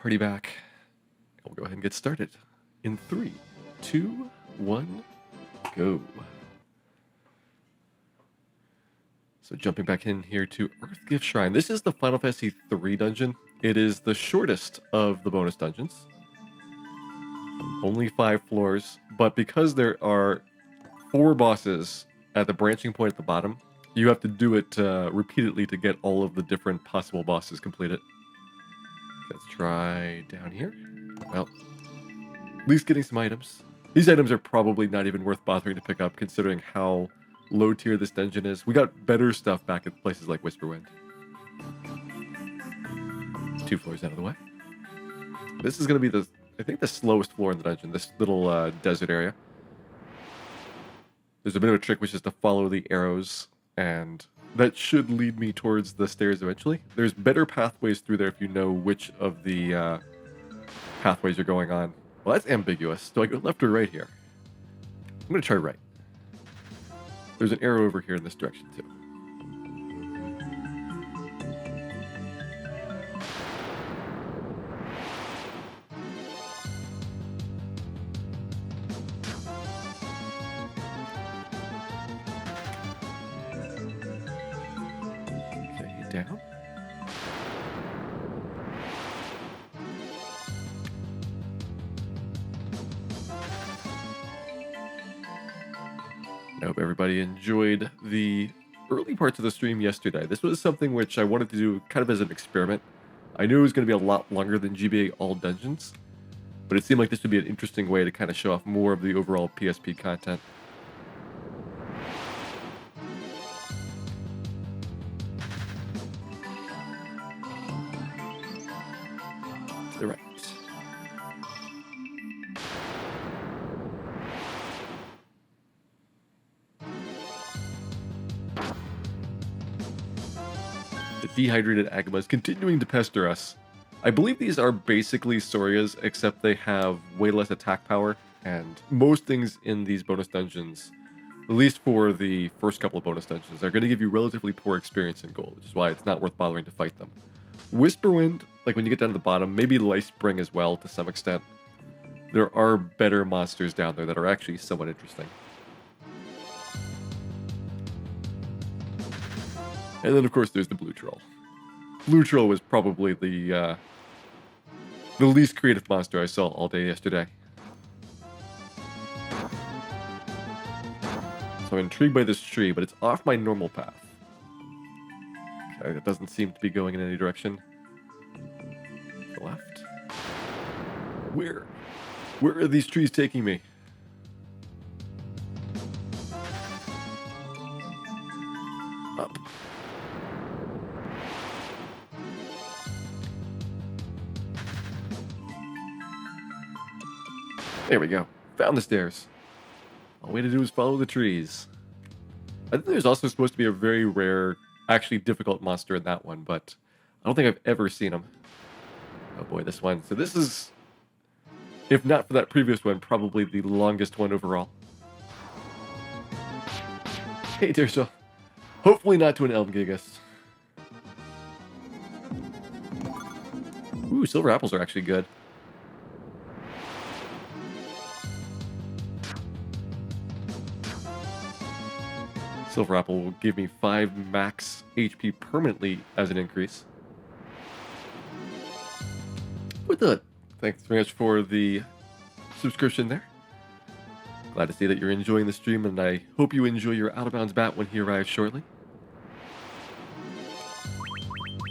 Party back. We'll go ahead and get started. In 3, 2, 1, go. So jumping back in here to Earth Gift Shrine. This is the Final Fantasy III dungeon. It is the shortest of the bonus dungeons. Only 5 floors, but because there are 4 bosses at the branching point at the bottom, you have to do it repeatedly to get all of the different possible bosses completed. Let's try down here. Well, at least getting some items. These items are probably not even worth bothering to pick up, considering how low tier this dungeon is. We got better stuff back at places like Whisperwind. 2 floors out of the way. This is going to be I think the slowest floor in the dungeon, this little desert area. There's a bit of a trick, which is to follow the arrows, and that should lead me towards the stairs eventually. There's better pathways through there if you know which of the pathways you're going on. Well, that's ambiguous. Do I go left or right here? I'm going to try right. There's an arrow over here in this direction, too. Okay, down. I hope everybody enjoyed the early parts of the stream yesterday. This was something which I wanted to do kind of as an experiment. I knew it was going to be a lot longer than GBA All Dungeons, but it seemed like this would be an interesting way to kind of show off more of the overall PSP content. To the right. The dehydrated Agama is continuing to pester us. I believe these are basically Sorias, except they have way less attack power, and most things in these bonus dungeons, at least for the first couple of bonus dungeons, are going to give you relatively poor experience in gold, which is why it's not worth bothering to fight them. Whisperwind, like when you get down to the bottom, maybe Lifespring as well to some extent. There are better monsters down there that are actually somewhat interesting. And then, of course, there's the Blue Troll. Blue Troll was probably the least creative monster I saw all day yesterday. So I'm intrigued by this tree, but it's off my normal path. Okay, it doesn't seem to be going in any direction. To the left. Where are these trees taking me? Up. There we go. Found the stairs. All we had to do is follow the trees. I think there's also supposed to be a very rare, actually difficult monster in that one, but I don't think I've ever seen him. Oh boy, this one. So this is, if not for that previous one, probably the longest one overall. Hey, Tershel. Hopefully not to an Elmgigas. Ooh, silver apples are actually good. Silver apple will give me 5 max HP permanently as an increase. With it. Thanks very much for the subscription there. Glad to see that you're enjoying the stream, and I hope you enjoy your Out of Bounds bat when he arrives shortly.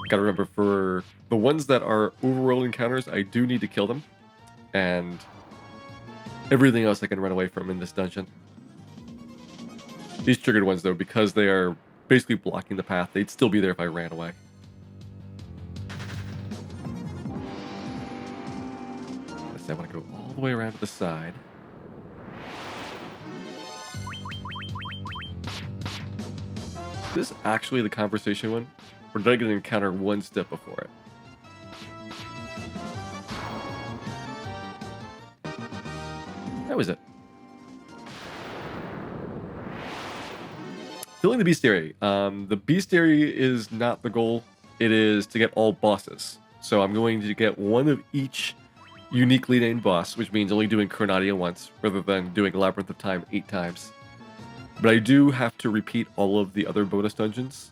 Gotta remember, for the ones that are overworld encounters, I do need to kill them. And everything else I can run away from in this dungeon. These triggered ones, though, because they are basically blocking the path, they'd still be there if I ran away. I want to go all the way around to the side. Is this actually the conversation one? Or did I get an encounter one step before it? That was it. Filling the bestiary. The bestiary is not the goal. It is to get all bosses. So I'm going to get one of each uniquely named boss, which means only doing Chronadia once, rather than doing Labyrinth of Time 8 times. But I do have to repeat all of the other bonus dungeons.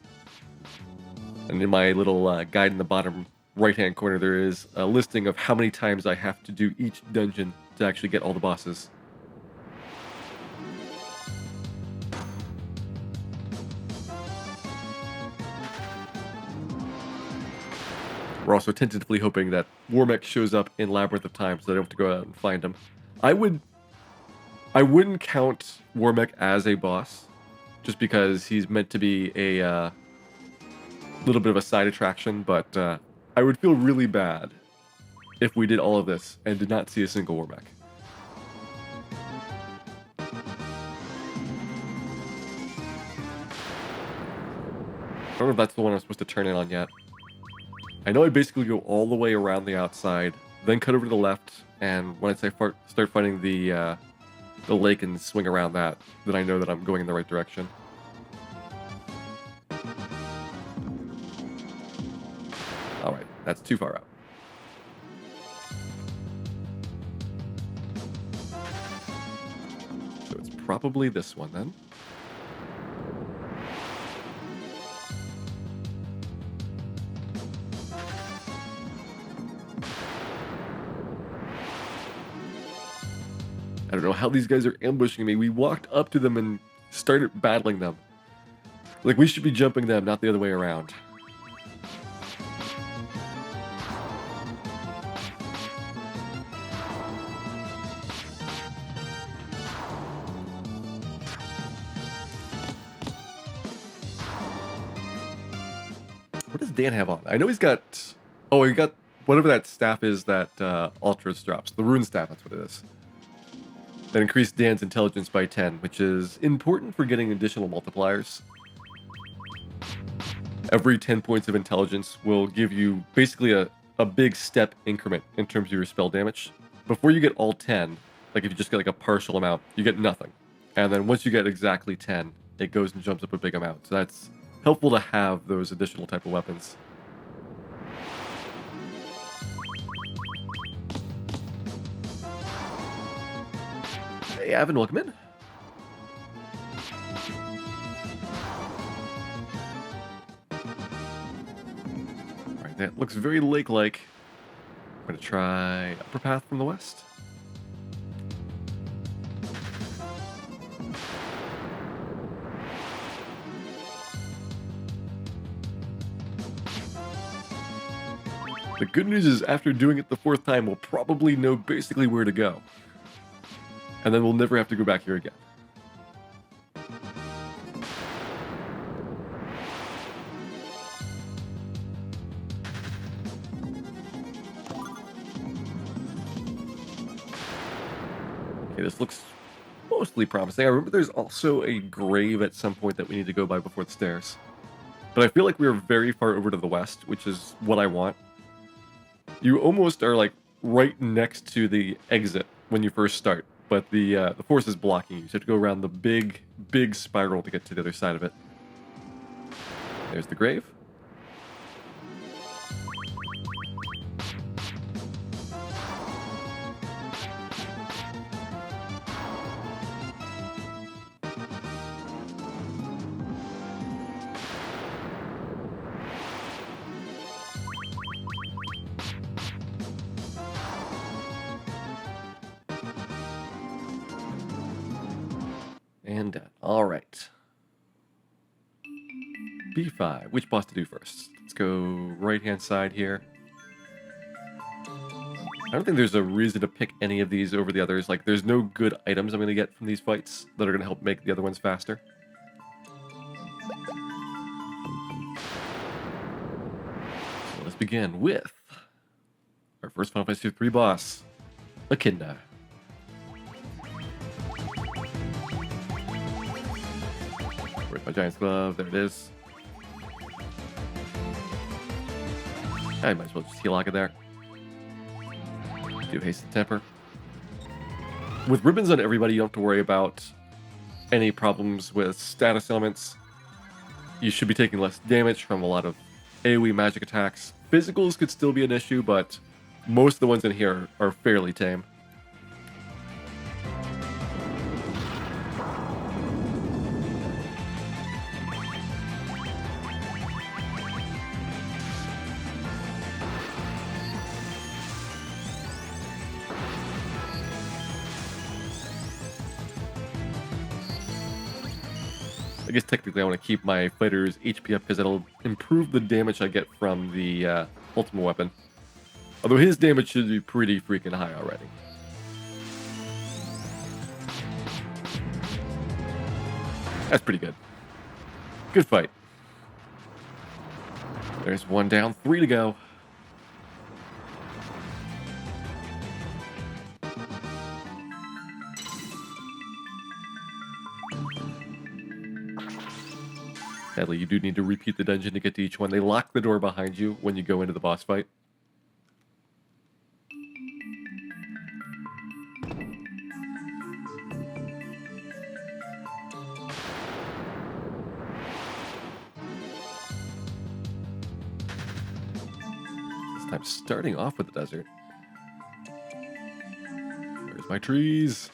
And in my little guide in the bottom right-hand corner, there is a listing of how many times I have to do each dungeon to actually get all the bosses. We're also tentatively hoping that Remakes shows up in Labyrinth of Time, so I don't have to go out and find him. I wouldn't count Remakes as a boss, just because he's meant to be a little bit of a side attraction. But I would feel really bad if we did all of this and did not see a single Remakes. I don't know if that's the one I'm supposed to turn in on yet. I know I basically go all the way around the outside, then cut over to the left, and when I start fighting the lake and swing around that, then I know that I'm going in the right direction. Alright, that's too far out. So it's probably this one then. I don't know how these guys are ambushing me. We walked up to them and started battling them. Like, we should be jumping them, not the other way around. What does Dan have on? I know he's got... Oh, he got whatever that staff is that Ultras drops. The rune staff, that's what it is. That increased Dan's intelligence by 10, which is important for getting additional multipliers. Every 10 points of intelligence will give you basically a big step increment in terms of your spell damage. Before you get all 10, like if you just get like a partial amount, you get nothing. And then once you get exactly 10, it goes and jumps up a big amount. So that's helpful to have those additional type of weapons. Hey, Evan, welcome in. Alright, that looks very lake-like. I'm gonna try Upper Path from the west. The good news is after doing it the 4th time, we'll probably know basically where to go. And then we'll never have to go back here again. Okay, this looks mostly promising. I remember there's also a grave at some point that we need to go by before the stairs. But I feel like we're very far over to the west, which is what I want. You almost are like right next to the exit when you first start, but the force is blocking you. So you have to go around the big spiral to get to the other side of it. There's the grave. And done. All right. B5. Which boss to do first? Let's go right-hand side here. I don't think there's a reason to pick any of these over the others. Like, there's no good items I'm going to get from these fights that are going to help make the other ones faster. So let's begin with our first Final Fantasy 3 boss, Echidna. Where's my Giant's Glove? There it is. I might as well just heal lock it there. Do Haste the Temper. With ribbons on everybody, you don't have to worry about any problems with status elements. You should be taking less damage from a lot of AoE magic attacks Physicals could still be an issue, but most of the ones in here are fairly tame. I guess technically I want to keep my fighter's HP up because it'll improve the damage I get from the ultimate weapon. Although his damage should be pretty freaking high already. That's pretty good. Good fight. There's one down, 3 to go. Sadly, you do need to repeat the dungeon to get to each one. They lock the door behind you when you go into the boss fight. This time starting off with the desert. Where's my trees?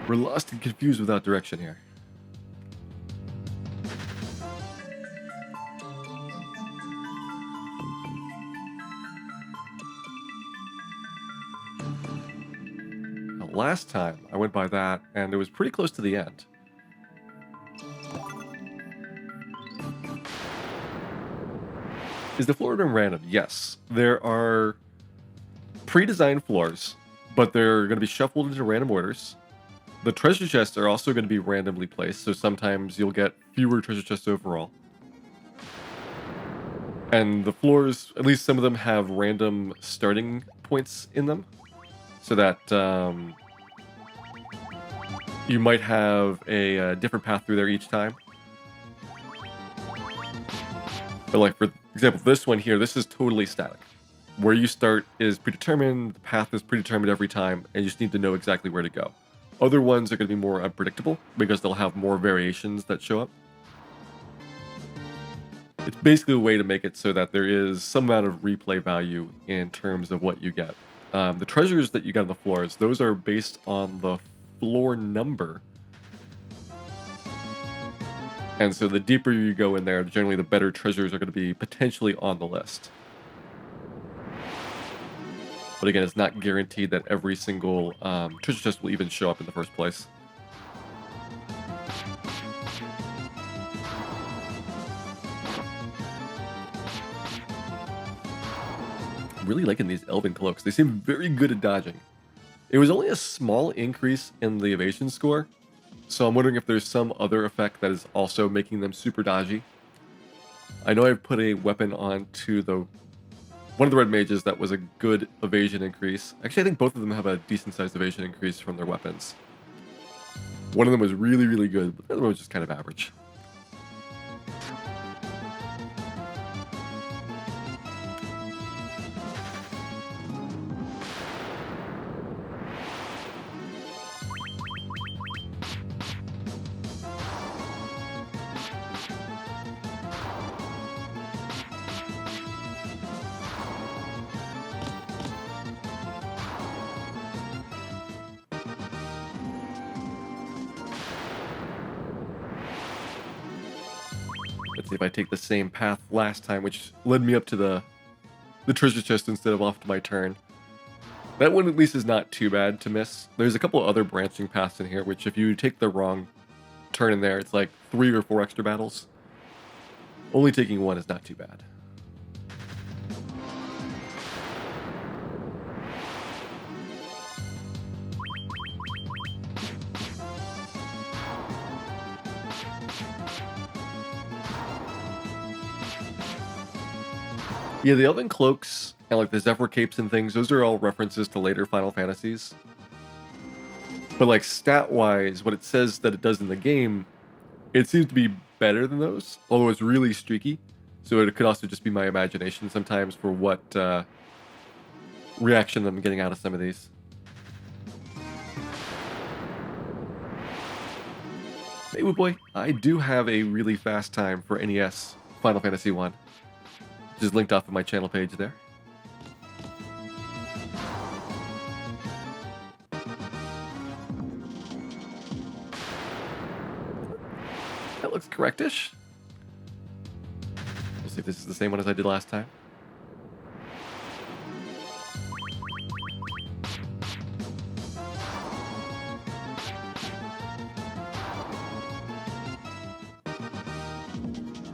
We're lost and confused without direction here. Last time I went by that and it was pretty close to the end. Is the floor random? Yes. There are pre-designed floors, but they're going to be shuffled into random orders. The treasure chests are also going to be randomly placed, so sometimes you'll get fewer treasure chests overall. And the floors, at least some of them, have random starting points in them, so that you might have a different path through there each time. But like, for example, this one here, this is totally static. Where you start is predetermined, the path is predetermined every time, and you just need to know exactly where to go. Other ones are going to be more unpredictable, because they'll have more variations that show up. It's basically a way to make it so that there is some amount of replay value in terms of what you get. The treasures that you get on the floors, those are based on the floor number. And so the deeper you go in there, generally the better treasures are going to be potentially on the list. But again, it's not guaranteed that every single treasure chest will even show up in the first place. I'm really liking these elven cloaks. They seem very good at dodging. It was only a small increase in the evasion score, so I'm wondering if there's some other effect that is also making them super dodgy. I know I've put a weapon onto one of the red mages that was a good evasion increase. Actually, I think both of them have a decent sized evasion increase from their weapons. One of them was really, really good, but the other one was just kind of average. Let's see if I take the same path last time, which led me up to the treasure chest instead of off to my turn. That one at least is not too bad to miss. There's a couple other branching paths in here, which if you take the wrong turn in there, it's like 3 or 4 extra battles. Only taking one is not too bad. Yeah, the Elven Cloaks and like the Zephyr Capes and things, those are all references to later Final Fantasies. But like stat-wise, what it says that it does in the game, it seems to be better than those, although it's really streaky. So it could also just be my imagination sometimes for what reaction I'm getting out of some of these. Hey, Woo Boy, I do have a really fast time for NES Final Fantasy 1. which is linked off of my channel page there. That looks correctish. We'll see if this is the same one as I did last time.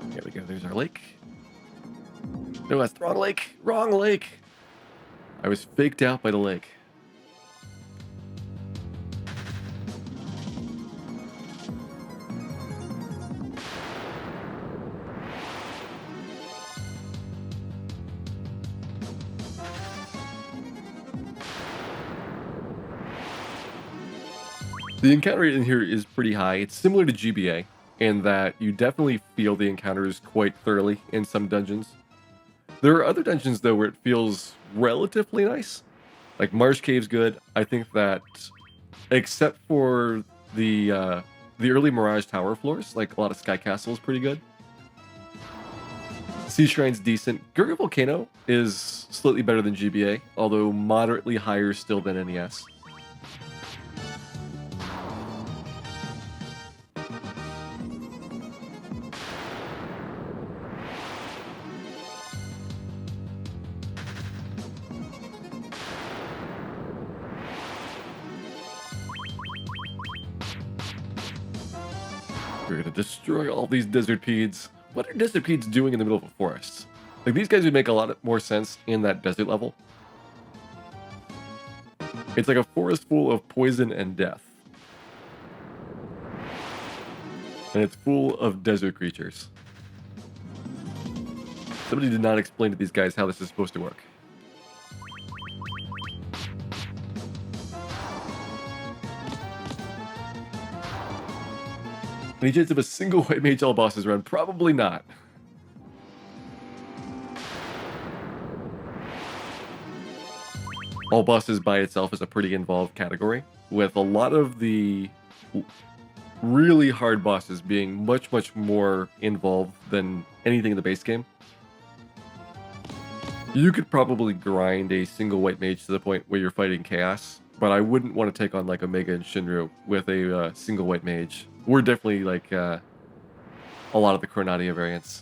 There we go. There's our lake. No, that's the wrong lake. Wrong lake. I was faked out by the lake. The encounter rate in here is pretty high. It's similar to GBA in that you definitely feel the encounters quite thoroughly in some dungeons. There are other dungeons, though, where it feels relatively nice. Like Marsh Cave's good. I think that, except for the early Mirage Tower floors, like a lot of Sky Castle is pretty good. Sea Shrine's decent. Gurga Volcano is slightly better than GBA, although moderately higher still than NES. We're gonna destroy all these desert peeds. What are desert peeds doing in the middle of a forest? Like, these guys would make a lot more sense in that desert level. It's like a forest full of poison and death. And it's full of desert creatures. Somebody did not explain to these guys how this is supposed to work. Any chance of a single white mage all bosses run? Probably not. All bosses by itself is a pretty involved category, with a lot of the really hard bosses being much, much more involved than anything in the base game. You could probably grind a single white mage to the point where you're fighting chaos, but I wouldn't want to take on like Omega and Shinru with a single white mage. We're definitely like a lot of the Chronadia variants.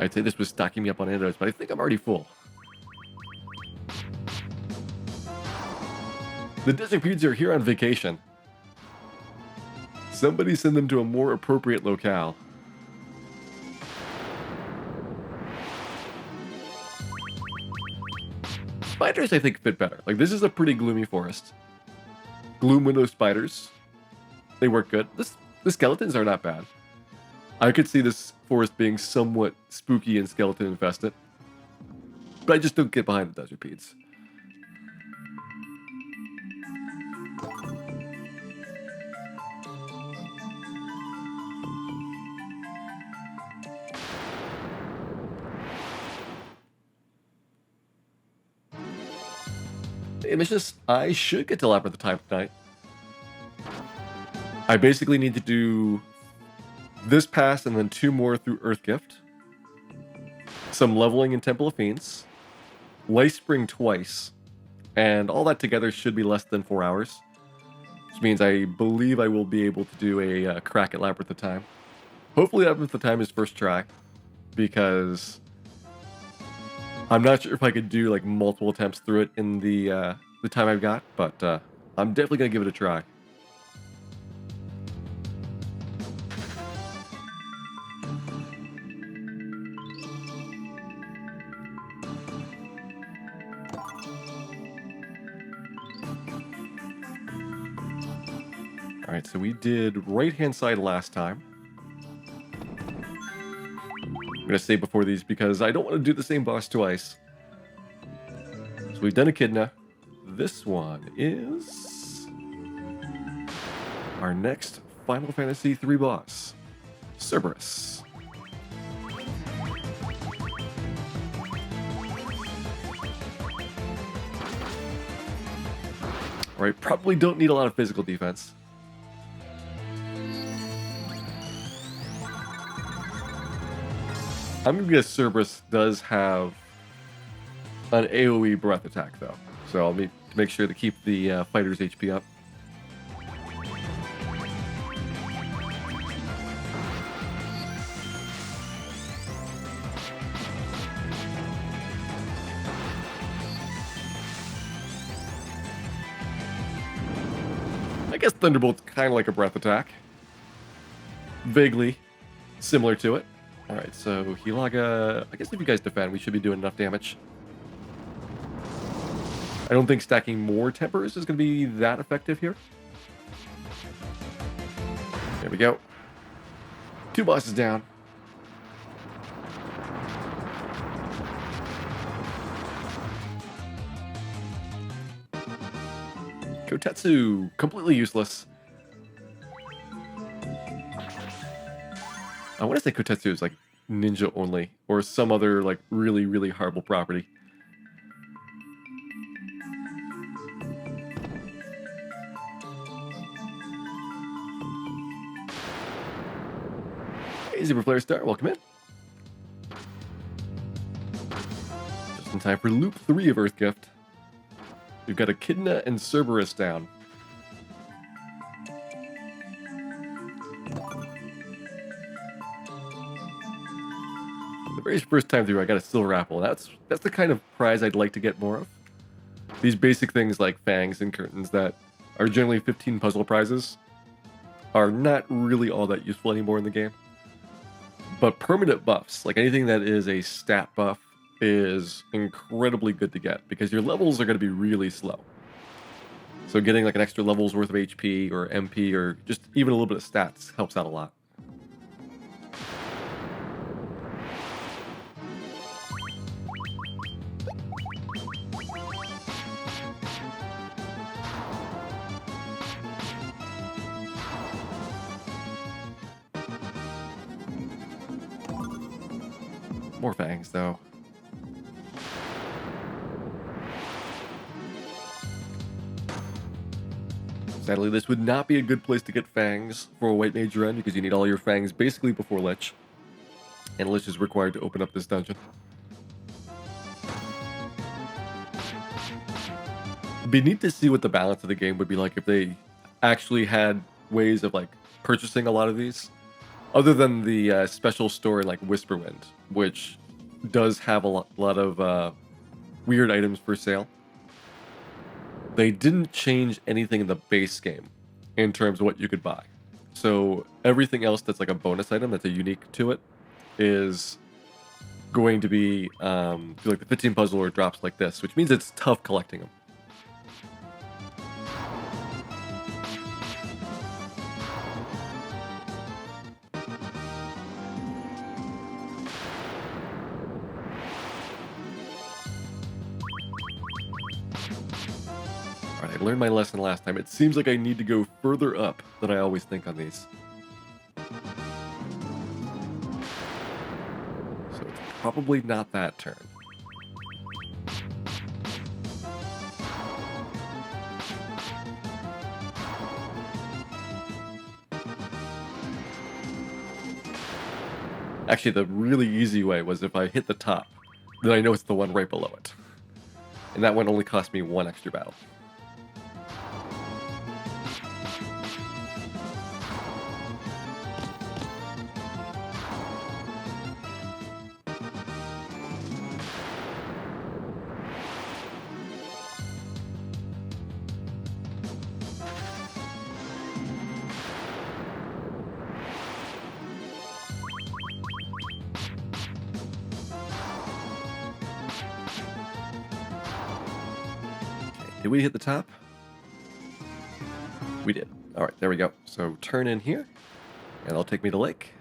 I'd say this was stocking me up on antidotes, but I think I'm already full. The desert peeds are here on vacation. Somebody send them to a more appropriate locale. Spiders, I think, fit better. Like, this is a pretty gloomy forest. Gloom window spiders. They work good. The skeletons are not bad. I could see this forest being somewhat spooky and skeleton infested. But I just don't get behind the desert peeds. It's just, I should get to Labyrinth of Time tonight. I basically need to do this pass and then 2 more through Earthgift. Some leveling in Temple of Fiends. Life Spring twice. And all that together should be less than 4 hours. Which means I believe I will be able to do a crack at Labyrinth of Time. Hopefully Labyrinth of Time is first try. Because I'm not sure if I could do like multiple attempts through it in the time I've got, but I'm definitely gonna give it a try. All right, so we did right-hand side last time. I'm gonna save before these because I don't want to do the same boss twice. So we've done Echidna. This one is our next Final Fantasy III boss, Cerberus. All right, probably don't need a lot of physical defense. I'm gonna guess Cerberus does have an AoE breath attack though, so I'll make sure to keep the fighter's HP up. I guess Thunderbolt's kind of like a breath attack. Vaguely similar to it. Alright, so Hilaga, I guess if you guys defend, we should be doing enough damage. I don't think stacking more tempers is going to be that effective here. There we go. 2 bosses down. Kotetsu, completely useless. I want to say Kotetsu is like ninja only, or some other like really, really horrible property. Hey, Super Player Star, welcome in. Just in time for Loop 3 of Earth Gift. We've got Echidna and Cerberus down. The very first time through, I got a silver apple. That's the kind of prize I'd like to get more of. These basic things like fangs and curtains that are generally 15 puzzle prizes are not really all that useful anymore in the game. But permanent buffs, like anything that is a stat buff, is incredibly good to get because your levels are going to be really slow. So getting like an extra level's worth of HP or MP or just even a little bit of stats helps out a lot. More fangs though. Sadly, this would not be a good place to get fangs for a White Mage run because you need all your fangs basically before Lich. And Lich is required to open up this dungeon. It'd be neat to see what the balance of the game would be like if they actually had ways of like purchasing a lot of these. Other than the special store like Whisperwind, which does have a lot of weird items for sale. They didn't change anything in the base game in terms of what you could buy. So everything else that's like a bonus item that's a unique to it is going to be like the 15 puzzle or drops like this, which means it's tough collecting them. I learned my lesson last time. It seems like I need to go further up than I always think on these. So it's probably not that turn. Actually, the really easy way was if I hit the top, then I know it's the one right below it. And that one only cost me 1 extra battle. Did we hit the top? We did. All right, there we go. So turn in here, and that'll take me to lake.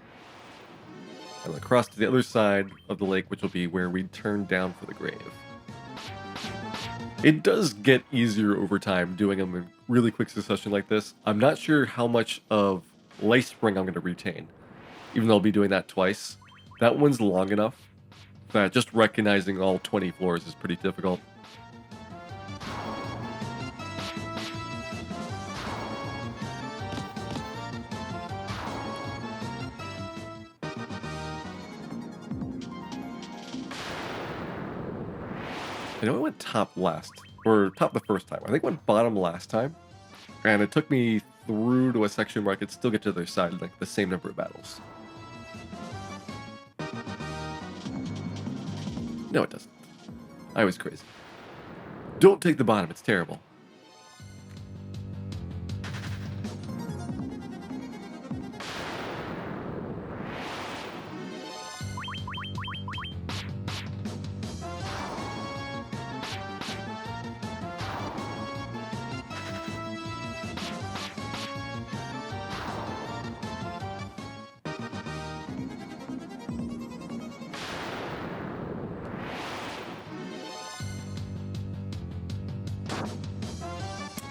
And across to the other side of the lake, which will be where we turn down for the grave. It does get easier over time doing them in really quick succession like this. I'm not sure how much of Life Spring I'm going to retain, even though I'll be doing that twice. That one's long enough that just recognizing all 20 floors is pretty difficult. I know I went top last, or top the first time. I think I went bottom last time, and it took me through to a section where I could still get to the other side, like the same number of battles. No, it doesn't. I was crazy. Don't take the bottom, it's terrible.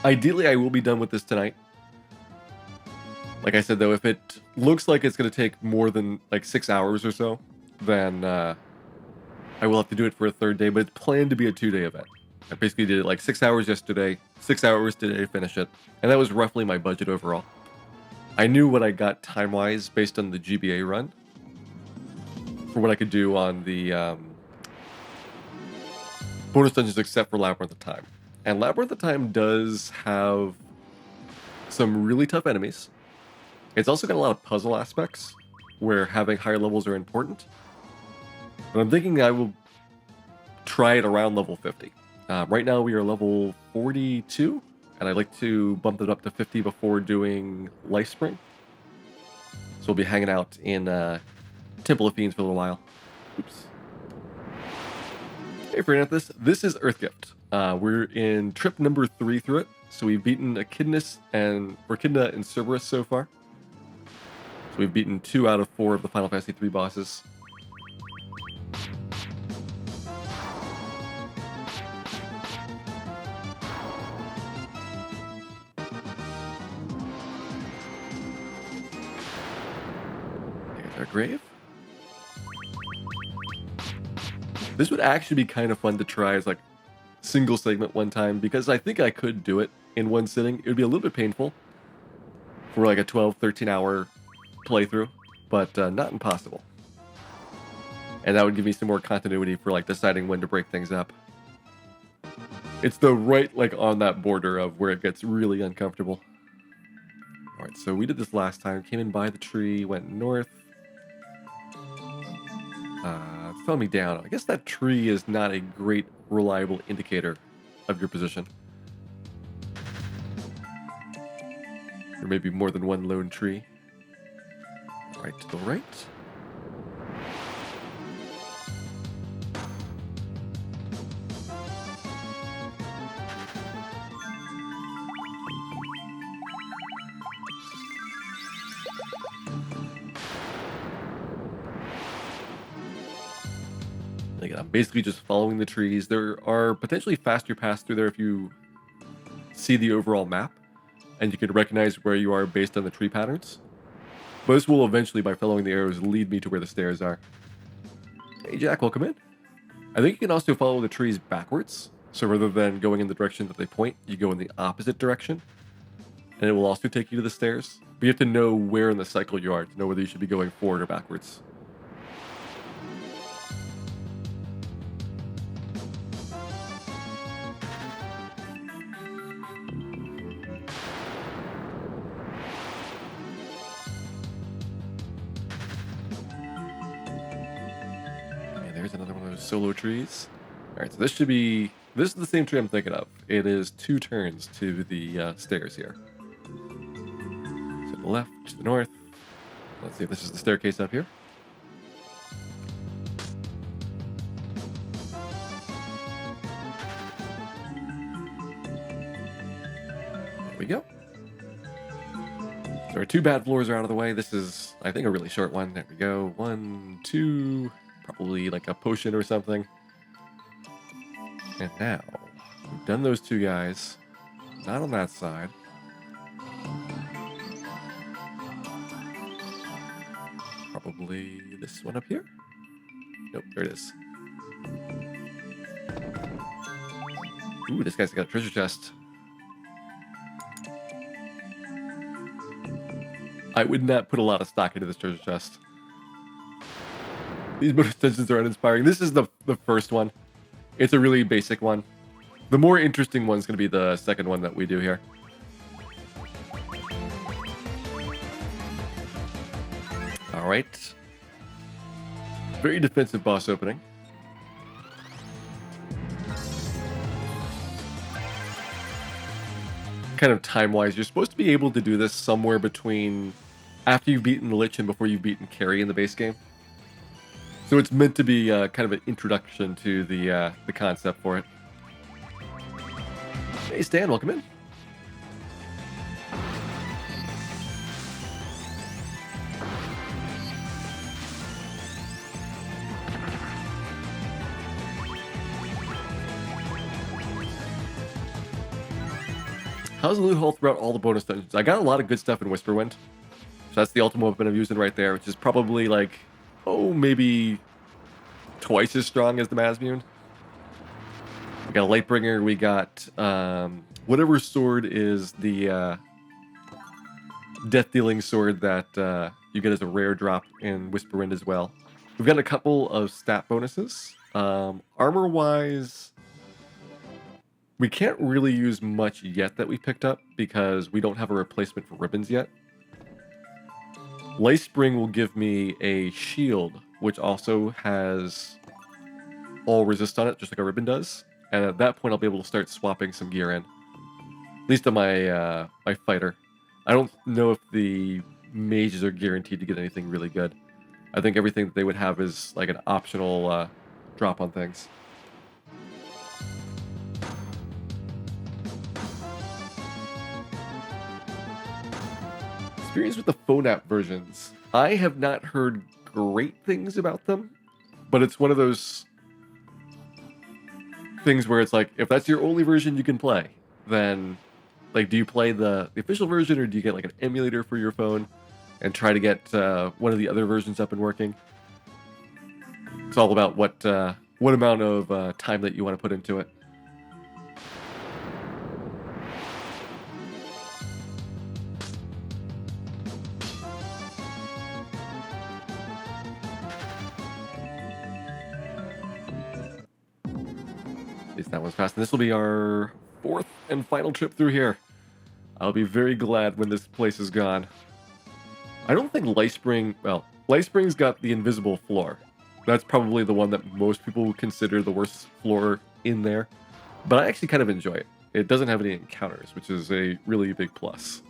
Ideally, I will be done with this tonight. Like I said, though, if it looks like it's going to take more than like 6 hours or so, then I will have to do it for a third day, but it's planned to be a 2-day event. I basically did it like 6 hours yesterday, 6 hours today to finish it, and that was roughly my budget overall. I knew what I got time-wise based on the GBA run for what I could do on the bonus dungeons except for Labyrinth of Time. And Labyrinth of Time does have some really tough enemies. It's also got a lot of puzzle aspects where having higher levels are important. But I'm thinking I will try it around level 50. Right now we are level 42, and I'd like to bump it up to 50 before doing Life Spring. So we'll be hanging out in Temple of Fiends for a little while. Oops. Hey, for this is Earthgift. We're in trip number 3 through it. So we've beaten Echidna and Cerberus so far. So we've beaten 2 out of 4 of the Final Fantasy 3 bosses. There's our grave. This would actually be kind of fun to try as like single segment one time, because I think I could do it in one sitting. It would be a little bit painful for like a 12-13 hour playthrough, but not impossible. And that would give me some more continuity for like deciding when to break things up. It's the right like on that border of where it gets really uncomfortable. All right, so we did this last time. Came in by the tree, went north. It's telling me down. I guess that tree is not a great reliable indicator of your position. There may be more than one lone tree. Right to the right. Again, I'm basically just following the trees. There are potentially faster paths through there if you see the overall map, and you can recognize where you are based on the tree patterns. But this will eventually, by following the arrows, lead me to where the stairs are. Hey Jack, welcome in. I think you can also follow the trees backwards. So rather than going in the direction that they point, you go in the opposite direction. And it will also take you to the stairs. But you have to know where in the cycle you are to know whether you should be going forward or backwards. There's another one of those solo trees. All right, so this is the same tree I'm thinking of. It is 2 turns to the stairs here. To the left, to the north. Let's see if this is the staircase up here. There we go. So our 2 bad floors are out of the way. This is, I think, a really short one. There we go. 1, 2... Probably like a potion or something. And now, we've done those 2 guys. Not on that side. Probably this one up here? Nope, there it is. Ooh, this guy's got a treasure chest. I would not put a lot of stock into this treasure chest. These bonus dungeons are uninspiring. This is the first one. It's a really basic one. The more interesting one's going to be the second one that we do here. All right. Very defensive boss opening. Kind of time-wise, you're supposed to be able to do this somewhere between after you've beaten the Lich and before you've beaten Carrie in the base game. So it's meant to be kind of an introduction to the concept for it. Hey Stan, welcome in. How's the loot haul throughout all the bonus dungeons? I got a lot of good stuff in Whisperwind. So that's the ultimate weapon I'm using right there, which is probably like, maybe twice as strong as the Masmune. We got a Lightbringer, we got whatever sword is the death-dealing sword that you get as a rare drop in Whisperwind as well. We've got a couple of stat bonuses. Armor-wise, we can't really use much yet that we picked up because we don't have a replacement for ribbons yet. Lightspring will give me a shield, which also has all resist on it, just like a ribbon does. And at that point, I'll be able to start swapping some gear in. At least on my my fighter. I don't know if the mages are guaranteed to get anything really good. I think everything that they would have is like an optional drop on things. Experience with the phone app versions. I have not heard great things about them, but it's one of those things where it's like, if that's your only version you can play, then like, do you play the official version or do you get like an emulator for your phone and try to get one of the other versions up and working? It's all about what amount of time that you want to put into it. At least that one's fast. And this will be our fourth and final trip through here. I'll be very glad when this place is gone. I don't think Lightspring's got the invisible floor. That's probably the one that most people would consider the worst floor in there. But I actually kind of enjoy it. It doesn't have any encounters, which is a really big plus.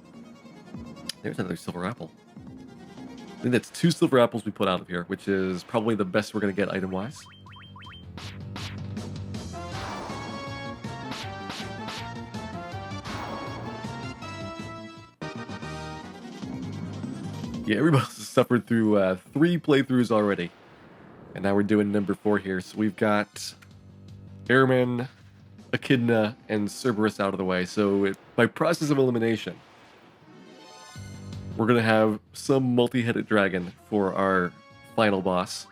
There's another silver apple. I think that's 2 silver apples we put out of here, which is probably the best we're going to get item-wise. Yeah, everybody's suffered through 3 playthroughs already. And now we're doing number 4 here. So we've got Airman, Echidna, and Cerberus out of the way. So by process of elimination, we're going to have some multi-headed dragon for our final boss.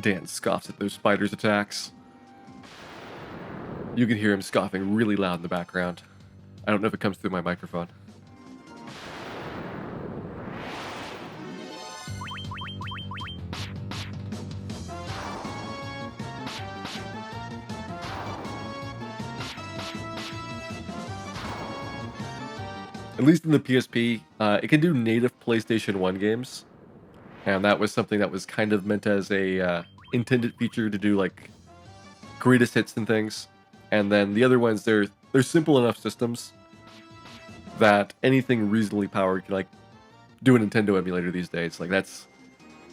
Dan scoffs at those spiders' attacks. You can hear him scoffing really loud in the background. I don't know if it comes through my microphone. At least in the PSP, it can do native PlayStation 1 games. And that was something that was kind of meant as a intended feature to do like greatest hits and things. And then the other ones, they're simple enough systems that anything reasonably powered can like do a Nintendo emulator these days. Like that's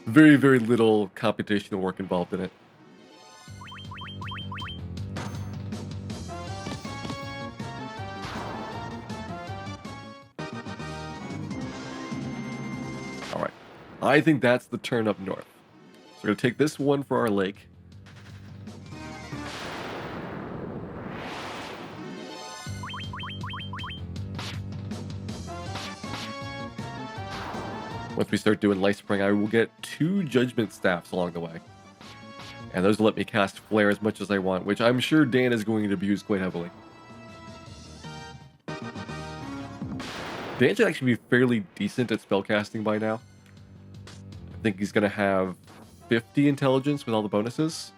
very, very little computational work involved in it. All right. I think that's the turn up north. So we're going to take this one for our lake. Once we start doing Light Spring, I will get 2 Judgment Staffs along the way. And those will let me cast Flare as much as I want, which I'm sure Dan is going to abuse quite heavily. Dan should actually be fairly decent at spellcasting by now. I think he's going to have 50 intelligence with all the bonuses.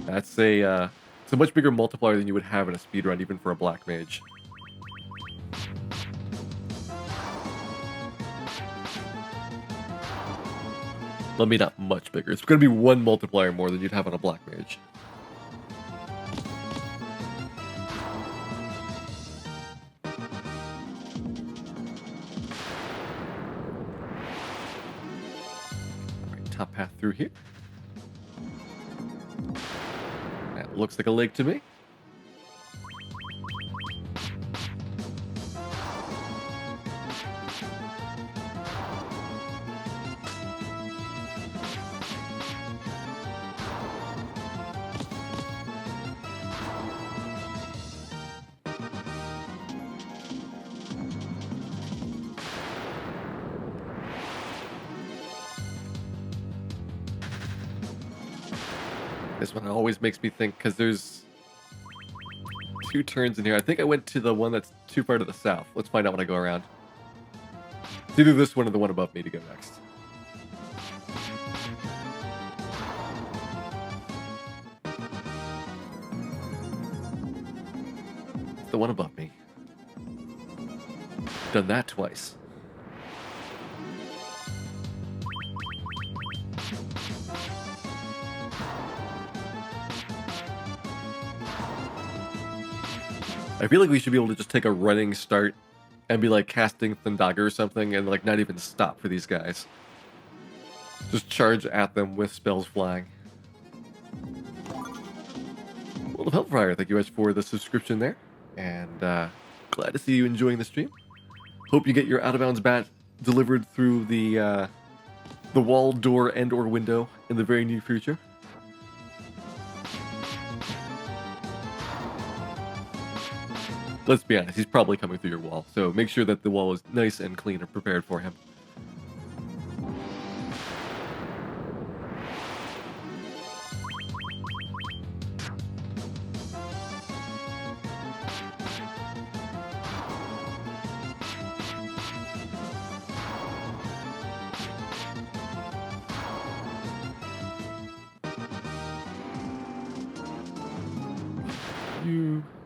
That's it's a much bigger multiplier than you would have in a speedrun, even for a black mage. Let me not much bigger. It's going to be 1 multiplier more than you'd have on a black mage. Alright, top path through here. That looks like a lake to me. This one always makes me think, because there's 2 turns in here. I think I went to the one that's too far to the south. Let's find out when I go around. It's either this one or the one above me to go next. It's the one above me. Done that twice. I feel like we should be able to just take a running start and be like casting Thundaga or something and like not even stop for these guys. Just charge at them with spells flying. World of Hellfire, thank you guys for the subscription there. And glad to see you enjoying the stream. Hope you get your out of bounds bat delivered through the wall, door, and or window in the very near future. Let's be honest, he's probably coming through your wall, so make sure that the wall is nice and clean and prepared for him.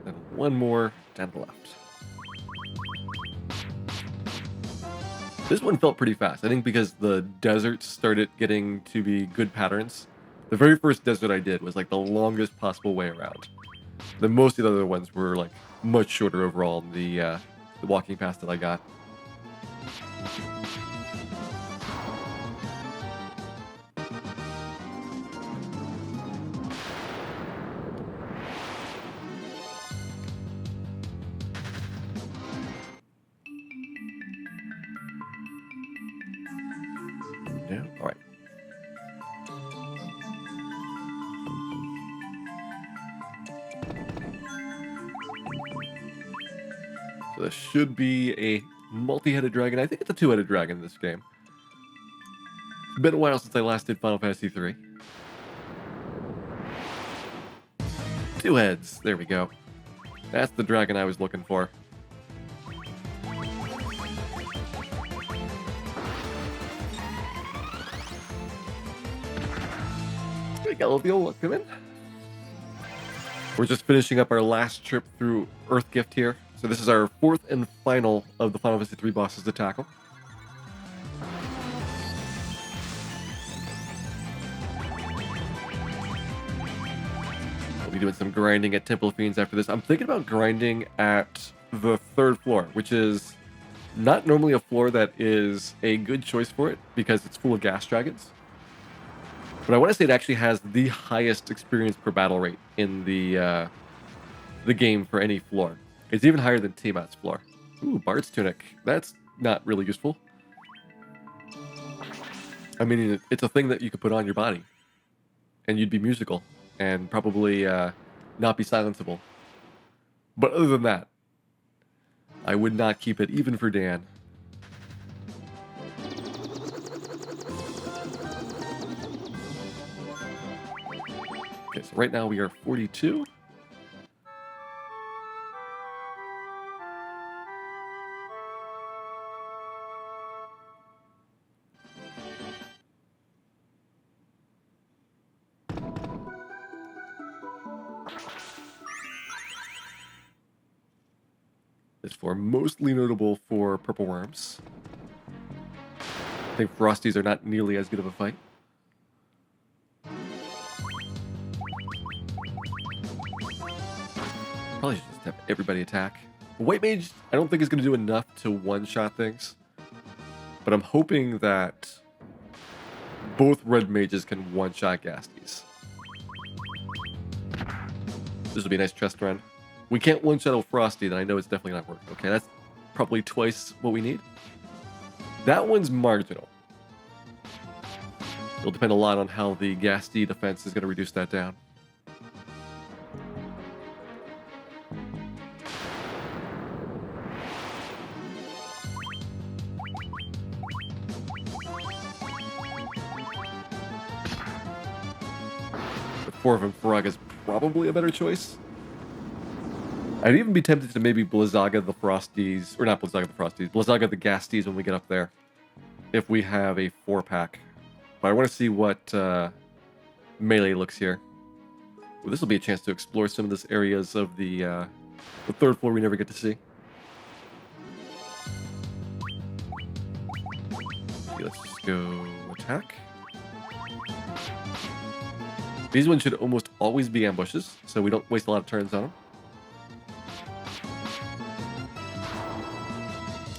And one more down the left. This one felt pretty fast, I think because the deserts started getting to be good patterns. The very first desert I did was like the longest possible way around. Then most of the other ones were like much shorter overall in the walking paths that I got. Yeah, all right. So this should be a multi-headed dragon. I think it's a 2-headed dragon in this game. It's been a while since I last did Final Fantasy 3. 2 heads. There we go. That's the dragon I was looking for. Galileo, come in. We're just finishing up our last trip through Earth Gift here. So this is our 4th and final of the Final Fantasy 3 bosses to tackle. We'll be doing some grinding at Temple of Fiends after this. I'm thinking about grinding at the 3rd floor, which is not normally a floor that is a good choice for it because it's full of gas dragons. But I want to say it actually has the highest experience per battle rate in the game for any floor. It's even higher than Tiamat's floor. Ooh, Bard's Tunic. That's not really useful. I mean, it's a thing that you could put on your body. And you'd be musical. And probably not be silenceable. But other than that, I would not keep it even for Dan. Okay, so right now we are 42. This floor mostly notable for purple worms. I think Frosties are not nearly as good of a fight. Probably should just have everybody attack. White Mage, I don't think is going to do enough to one-shot things. But I'm hoping that both Red Mages can one-shot Ghasties. This will be a nice chest run. We can't one-shot a Frosty, then I know it's definitely not working. Okay, that's probably twice what we need. That one's marginal. It'll depend a lot on how the Ghasty defense is going to reduce that down. With 4 of them, Frog is probably a better choice. I'd even be tempted to maybe Blizzaga the Frosties, or not Blizzaga the Frosties, Blizzaga the Ghasties when we get up there, if we have a 4-pack. But I want to see what melee looks here. Well, this will be a chance to explore some of these areas of the 3rd floor we never get to see. Okay, let's just go attack. These ones should almost always be ambushes, so we don't waste a lot of turns on them.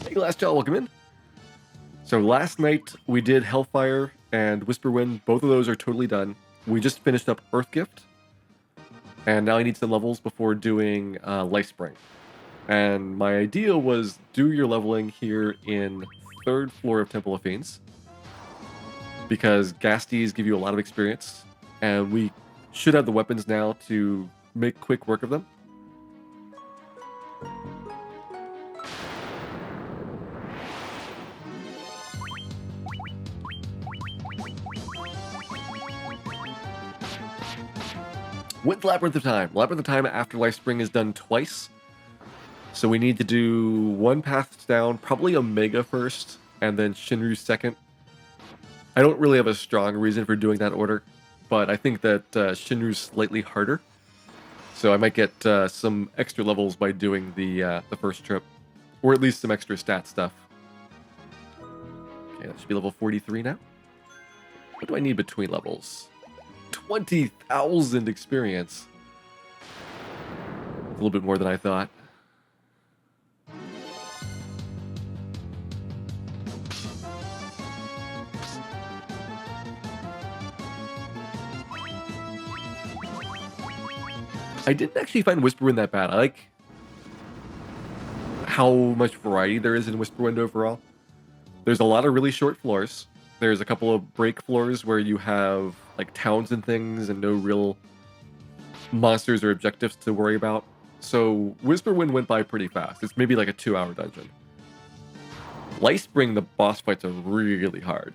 Hey, Last Jaw, welcome in. So last night we did Hellfire and Whisperwind. Both of those are totally done. We just finished up Earthgift. And now I need some levels before doing Lifespring. And my idea was do your leveling here in 3rd floor of Temple of Fiends. Because Ghasties give you a lot of experience. And we should have the weapons now to make quick work of them. With Labyrinth of Time. Labyrinth of Time after Lifespring is done twice. So we need to do 1 path down, probably Omega first, and then Shinru second. I don't really have a strong reason for doing that order, but I think that Shinru's slightly harder. So I might get some extra levels by doing the first trip. Or at least some extra stat stuff. Okay, that should be level 43 now. What do I need between levels? 20,000 experience. A little bit more than I thought. I didn't actually find Whisperwind that bad. I like how much variety there is in Whisperwind overall. There's a lot of really short floors. There's a couple of break floors where you have like towns and things and no real monsters or objectives to worry about. So Whisperwind went by pretty fast. It's maybe like a 2-hour dungeon. Lightspring, the boss fights are really hard.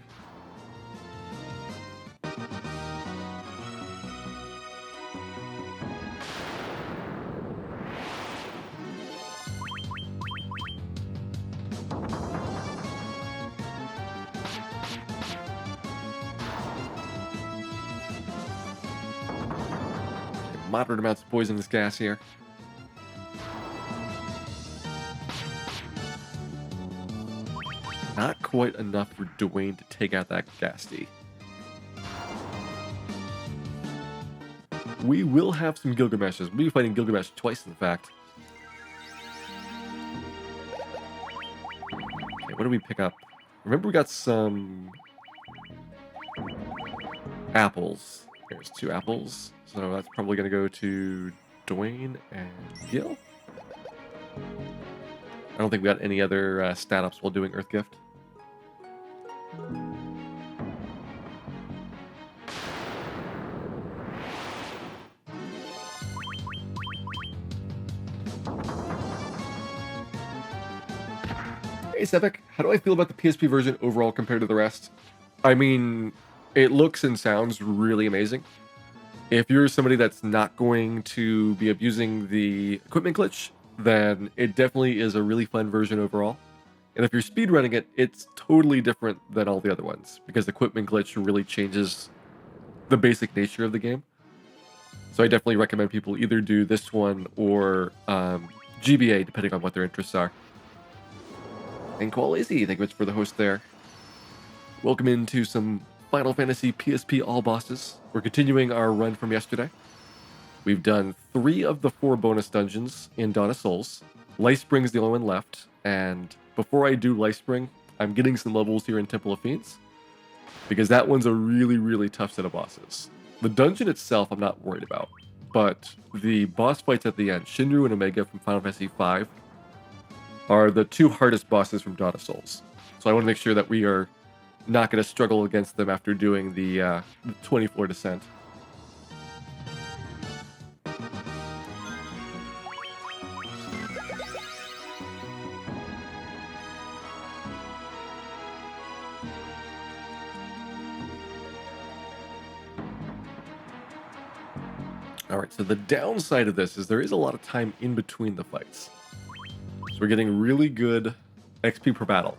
Moderate amounts of poisonous gas here. Not quite enough for Dwayne to take out that Ghasty. We will have some Gilgameshes. We'll be fighting Gilgamesh twice, in fact. Okay, what do we pick up? Remember we got some apples. There's 2 apples. So that's probably going to go to Dwayne and Gil. I don't think we got any other stat ups while doing Earthgift. Hey Sepik, how do I feel about the PSP version overall compared to the rest? I mean, it looks and sounds really amazing. If you're somebody that's not going to be abusing the equipment glitch, then it definitely is a really fun version overall. And if you're speedrunning it, it's totally different than all the other ones because the equipment glitch really changes the basic nature of the game. So I definitely recommend people either do this one or GBA, depending on what their interests are. And Koalazy, thank you much for the host there. Welcome into some Final Fantasy PSP All Bosses. We're continuing our run from yesterday. We've done 3 of the 4 bonus dungeons in Dawn of Souls. Lightspring's the only one left, and before I do Lightspring, I'm getting some levels here in Temple of Fiends, because that one's a really, really tough set of bosses. The dungeon itself I'm not worried about, but the boss fights at the end, Shinru and Omega from Final Fantasy V, are the 2 hardest bosses from Dawn of Souls. So I want to make sure that we are not going to struggle against them after doing the 20-floor descent. Alright, so the downside of this is there is a lot of time in between the fights. So we're getting really good XP per battle.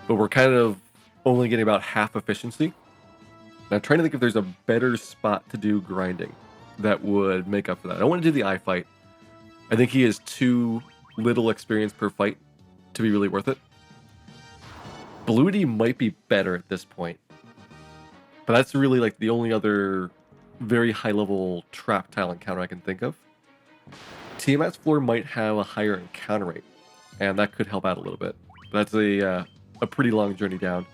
But we're kind of only getting about half efficiency. And I'm trying to think if there's a better spot to do grinding that would make up for that. I don't want to do the eye fight. I think he has too little experience per fight to be really worth it. Bloody might be better at this point. But that's really like the only other very high level trap tile encounter I can think of. Tiamat's floor might have a higher encounter rate, and that could help out a little bit. But that's a pretty long journey down.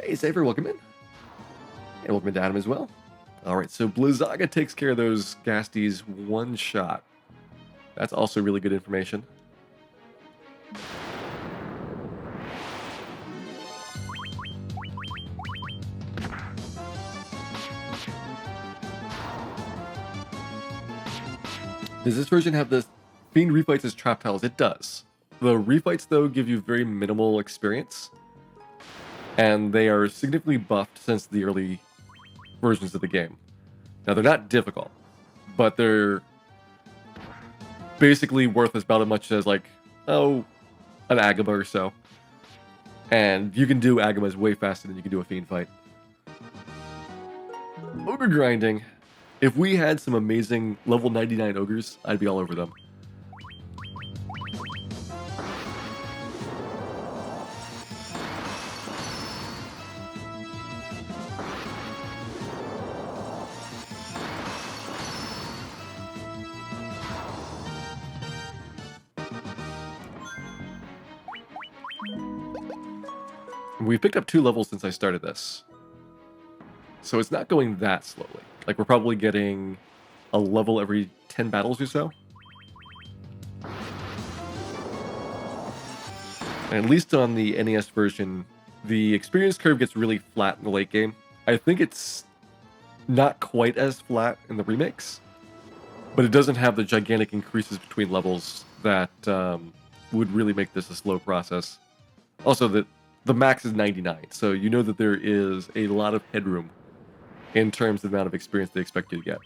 Hey, Saver, welcome in. And welcome to Adam as well. Alright, so Blizzaga takes care of those Gasties one shot. That's also really good information. Does this version have the Fiend refights as trap tiles? It does. The refights, though, give you very minimal experience, and they are significantly buffed since the early versions of the game. Now, they're not difficult, but they're basically worth about as much as, like, an Agama or so. And you can do Agamas way faster than you can do a Fiend fight. Ogre grinding. If we had some amazing level 99 ogres, I'd be all over them. We've picked up 2 levels since I started this. So it's not going that slowly. Like, we're probably getting a level every 10 battles or so. And at least on the NES version, the experience curve gets really flat in the late game. I think it's not quite as flat in the remakes, but it doesn't have the gigantic increases between levels that would really make this a slow process. Also, the max is 99, so you know that there is a lot of headroom in terms of the amount of experience they expect you to get.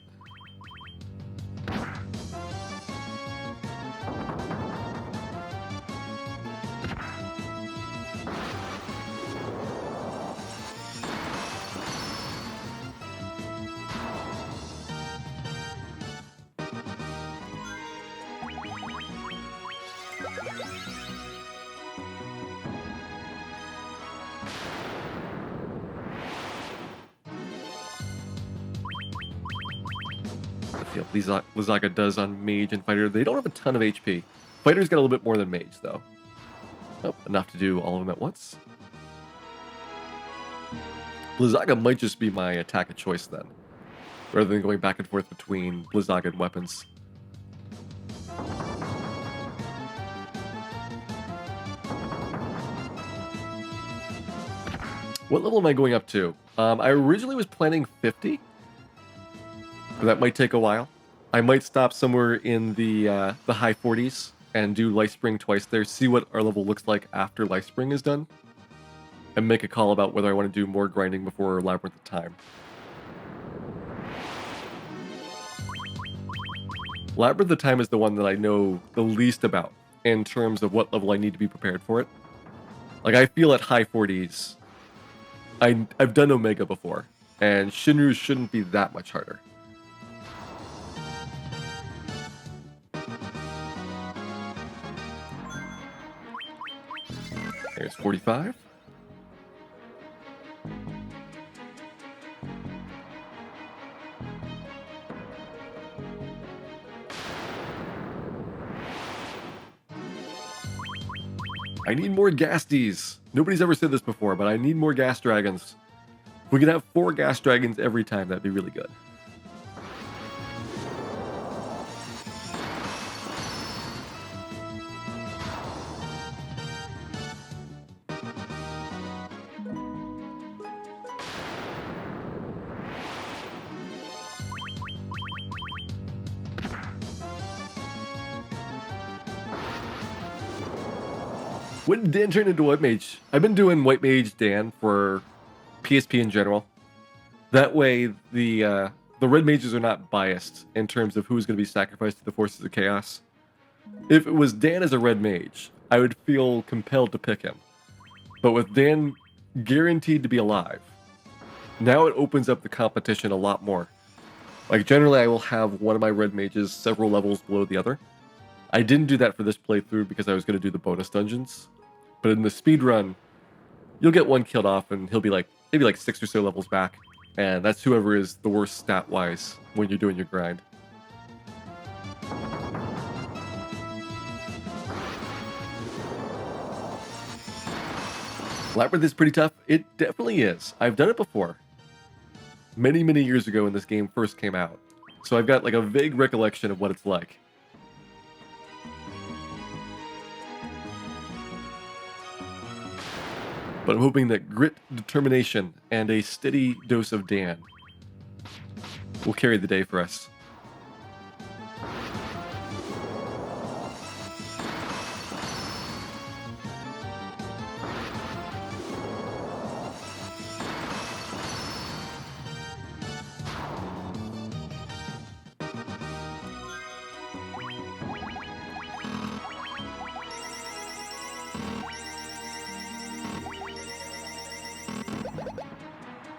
Let's see what Blizzaga does on Mage and Fighter. They don't have a ton of HP. Fighter's got a little bit more than Mage, though. Oh, enough to do all of them at once. Blizzaga might just be my attack of choice then, rather than going back and forth between Blizzaga and weapons. What level am I going up to? I originally was planning 50. But that might take a while. I might stop somewhere in the high 40s and do Lightspring twice there, see what our level looks like after Lightspring is done. and make a call about whether I want to do more grinding before Labyrinth of Time. Labyrinth of Time is the one that I know the least about in terms of what level I need to be prepared for it. Like, I feel at high 40s. I've done Omega before, and Shinru shouldn't be that much harder. There's 45. I need more Gasties. Nobody's ever said this before, but I need more gas dragons. If we could have 4 gas dragons every time, that'd be really good. When did Dan turn into White Mage? I've been doing White Mage Dan for PSP in general. That way, the Red Mages are not biased in terms of who's going to be sacrificed to the forces of chaos. If it was Dan as a Red Mage, I would feel compelled to pick him. But with Dan guaranteed to be alive, now it opens up the competition a lot more. Like, generally, I will have one of my Red Mages several levels below the other. I didn't do that for this playthrough because I was going to do the bonus dungeons. But in the speed run, you'll get one killed off and he'll be like maybe like 6 or so levels back. And that's whoever is the worst stat-wise when you're doing your grind. Labyrinth is pretty tough. It definitely is. I've done it before. Many, many years ago when this game first came out. So I've got like a vague recollection of what it's like. But I'm hoping that grit, determination, and a steady dose of Dan will carry the day for us.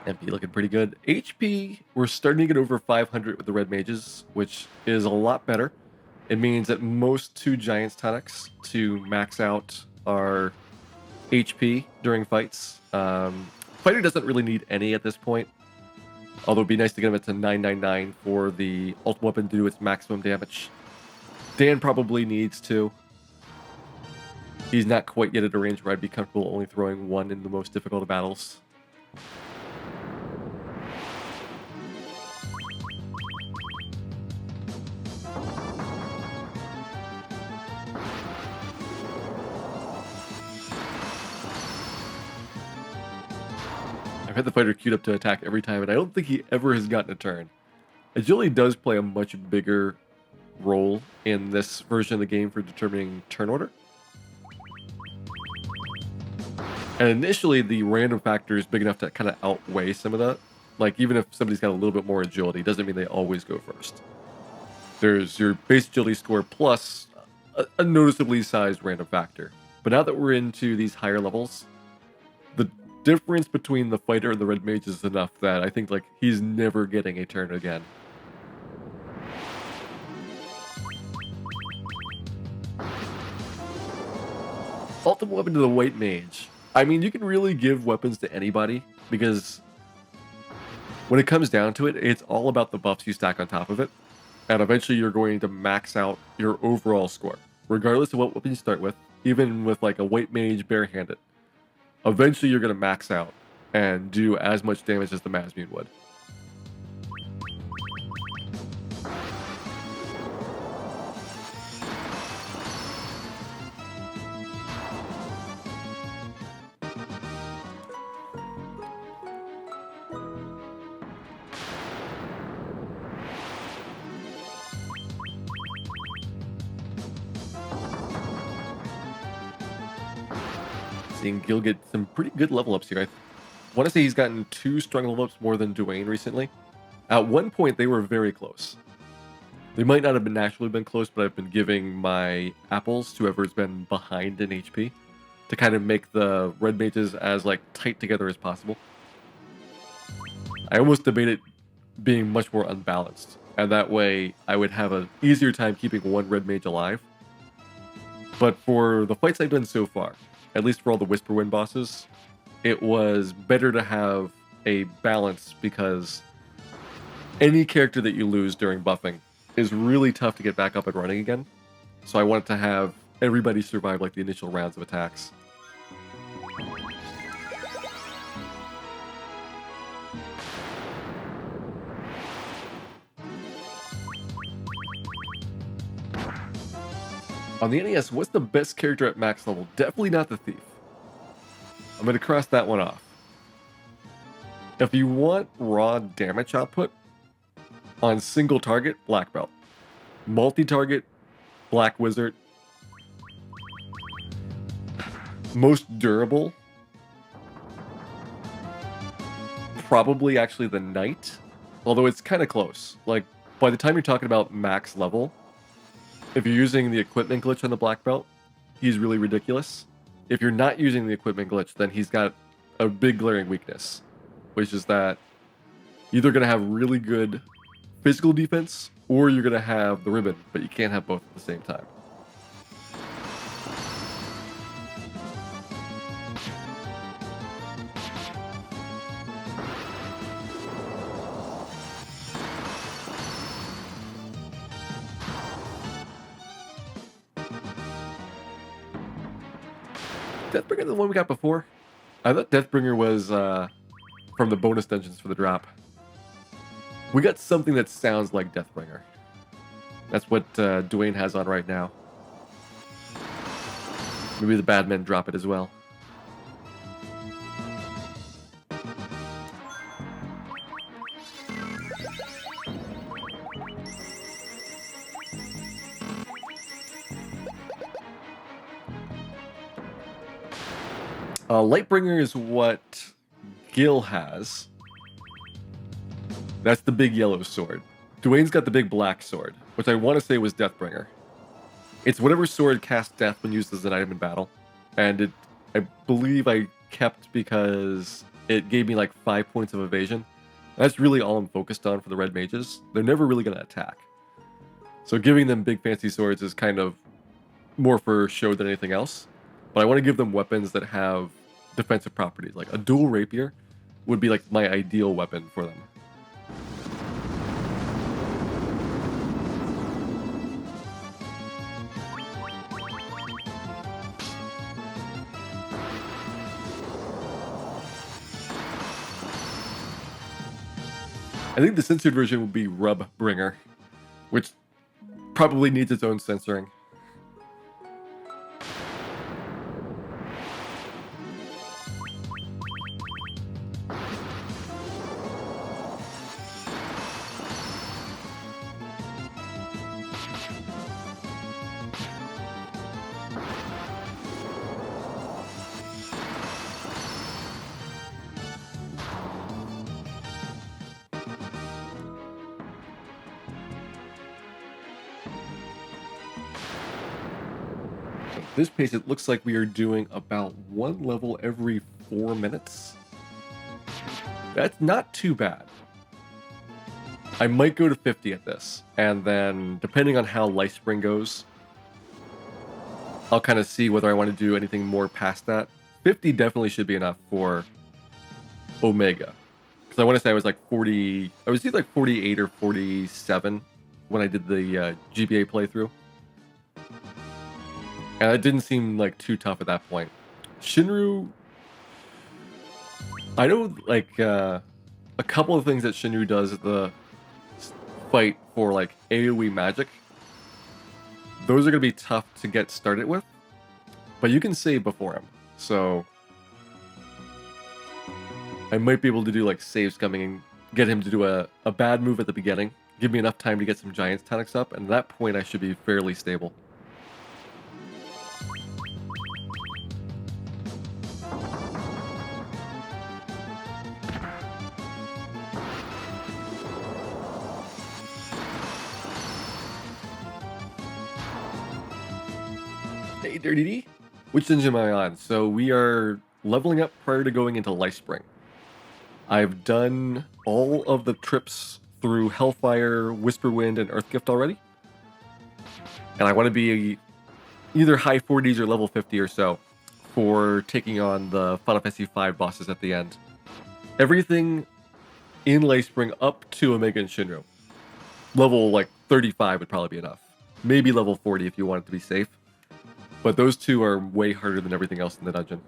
MP looking pretty good. HP, we're starting to get over 500 with the Red Mages, which is a lot better. It means that most 2 Giants tonics to max out our HP during fights. Fighter doesn't really need any at this point, although it'd be nice to get him to 999 for the ultimate weapon to do its maximum damage. Dan probably needs 2. He's not quite yet at a range where I'd be comfortable only throwing 1 in the most difficult of battles. I've had the fighter queued up to attack every time, and I don't think he ever has gotten a turn. Agility does play a much bigger role in this version of the game for determining turn order. And initially, the random factor is big enough to kind of outweigh some of that. Like, even if somebody's got a little bit more agility, doesn't mean they always go first. There's your base agility score plus a noticeably sized random factor. But now that we're into these higher levels, the difference between the fighter and the Red Mage is enough that I think, like, he's never getting a turn again. Ultimate weapon to the White Mage. I mean, you can really give weapons to anybody because when it comes down to it, it's all about the buffs you stack on top of it. And eventually you're going to max out your overall score, regardless of what weapon you start with, even with like a White Mage barehanded. Eventually you're going to max out and do as much damage as the Masmune would. seeing Gil get some pretty good level ups here. I want to say he's gotten 2 strong level ups more than Dwayne recently. At one point, they were very close. They might not have been naturally been close, but I've been giving my apples to whoever's been behind in HP to kind of make the red mages as like tight together as possible. I almost debated being much more unbalanced, and that way I would have an easier time keeping one red mage alive. But for the fights I've done so far, at least for all the Whisperwind bosses, it was better to have a balance because any character that you lose during buffing is really tough to get back up and running again. So I wanted to have everybody survive like the initial rounds of attacks. On the NES, what's the best character at max level? Definitely not the Thief. I'm going to cross that one off. If you want raw damage output, on single target, Black Belt. Multi-target, Black Wizard. Most durable, probably actually the Knight. Although it's kind of close. Like, by the time you're talking about max level, if you're using the equipment glitch on the Black Belt, he's really ridiculous. If you're not using the equipment glitch, then he's got a big glaring weakness, which is that you're either going to have really good physical defense, or you're going to have the ribbon, but you can't have both at the same time. Deathbringer the one we got before? I thought Deathbringer was from the bonus dungeons for the drop. We got something that sounds like Deathbringer. That's what Dwayne has on right now. Maybe the bad men drop it as well. Lightbringer is what Gil has. That's the big yellow sword. Dwayne's got the big black sword, which I want to say was Deathbringer. It's whatever sword casts death when used as an item in battle. And I believe I kept because it gave me like 5 points of evasion. That's really all I'm focused on for the red mages. They're never really going to attack. So giving them big fancy swords is kind of more for show than anything else. But I want to give them weapons that have defensive properties. Like a dual rapier would be like my ideal weapon for them. I think the censored version would be Rubbringer, which probably needs its own censoring. This pace, it looks like we are doing about one level every 4 minutes. That's not too bad. I might go to 50 at this, and then depending on how Lifespring goes, I'll kind of see whether I want to do anything more past that. 50 definitely should be enough for Omega. Because I want to say I was like 40, I was either like 48 or 47 when I did the GBA playthrough. And it didn't seem like too tough at that point. Shinru, I know like a couple of things that Shinru does at the fight for like AoE magic. Those are going to be tough to get started with, but you can save before him. So I might be able to do like saves coming and get him to do a bad move at the beginning. Give me enough time to get some Giants tonics up, and at that point I should be fairly stable. Hey, Dirty D. Which dungeon am I on? So we are leveling up prior to going into Life Spring. I've done all of the trips through Hellfire, Whisperwind, and Earthgift already. And I want to be either high 40s or level 50 or so for taking on the Final Fantasy V bosses at the end. Everything in Life Spring up to Omega and Shinru. Level like 35 would probably be enough. Maybe level 40 if you want it to be safe. But those two are way harder than everything else in the dungeon.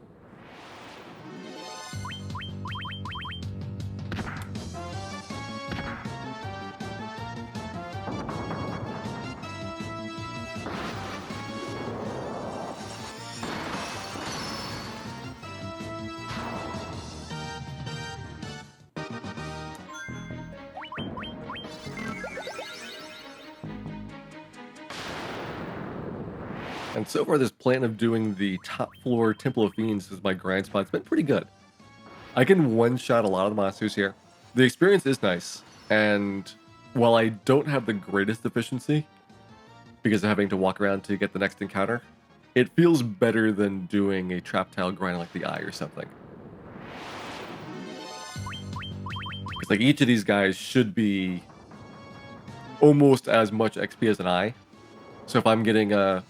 And so far, this plan of doing the top floor Temple of Fiends as my grind spot's been pretty good. I can one-shot a lot of the monsters here. The experience is nice, and while I don't have the greatest efficiency, because of having to walk around to get the next encounter, it feels better than doing a trap tile grind like the Eye or something. Because like each of these guys should be almost as much XP as an Eye. So if I'm getting a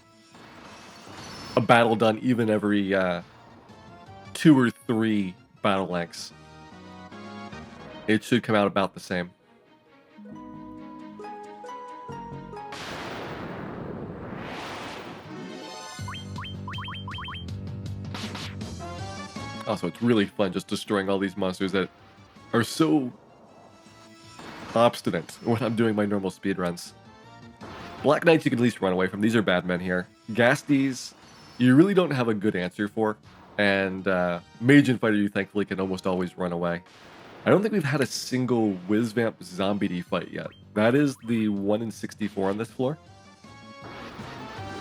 battle done even every 2 or 3 battle lengths, it should come out about the same. Also, it's really fun just destroying all these monsters that are so obstinate when I'm doing my normal speedruns. Black Knights you can at least run away from. These are bad men here. Gasties, you really don't have a good answer for. And Mage and Fighter you thankfully can almost always run away. I don't think we've had a single Whizvamp Zombie D fight yet. That is the 1 in 64 on this floor.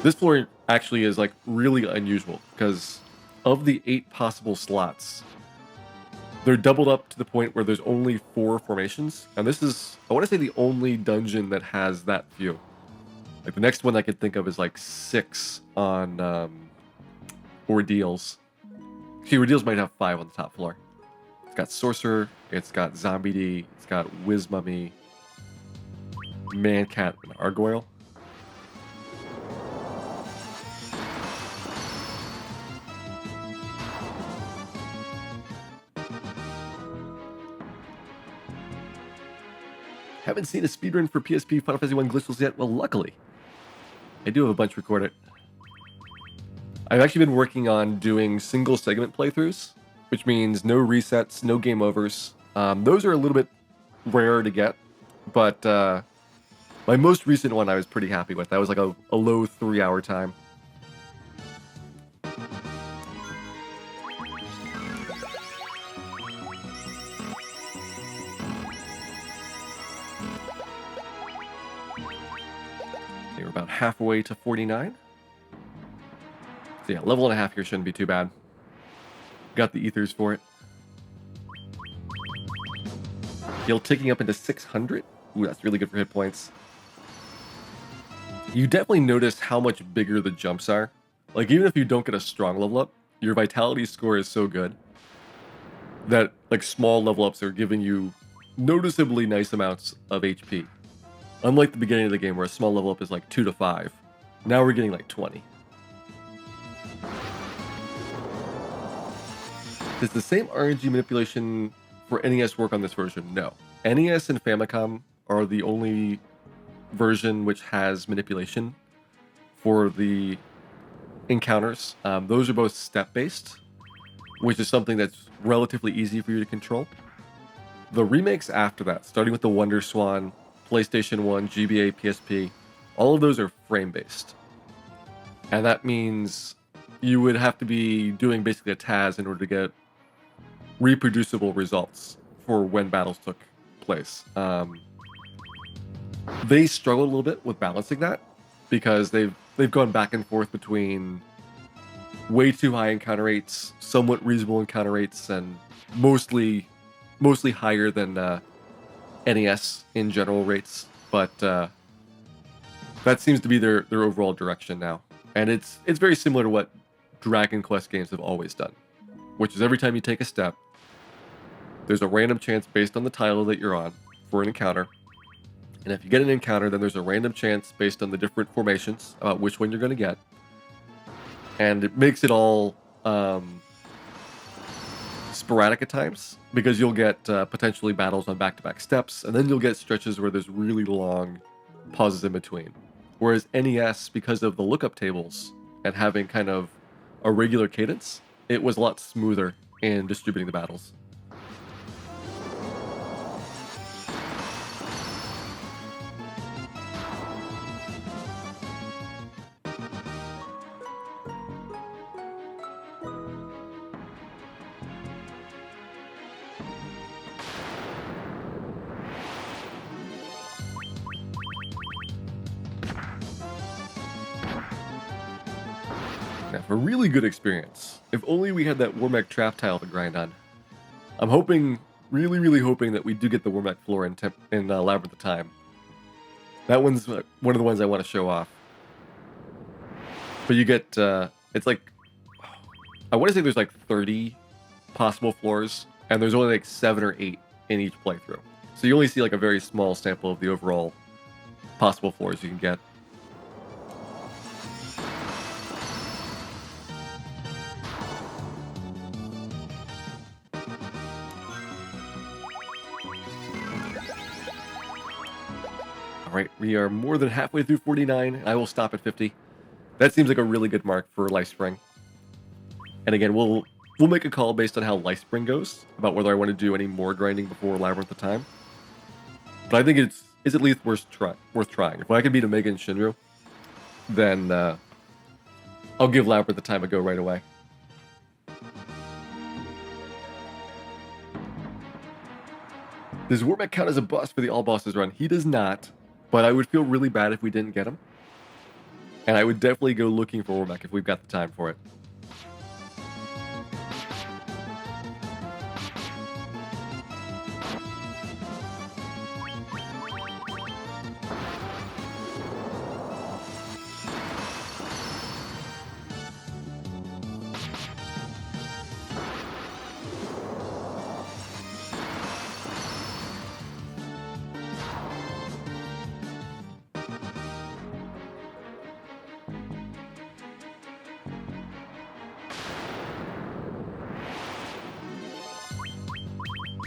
This floor actually is like really unusual because of the 8 possible slots, they're doubled up to the point where there's only 4 formations. And this is, I want to say, the only dungeon that has that few. Like the next one I could think of is like 6 on Ordeals. See, Ordeals might have 5 on the top floor. It's got Sorcerer, it's got Zombie D, it's got Whiz Mummy, Mancat, and Argoyle. Haven't seen a speedrun for PSP Final Fantasy 1 Glitchless yet? Well, luckily. I do have a bunch recorded. I've actually been working on doing single segment playthroughs, which means no resets, no game overs. Those are a little bit rarer to get, but my most recent one I was pretty happy with. That was like a low 3-hour time. Okay, we're about halfway to 49. So yeah, level and a half here shouldn't be too bad. Got the ethers for it. Heal ticking up into 600. Ooh, that's really good for hit points. You definitely notice how much bigger the jumps are. Like, even if you don't get a strong level up, your vitality score is so good that, like, small level ups are giving you noticeably nice amounts of HP. Unlike the beginning of the game where a small level up is like 2 to 5. Now we're getting like 20. Does the same RNG manipulation for NES work on this version? No. NES and Famicom are the only version which has manipulation for the encounters. Those are both step-based, which is something that's relatively easy for you to control. The remakes after that, starting with the Wonder Swan, PlayStation 1, GBA, PSP, all of those are frame-based. And that means you would have to be doing basically a TAS in order to get reproducible results for when battles took place. They struggle a little bit with balancing that because they've gone back and forth between way too high encounter rates, somewhat reasonable encounter rates, and mostly higher than NES in general rates. But that seems to be their overall direction now. And it's very similar to what Dragon Quest games have always done, which is every time you take a step, there's a random chance based on the tile that you're on for an encounter. And if you get an encounter, then there's a random chance based on the different formations about which one you're going to get. And it makes it all sporadic at times, because you'll get potentially battles on back-to-back steps, and then you'll get stretches where there's really long pauses in between. Whereas NES, because of the lookup tables and having kind of a regular cadence, it was a lot smoother in distributing the battles. Yeah, for a really good experience. If only we had that Wormek trap tile to grind on. I'm hoping, really hoping that we do get the Wormek floor in Labyrinth of Time. That one's one of the ones I want to show off. But you get, it's like, I want to say there's like 30 possible floors, and there's only like 7 or 8 in each playthrough. So you only see like a very small sample of the overall possible floors you can get. Alright, we are more than halfway through 49. I will stop at 50. That seems like a really good mark for Lifespring. And again, we'll make a call based on how Lifespring goes, about whether I want to do any more grinding before Labyrinth of Time. But I think it's at least worth trying. If I can beat Omega and Shinru, then I'll give Labyrinth of Time a go right away. Does Warbeck count as a boss for the All Bosses run? He does not, but I would feel really bad if we didn't get him. And I would definitely go looking for Warbeck if we've got the time for it.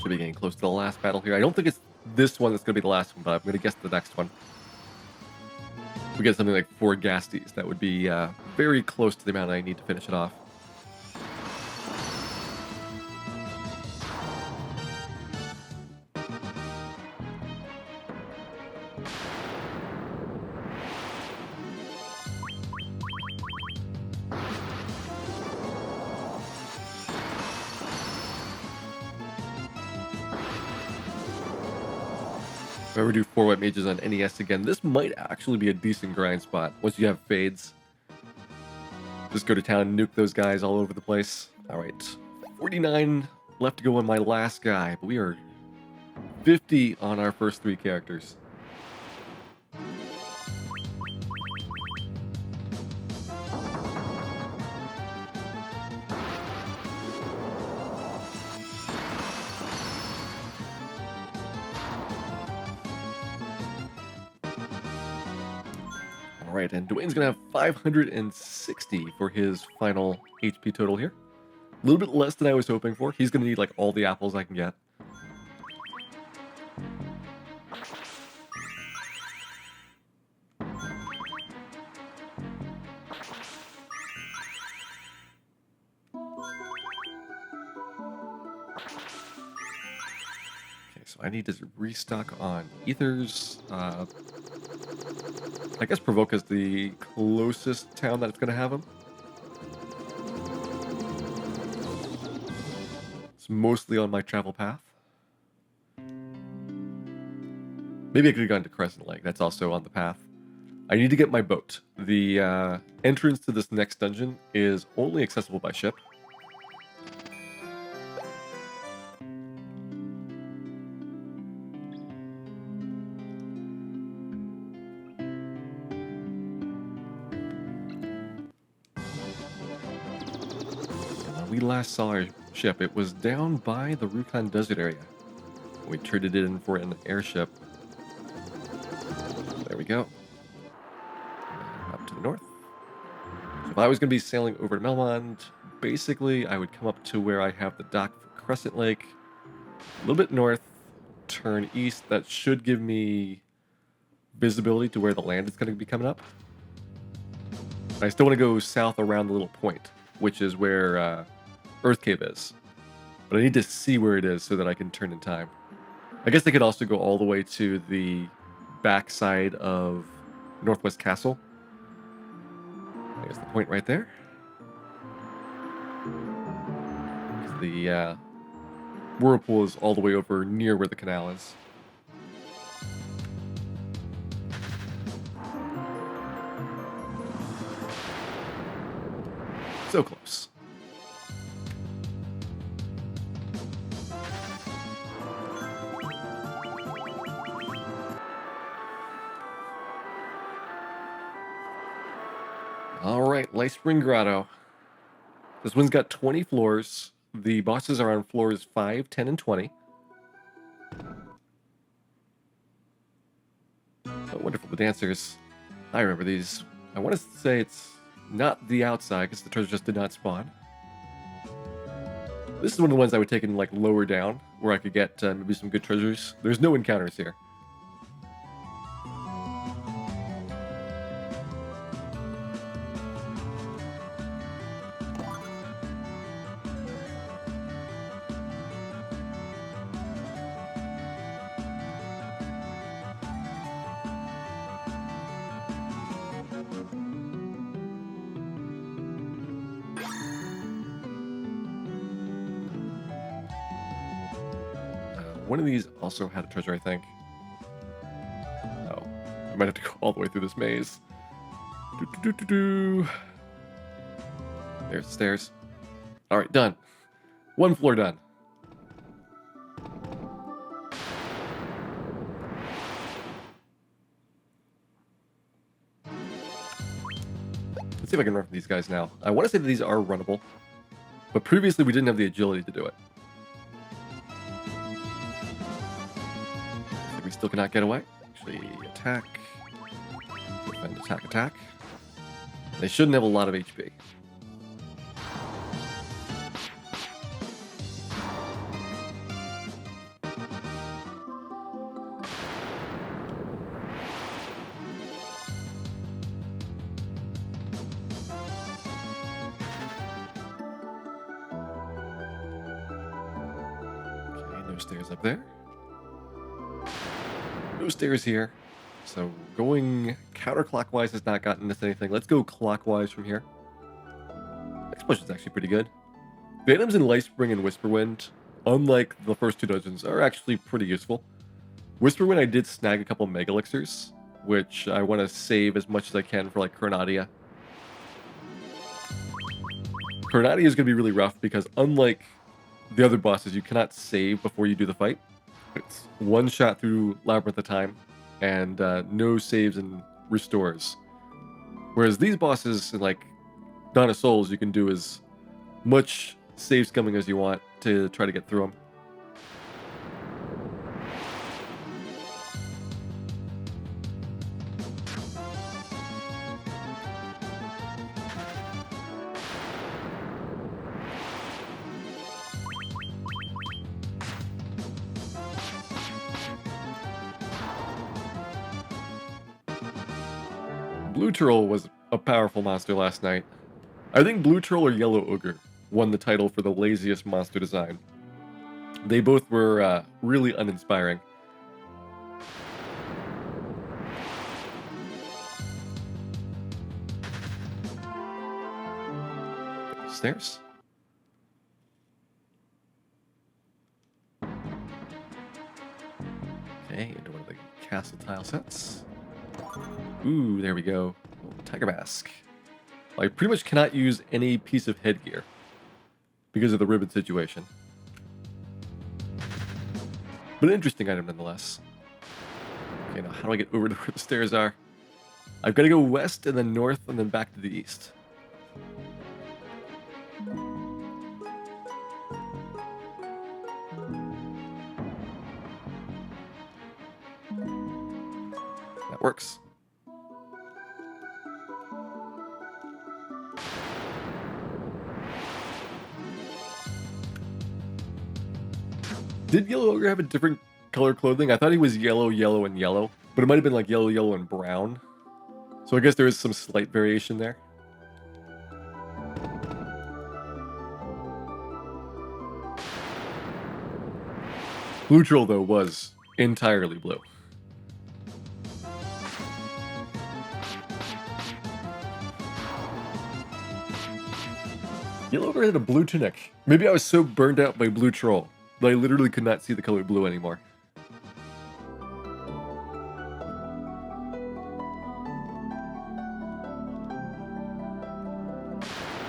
Should be getting close to the last battle here. I don't think it's this one that's going to be the last one, but I'm going to guess the next one. If we get something like 4 Gasties, that would be very close to the amount I need to finish it off. If I ever do 4 White Mages on NES again, this might actually be a decent grind spot once you have fades. Just go to town and nuke those guys all over the place. Alright, 49 left to go on my last guy, but we are 50 on our first 3 characters. Alright, and Dwayne's gonna have 560 for his final HP total here. A little bit less than I was hoping for. He's gonna need like all the apples I can get. Okay, so I need to restock on ethers. I guess Provoca's the closest town that's gonna have them. It's mostly on my travel path. Maybe I could have gone to Crescent Lake. That's also on the path. I need to get my boat. The entrance to this next dungeon is only accessible by ship. we last saw our ship. It was down by the Rukon Desert area. We traded it in for an airship. There we go. And up to the north. So if I was going to be sailing over to Melmond, basically I would come up to where I have the dock for Crescent Lake, a little bit north, turn east. That should give me visibility to where the land is going to be coming up. I still want to go south around the little point, which is where Earth Cave is. But I need to see where it is so that I can turn in time. I guess I could also go all the way to the backside of Northwest Castle. There's the point right there. The whirlpool is all the way over near where the canal is. So close. All right, Light Spring Grotto. This one's got 20 floors. The bosses are on floors 5, 10, and 20. Oh, wonderful. The dancers. I remember these. I want to say it's not the outside because the treasure just did not spawn. This is one of the ones I would take in like lower down where I could get maybe some good treasures. There's no encounters here. One of these also had a treasure, I think. Oh, I might have to go all the way through this maze. There's the stairs. All right, done. One floor done. Let's see if I can run from these guys now. I want to say that these are runnable, but previously we didn't have the agility to do it. We still cannot get away. Actually, attack. Defend, attack, attack. They shouldn't have a lot of HP. Okay, no stairs up there. No stairs here. So going counterclockwise has not gotten us anything. Let's go clockwise from here. Explosion is actually pretty good. The items in Lightspring and Whisperwind, unlike the first two dungeons, are actually pretty useful. Whisperwind, I did snag a couple Mega Elixirs, which I want to save as much as I can for like Chronadia. Chronadia is going to be really rough because unlike the other bosses, you cannot save before you do the fight. It's one shot through Labyrinth at a time, and no saves and restores. Whereas these bosses, in like Dawn of Souls, you can do as much save scumming as you want to try to get through them. Blue Troll was a powerful monster last night. I think Blue Troll or Yellow Ogre won the title for the laziest monster design. They both were really uninspiring. Stairs. Okay, into one of the castle tile sets. Ooh, there we go. Oh, Tiger Mask. I pretty much cannot use any piece of headgear because of the ribbon situation. But an interesting item nonetheless. Okay, now how do I get over to where the stairs are? I've got to go west and then north and then back to the east. That works. Did Yellow Ogre have a different color clothing? I thought he was yellow, yellow, and yellow, but it might have been like yellow, yellow, and brown. So I guess there is some slight variation there. Blue Troll, though, was entirely blue. Yellow Ogre had a blue tunic. Maybe I was so burned out by Blue Troll that I literally could not see the color blue anymore.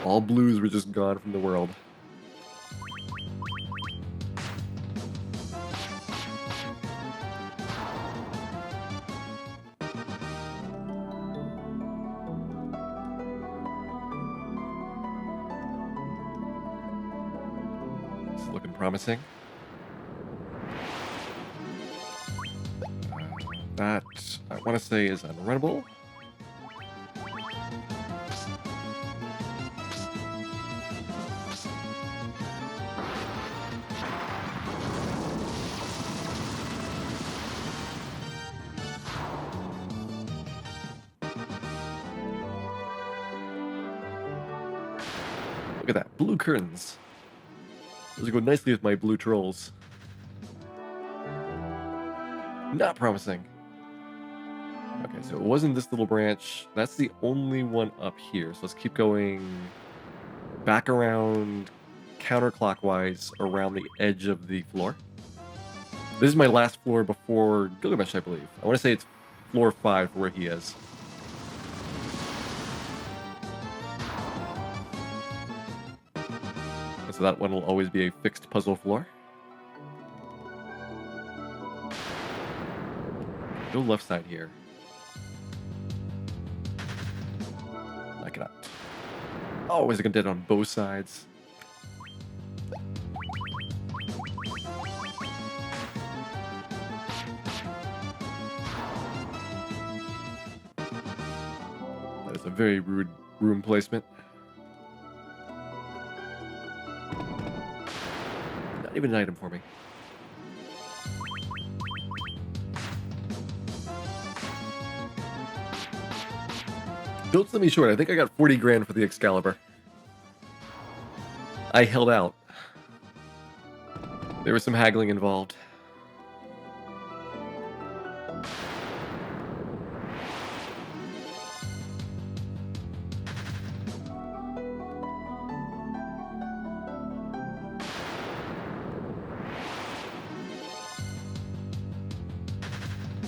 All blues were just gone from the world. It's looking promising. That, I want to say, is unrunnable. Look at that, blue curtains. Those go nicely with my blue trolls. Not promising. Okay, so it wasn't this little branch. That's the only one up here. So let's keep going back around counterclockwise around the edge of the floor. This is my last floor before Gilgamesh, I believe. I want to say it's floor 5 where he is. And so that one will always be a fixed puzzle floor. Go left side here. I cannot. Oh, is it gonna dead on both sides? That is a very rude room placement. Not even an item for me. Don't sell me short. I think I got 40 grand for the Excalibur. I held out. There was some haggling involved.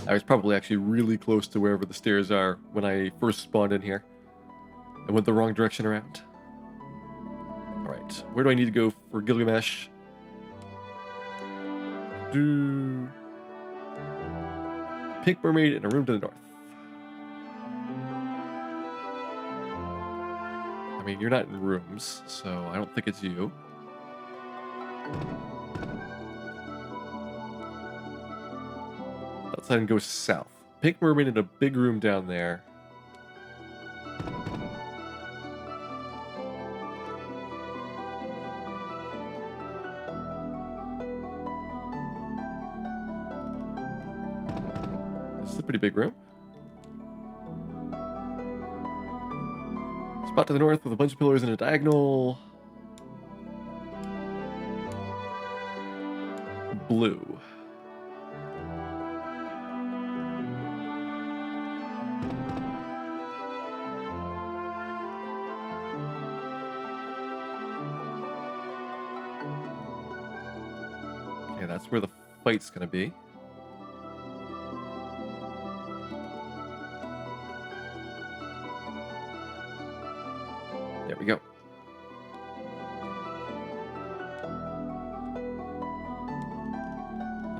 I was probably actually really close to wherever the stairs are when I first spawned in here. I went the wrong direction around. Alright, where do I need to go for Gilgamesh? Pink Mermaid in a room to the north. I mean, you're not in rooms, so I don't think it's you. Outside and go south. Pink Mermaid in a big room down there. This is a pretty big room. Spot to the north with a bunch of pillars and a diagonal. Blue. Okay, that's where the fight's gonna be. There we go.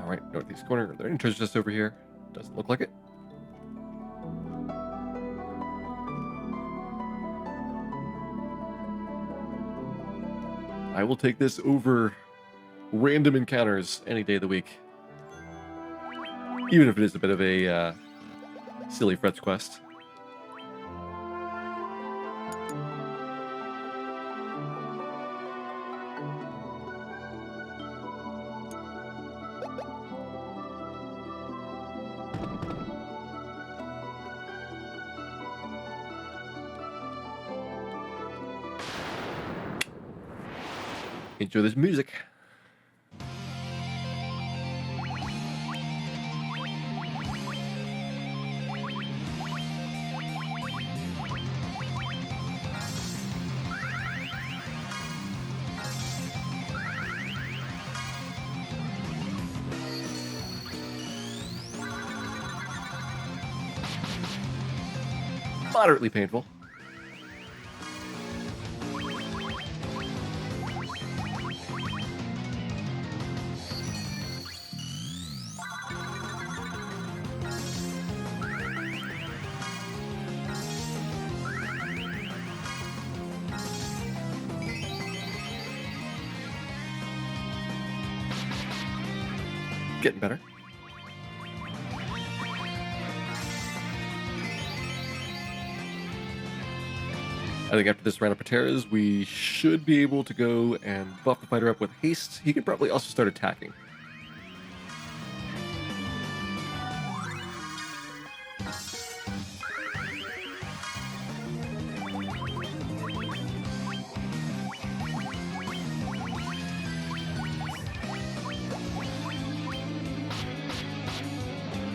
Alright, northeast corner. Are there any treasures just over here? Doesn't look like it. I will take this over random encounters any day of the week. Even if it is a bit of a Silly Fred's Quest. Enjoy this music. Moderately painful. Getting better. I think after this round of Pateras, we should be able to go and buff the fighter up with haste. He could probably also start attacking.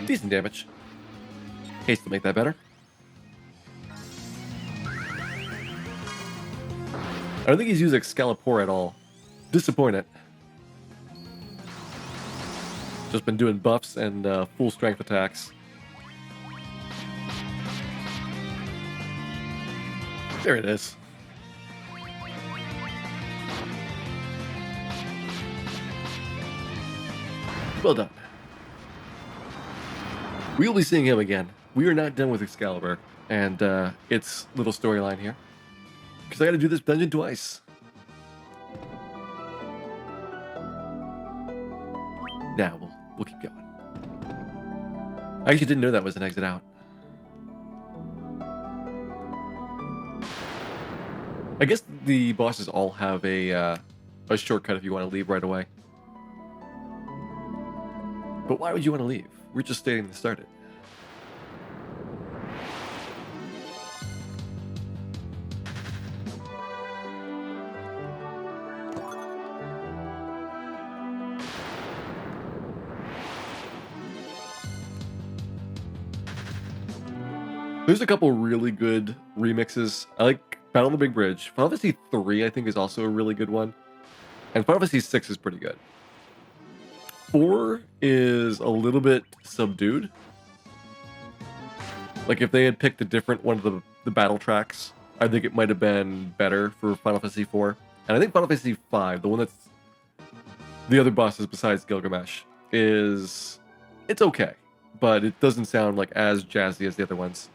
Decent damage. Haste to make that better. I don't think he's used Excalibur at all. Disappointed. Just been doing buffs and full strength attacks. There it is. Well done. We'll be seeing him again. We are not done with Excalibur and its little storyline here. Because I gotta do this dungeon twice. Now we'll keep going. I actually didn't know that was an exit out. I guess the bosses all have a shortcut if you want to leave right away. But why would you want to leave? We're just stating to start it. There's a couple really good remixes. I like Battle on the Big Bridge. Final Fantasy 3, I think, is also a really good one. And Final Fantasy 6 is pretty good. 4 is a little bit subdued. Like, if they had picked a different one of the battle tracks, I think it might have been better for Final Fantasy 4. And I think Final Fantasy 5, the one that's the other bosses besides Gilgamesh, it's okay. But it doesn't sound like as jazzy as the other ones.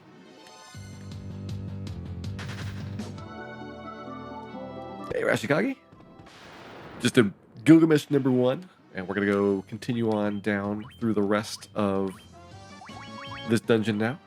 Hey, Rashikage. Just a Gilgamesh number 1, and we're gonna go continue on down through the rest of this dungeon now.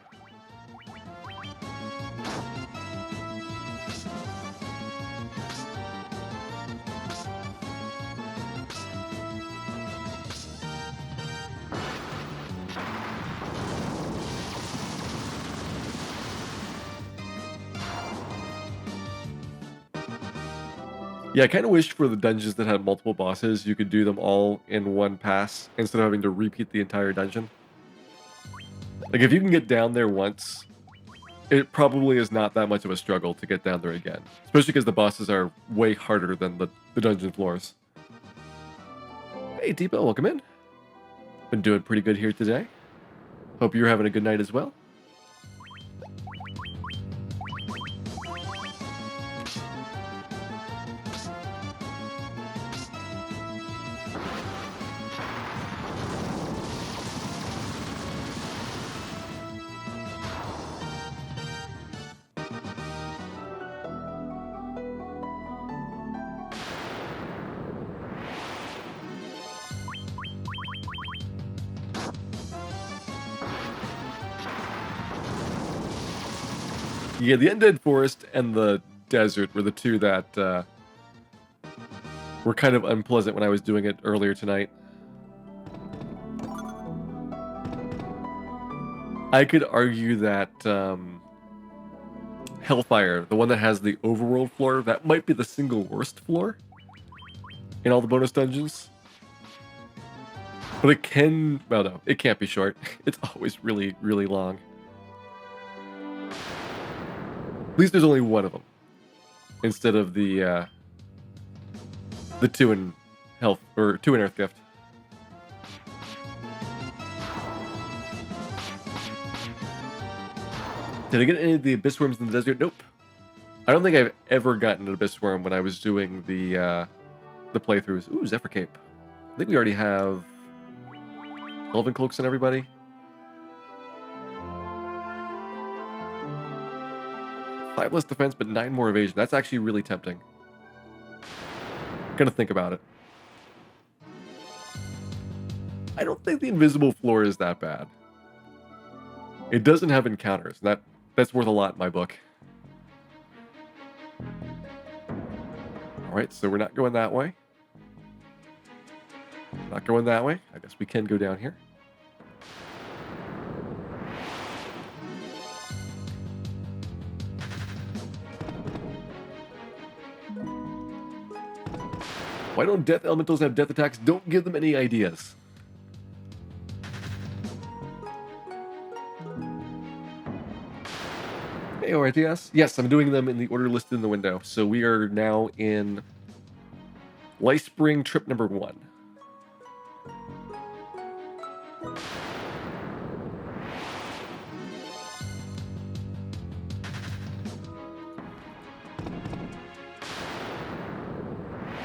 Yeah, I kind of wish for the dungeons that had multiple bosses, you could do them all in one pass instead of having to repeat the entire dungeon. Like, if you can get down there once, it probably is not that much of a struggle to get down there again. Especially because the bosses are way harder than the dungeon floors. Hey, Deepa, welcome in. Been doing pretty good here today. Hope you're having a good night as well. Yeah, the Undead Forest and the desert were the two that were kind of unpleasant when I was doing it earlier tonight. I could argue that Hellfire, the one that has the overworld floor, that might be the single worst floor in all the bonus dungeons. But it can, well, no, it can't be short. It's always really, really long. At least there's only one of them instead of the two in health or two in Earth Gift. Did I get any of the abyss worms in the desert? Nope. I don't think I've ever gotten an abyss worm when I was doing the playthroughs. Ooh, Zephyr Cape. I think we already have Elven Cloaks and everybody. Five less defense, but 9 more evasion. That's actually really tempting. Gonna think about it. I don't think the invisible floor is that bad. It doesn't have encounters. That's worth a lot in my book. Alright, so we're not going that way. Not going that way. I guess we can go down here. Why don't death elementals have death attacks? Don't give them any ideas. Hey, ORTS. Yes, I'm doing them in the order listed in the window. So we are now in Life Spring trip number 1.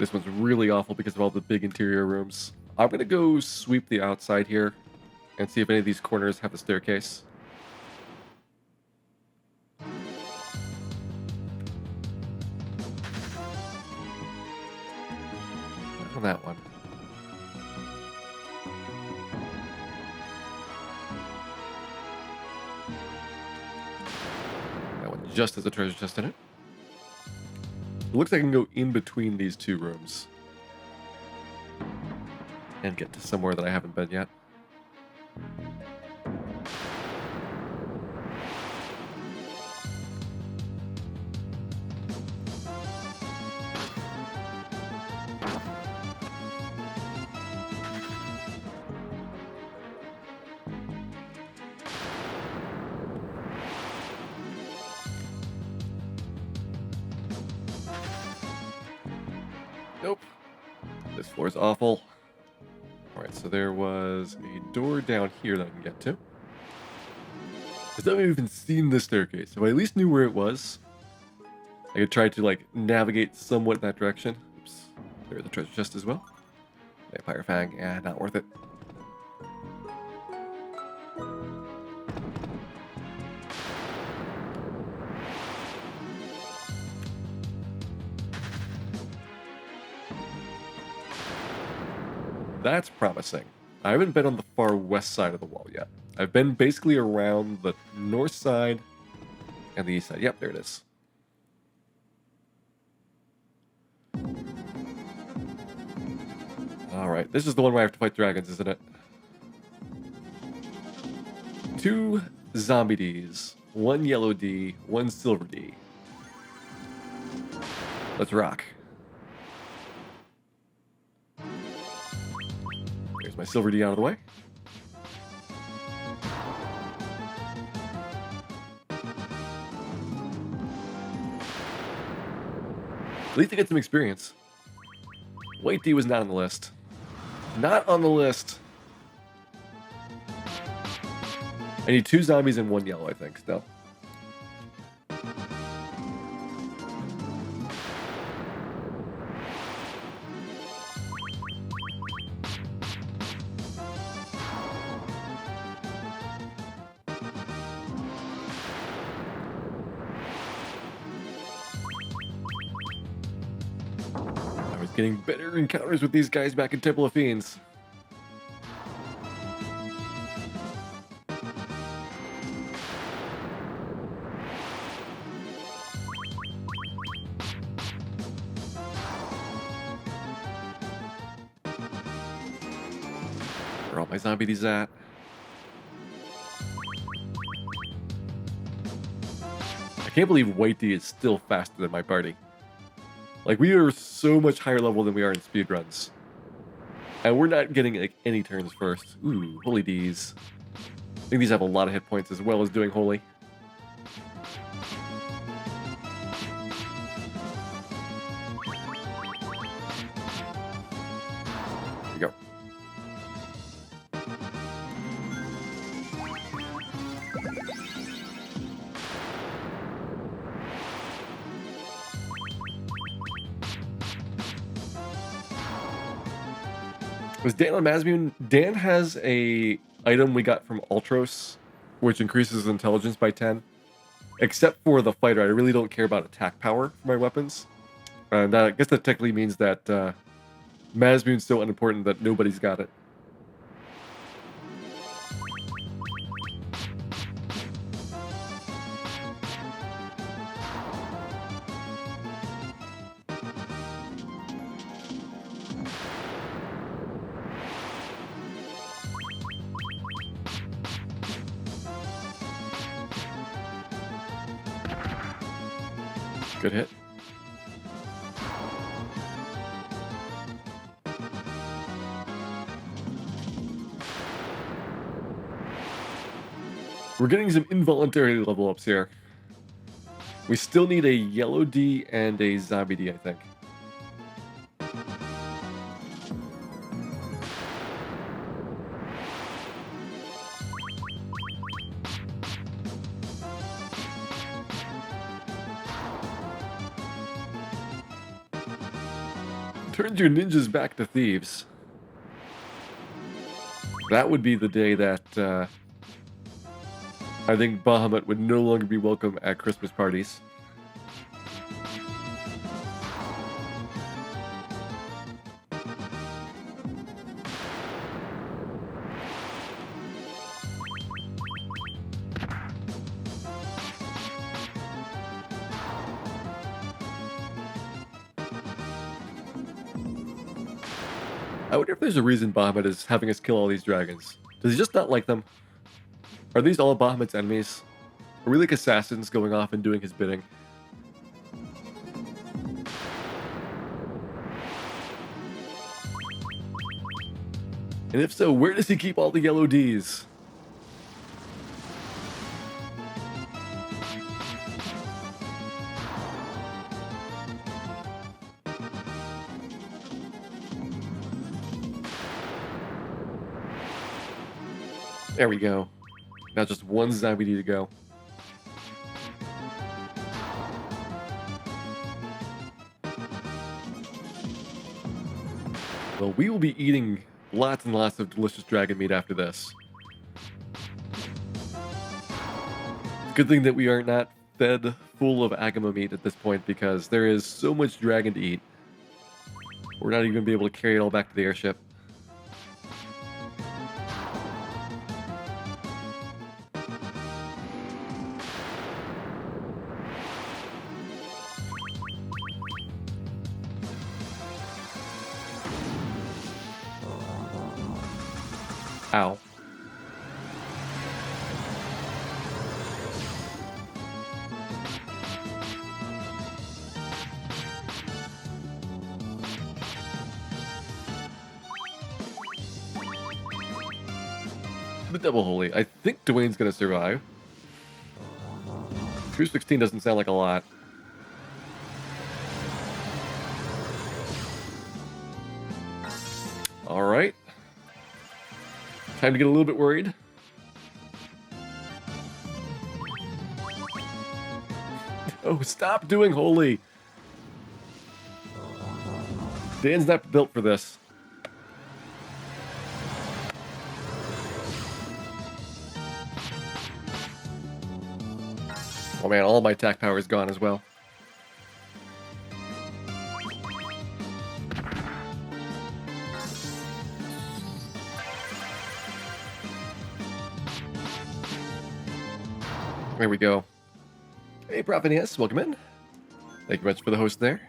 This one's really awful because of all the big interior rooms. I'm going to go sweep the outside here and see if any of these corners have a staircase. Not on that one. That one just has a treasure chest in it. It looks like I can go in between these two rooms and get to somewhere that I haven't been yet. Nope. This floor is awful. Alright, so there was a door down here that I can get to. I've never even seen this staircase. If I at least knew where it was, I could try to, like, navigate somewhat in that direction. Oops. There's the treasure chest as well. Vampire Fang. Yeah, not worth it. That's promising. I haven't been on the far west side of the wall yet. I've been basically around the north side and the east side. Yep, there it is. Alright, this is the one where I have to fight dragons, isn't it? 2 zombie Ds, 1 yellow D, 1 silver D. Let's rock. There's my silver D out of the way. At least I get some experience. White D was not on the list. Not on the list. I need 2 zombies and 1 yellow, I think, still. Getting better encounters with these guys back in Temple of Fiends. Where are all my zombies at? I can't believe White D is still faster than my party. Like, we are so much higher level than we are in speedruns. And we're not getting, like, any turns first. Ooh, Holy D's. I think these have a lot of hit points as well as doing Holy. There we go. Was Dan on Mazmune? Dan has a item we got from Ultros, which increases his intelligence by 10. Except for the fighter, I really don't care about attack power for my weapons. And I guess that technically means that Mazmune's so unimportant that nobody's got it. Good hit. We're getting some involuntary level ups here. We still need a yellow D and a zombie D, I think. Turns your ninjas back to thieves. That would be the day that I think Bahamut would no longer be welcome at Christmas parties. I wonder if there's a reason Bahamut is having us kill all these dragons. Does he just not like them? Are these all Bahamut's enemies? Are we like assassins going off and doing his bidding? And if so, where does he keep all the yellow Ds? There we go. Now just one zombie D to go. Well, we will be eating lots and lots of delicious dragon meat after this. Good thing that we are not fed full of Agama meat at this point because there is so much dragon to eat. We're not even going to be able to carry it all back to the airship. Ow. The double holy. I think Dwayne's gonna survive. 216 doesn't sound like a lot. Alright. Time to get a little bit worried. Oh, stop doing holy. Dan's not built for this. Oh man, all my attack power is gone as well. There we go. Hey, Prophet, yes, welcome in. Thank you much for the host there.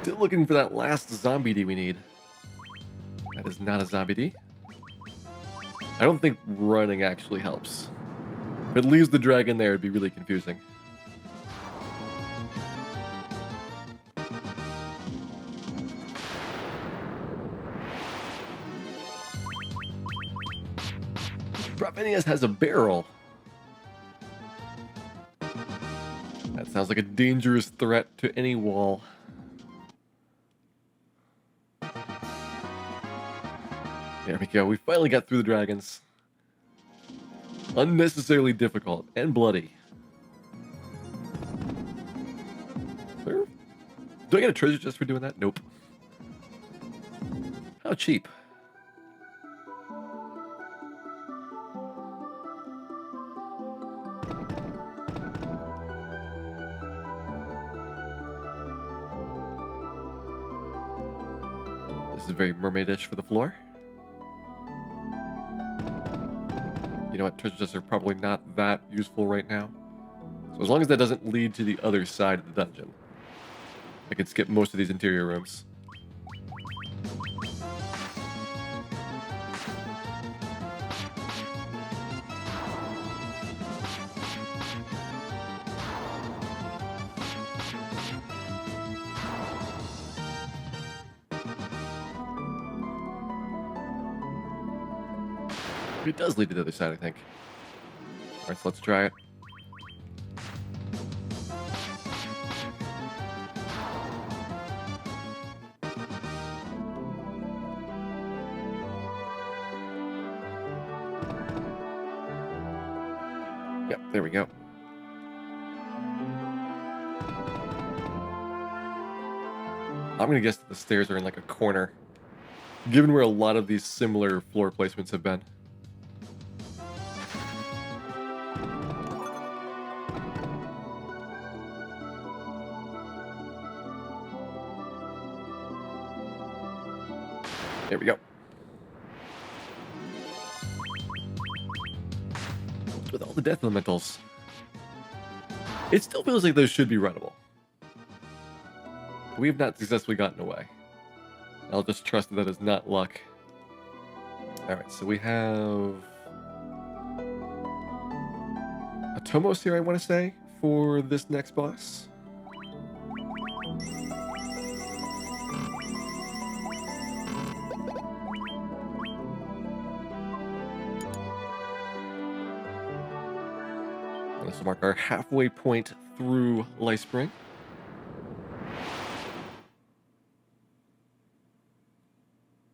Still looking for that last zombie D we need. That is not a zombie D. I don't think running actually helps. If it leaves the dragon there, it'd be really confusing. Bravenius has a barrel. That sounds like a dangerous threat to any wall. There we go. We finally got through the dragons. Unnecessarily difficult and bloody. Do I get a treasure chest for doing that? Nope. How cheap. This is very mermaidish for the floor. You know what? Treasure chests are probably not that useful right now. So as long as that doesn't lead to the other side of the dungeon, I can skip most of these interior rooms. It does lead to the other side, I think. Alright, so let's try it. Yep, there we go. I'm gonna guess that the stairs are in like a corner, given where a lot of these similar floor placements have been. There we go. With all the death elementals, it still feels like those should be runnable. We have not successfully gotten away. I'll just trust that is not luck. Alright, so we have a Tomos here, I want to say, for this next boss. This will mark our halfway point through Life Spring.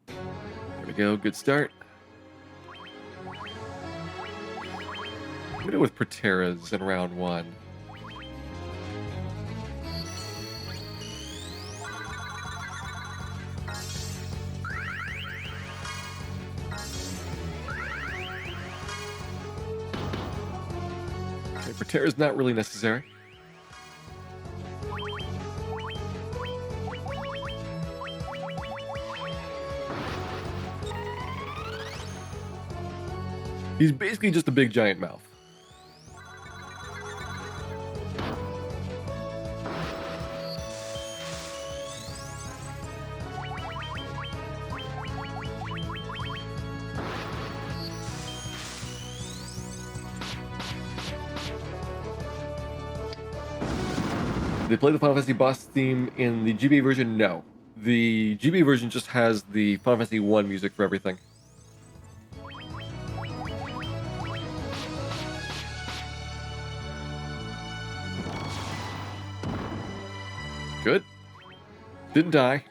There we go, good start. I'm gonna go with Proteras in round one. Proterra is not really necessary. He's basically just a big giant mouth. Did they play the Final Fantasy boss theme in the GBA version? No. The GBA version just has the Final Fantasy 1 music for everything. Good. Didn't die.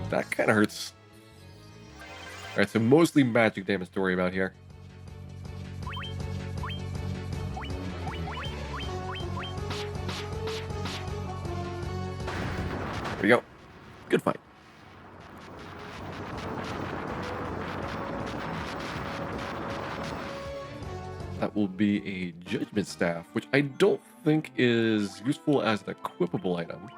That kind of hurts. Alright, so mostly magic damage to worry about here. There we go. Good fight. That will be a Judgment Staff, which I don't think is useful as an equipable item.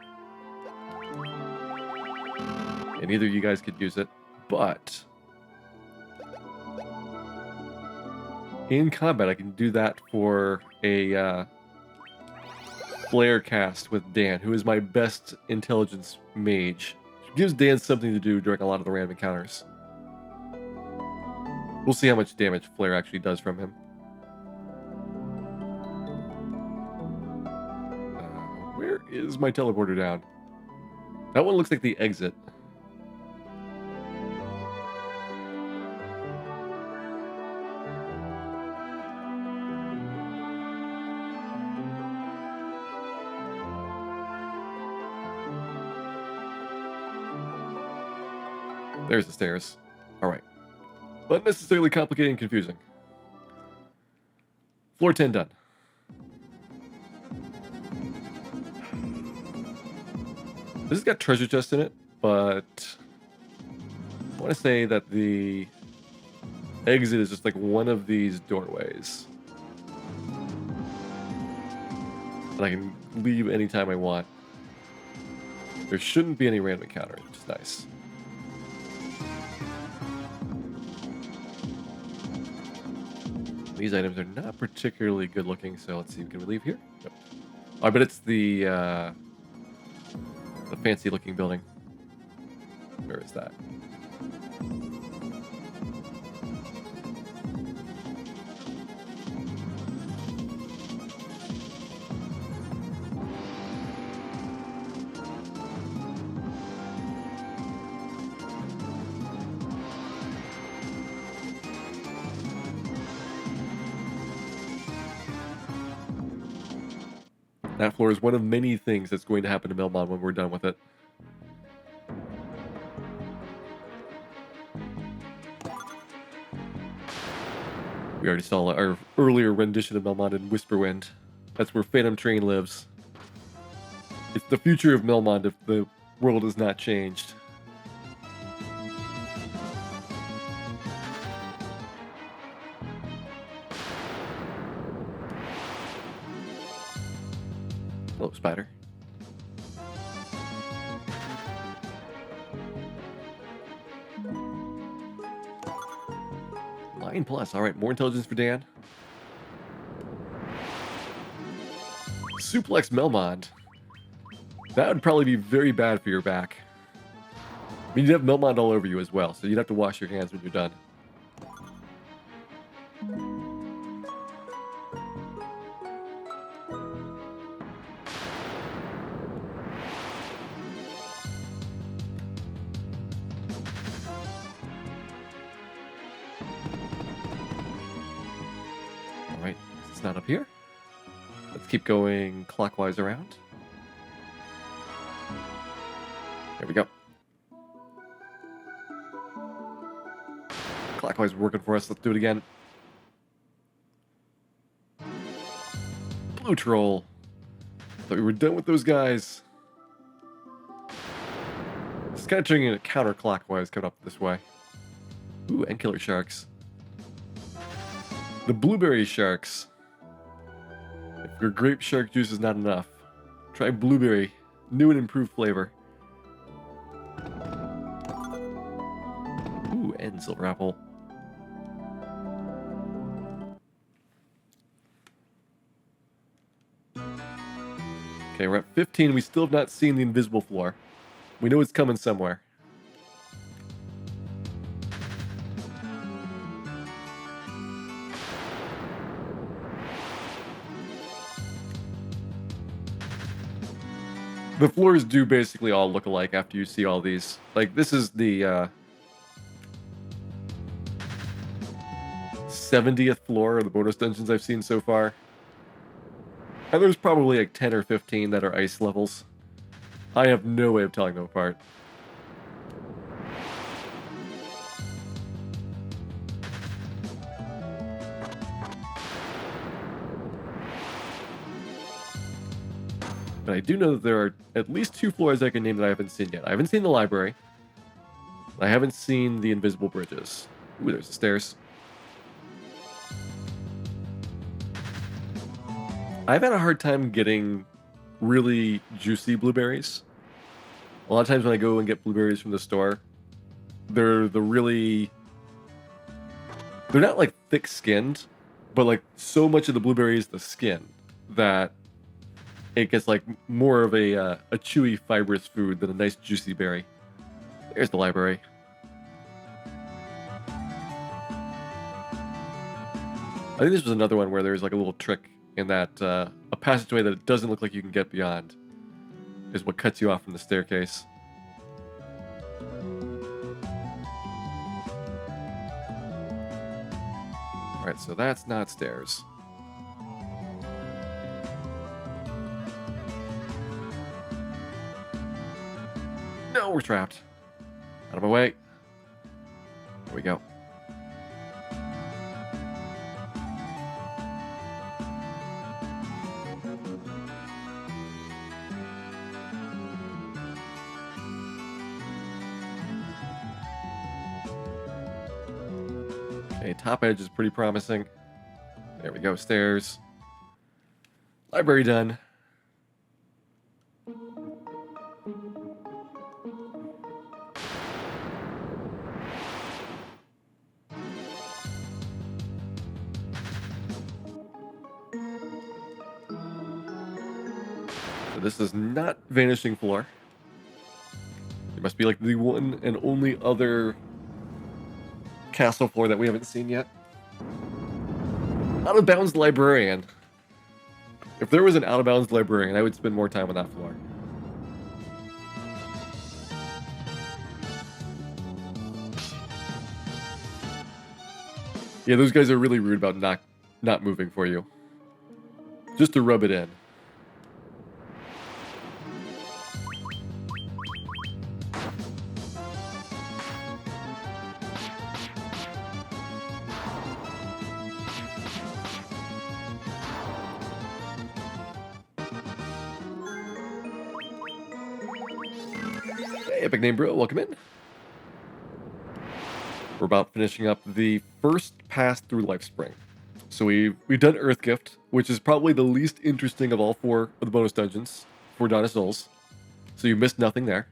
And neither of you guys could use it, but in combat, I can do that for a flare cast with Dan, who is my best intelligence mage. It gives Dan something to do during a lot of the random encounters. We'll see how much damage flare actually does from him. Where is my teleporter down? That one looks like the exit. There's the stairs. All right. Unnecessarily complicated and confusing. Floor 10 done. This has got treasure chest in it, but I want to say that the exit is just like one of these doorways. And I can leave anytime I want. There shouldn't be any random encounters, which is nice. These items are not particularly good looking, so let's see, can we leave here? Nope. I bet it's the fancy looking building. Where is that? That floor is one of many things that's going to happen to Melmon when we're done with it. We already saw our earlier rendition of Melmon in Whisperwind. That's where Phantom Train lives. It's the future of Melmond if the world has not changed. Hello, spider. Line plus. All right, more intelligence for Dan. Suplex Melmond. That would probably be very bad for your back. I mean, you'd have Melmond all over you as well, so you'd have to wash your hands when you're done. Alright, it's not up here. Let's keep going clockwise around. There we go. Clockwise working for us. Let's do it again. Blue troll. Thought we were done with those guys. It's kind of turning into counterclockwise coming up this way. Ooh, and killer sharks. The blueberry sharks. If your grape shark juice is not enough, try blueberry. New and improved flavor. Ooh, and silver apple. Okay, we're at 15. We still have not seen the invisible floor. We know it's coming somewhere. The floors do basically all look alike after you see all these. Like, this is the 70th floor of the bonus dungeons I've seen so far. And there's probably like 10 or 15 that are ice levels. I have no way of telling them apart. But I do know that there are at least 2 floors I can name that I haven't seen yet. I haven't seen the library. I haven't seen the invisible bridges. Ooh, there's the stairs. I've had a hard time getting really juicy blueberries. A lot of times when I go and get blueberries from the store, they're not like thick-skinned, but like so much of the blueberry is the skin that it gets like more of a chewy, fibrous food than a nice juicy berry. There's the library. I think this was another one where there's like a little trick in that a passageway that it doesn't look like you can get beyond is what cuts you off from the staircase. Alright, so that's not stairs. No, we're trapped. Out of my way. There we go. Okay, top edge is pretty promising. There we go, stairs. Library done. So this is not Vanishing Floor. It must be like the one and only other castle floor that we haven't seen yet. Out of bounds librarian. If there was an out of bounds librarian, I would spend more time on that floor. Yeah, those guys are really rude about not moving for you. Just to rub it in. Hey, Epic Name Bro, welcome in. We're about finishing up the first pass through Lifespring. So we've done Earth Gift, which is probably the least interesting of all 4 of the bonus dungeons for Dawn of Souls. So you missed nothing there.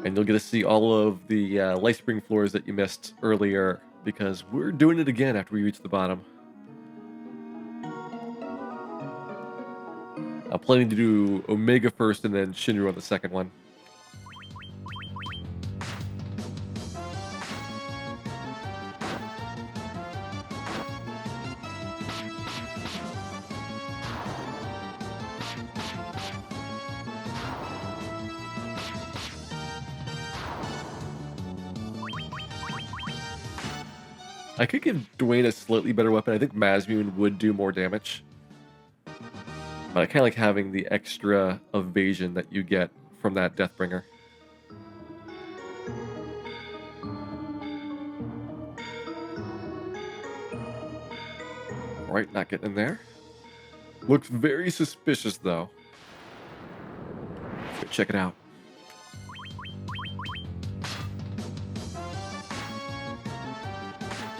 And you'll get to see all of the Lifespring floors that you missed earlier, because we're doing it again after we reach the bottom. I'm planning to do Omega first and then Shinru on the second one. I could give Dwayne a slightly better weapon. I think Mazmune would do more damage. But I kind of like having the extra evasion that you get from that Deathbringer. Alright, not getting in there. Looks very suspicious, though. Let's go check it out.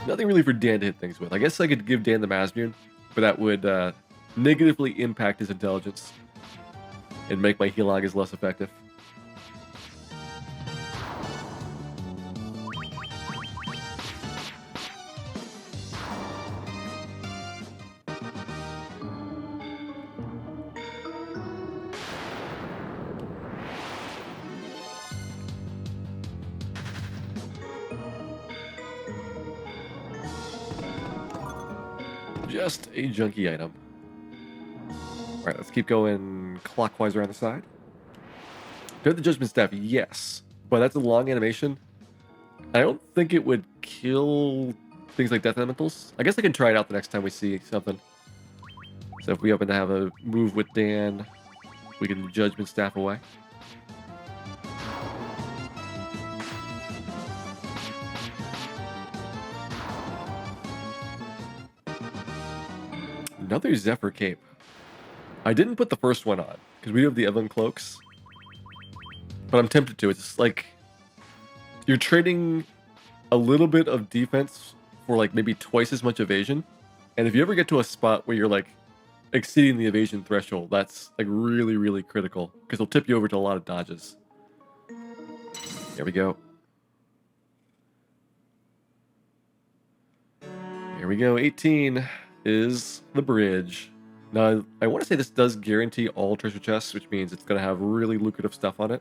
Nothing really for Dan to hit things with. I guess I could give Dan the Mazmune, but that would negatively impact his intelligence and make my Healog less effective. Just a junky item. Alright, let's keep going clockwise around the side. Do the Judgment Staff, yes. But that's a long animation. I don't think it would kill things like Death Elementals. I guess I can try it out the next time we see something. So if we happen to have a move with Dan, we can Judgment Staff away. Another Zephyr Cape. I didn't put the first one on, because we have the Evelyn Cloaks. But I'm tempted to. It's just like, you're trading a little bit of defense for like maybe twice as much evasion. And if you ever get to a spot where you're like exceeding the evasion threshold, that's like really, really critical, because it'll tip you over to a lot of dodges. There we go. Here we go. 18 is the bridge. Now, I want to say this does guarantee all treasure chests, which means it's going to have really lucrative stuff on it.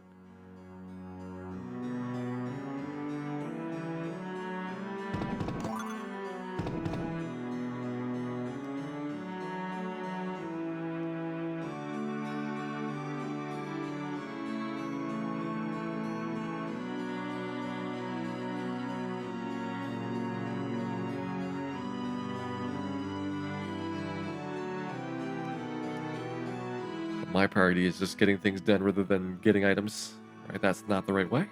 My priority is just getting things done rather than getting items. Right? That's not the right way.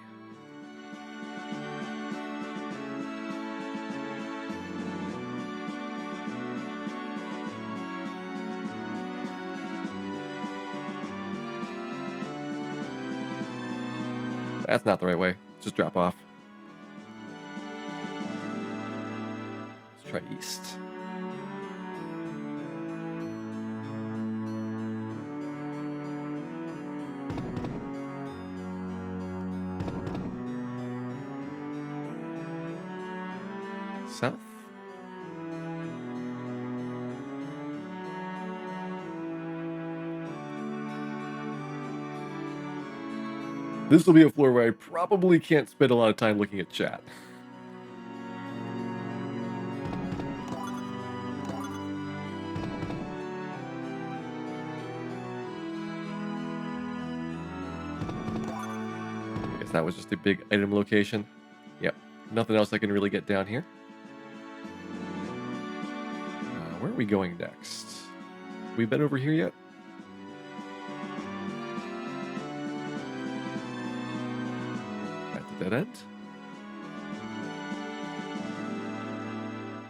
That's not the right way. Just drop off. Let's try east. South. This will be a floor where I probably can't spend a lot of time looking at chat. I guess that was just a big item location. Yep. Nothing else I can really get down here. Where are we going next? We been over here yet? At the dead end?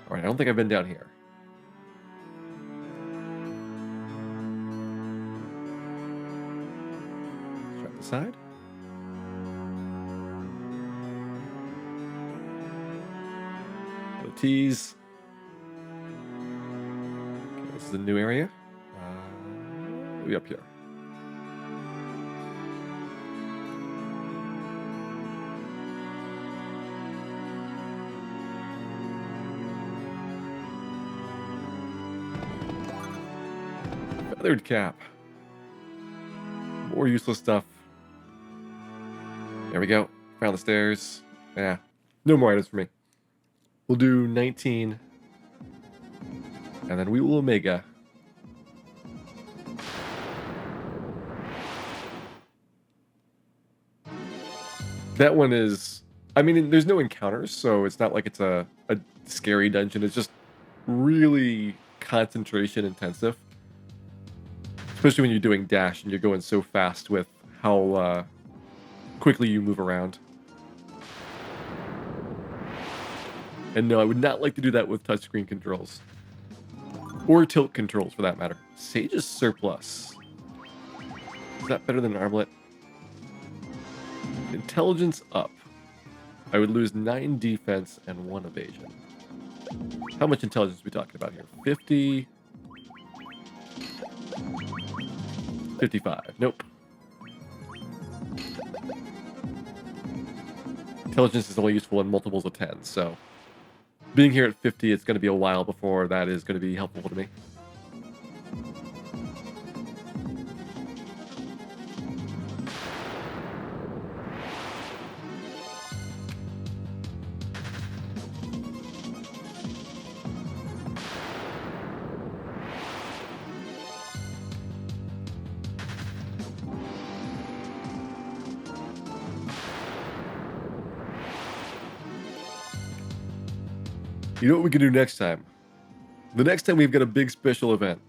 Alright, I don't think I've been down here. Let's try the side. The T's. Okay, this is a new area. We'll be up here. Feathered cap. More useless stuff. There we go. Found the stairs. Yeah. No more items for me. We'll do 19. And then we will Omega. That one is... I mean, there's no encounters, so it's not like it's a scary dungeon. It's just really concentration intensive. Especially when you're doing dash and you're going so fast with how quickly you move around. And no, I would not like to do that with touchscreen controls. Or tilt controls, for that matter. Sage's Surplus. Is that better than an armlet? Intelligence up. I would lose 9 defense and 1 evasion. How much intelligence are we talking about here? 50... 55. Nope. Intelligence is only useful in multiples of 10, so... being here at 50, it's going to be a while before that is going to be helpful to me. You know what we can do next time? The next time we've got a big special event.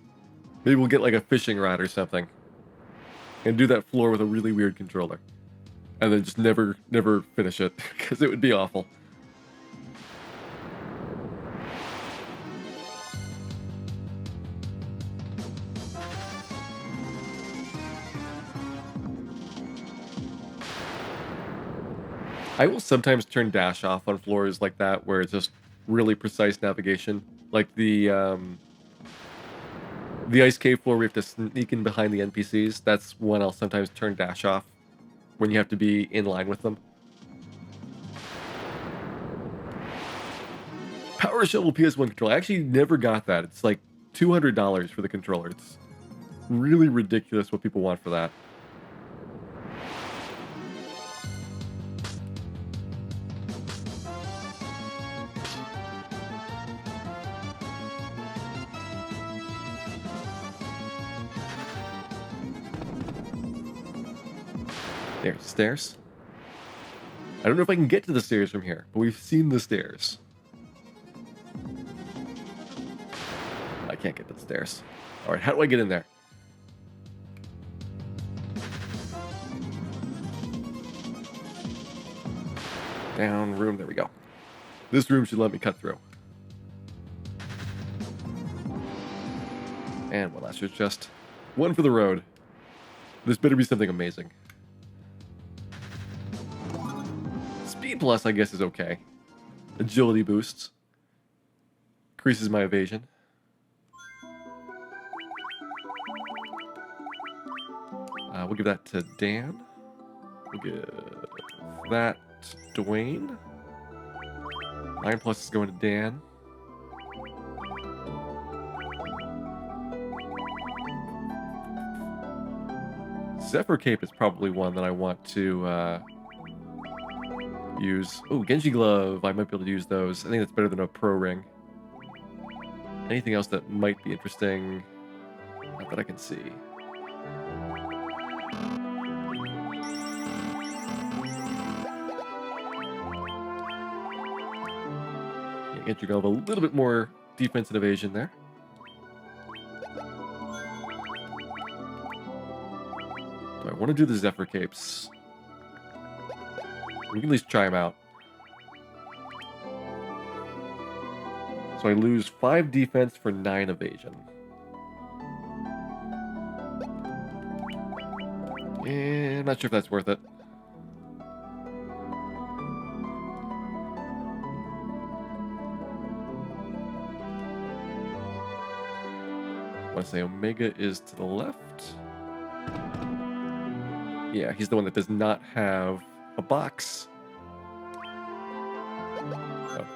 Maybe we'll get like a fishing rod or something. And do that floor with a really weird controller. And then just never finish it. Because it would be awful. I will sometimes turn dash off on floors like that where it's just really precise navigation. Like the ice cave floor where you have to sneak in behind the NPCs. That's when I'll sometimes turn dash off when you have to be in line with them. Power Power Shovel PS1 controller. I actually never got that. It's like $200 for the controller. It's really ridiculous what people want for that. There's stairs. I don't know if I can get to the stairs from here, but we've seen the stairs. I can't get to the stairs. All right, how do I get in there? Down room, there we go. This room should let me cut through. And one last chest. One for the road. This better be something amazing. Speed plus, I guess, is okay. Agility boosts. Increases my evasion. We'll give that to Dan. We'll give that to Dwayne. 9 plus is going to Dan. Zephyr Cape is probably one that I want to use. Oh, Genji Glove. I might be able to use those. I think that's better than a Pro Ring. Anything else that might be interesting? Not that I can see. Genji Glove, a little bit more defense and evasion there. Do I want to do the Zephyr Capes? We can at least try them out. So I lose 5 defense for 9 evasion. And I'm not sure if that's worth it. I want to say Omega is to the left. Yeah, he's the one that does not have a box. Oh.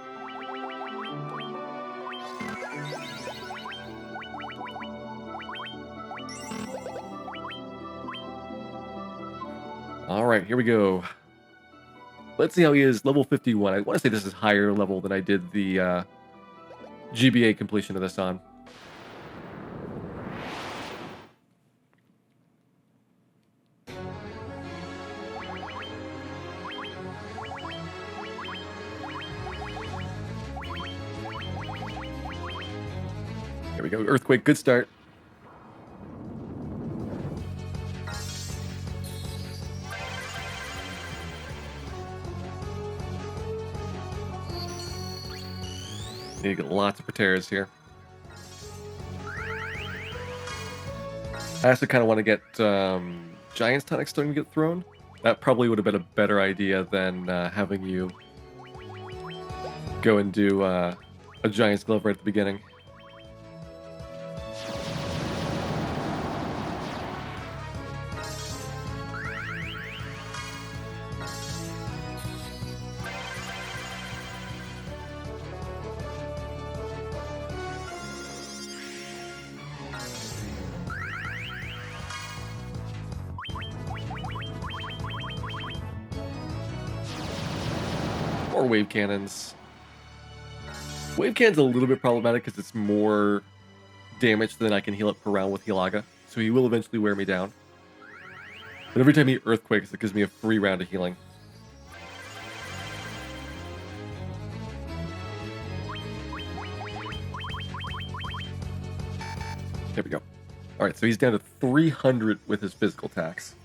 All right, here we go. Let's see how he is. Level 51. I want to say this is higher level than I did the GBA completion of this on. There we go. Earthquake, good start. Need to get lots of Pateras here. I also kind of want to get Giant's Tonic starting to get thrown. That probably would have been a better idea than having you go and do a Giant's Glove right at the beginning. Or wave cannons. Wave cannon's a little bit problematic because it's more damage than I can heal up per round with Hilaga, so he will eventually wear me down. But every time he earthquakes, it gives me a free round of healing. There we go. Alright, so he's down to 300 with his physical attacks.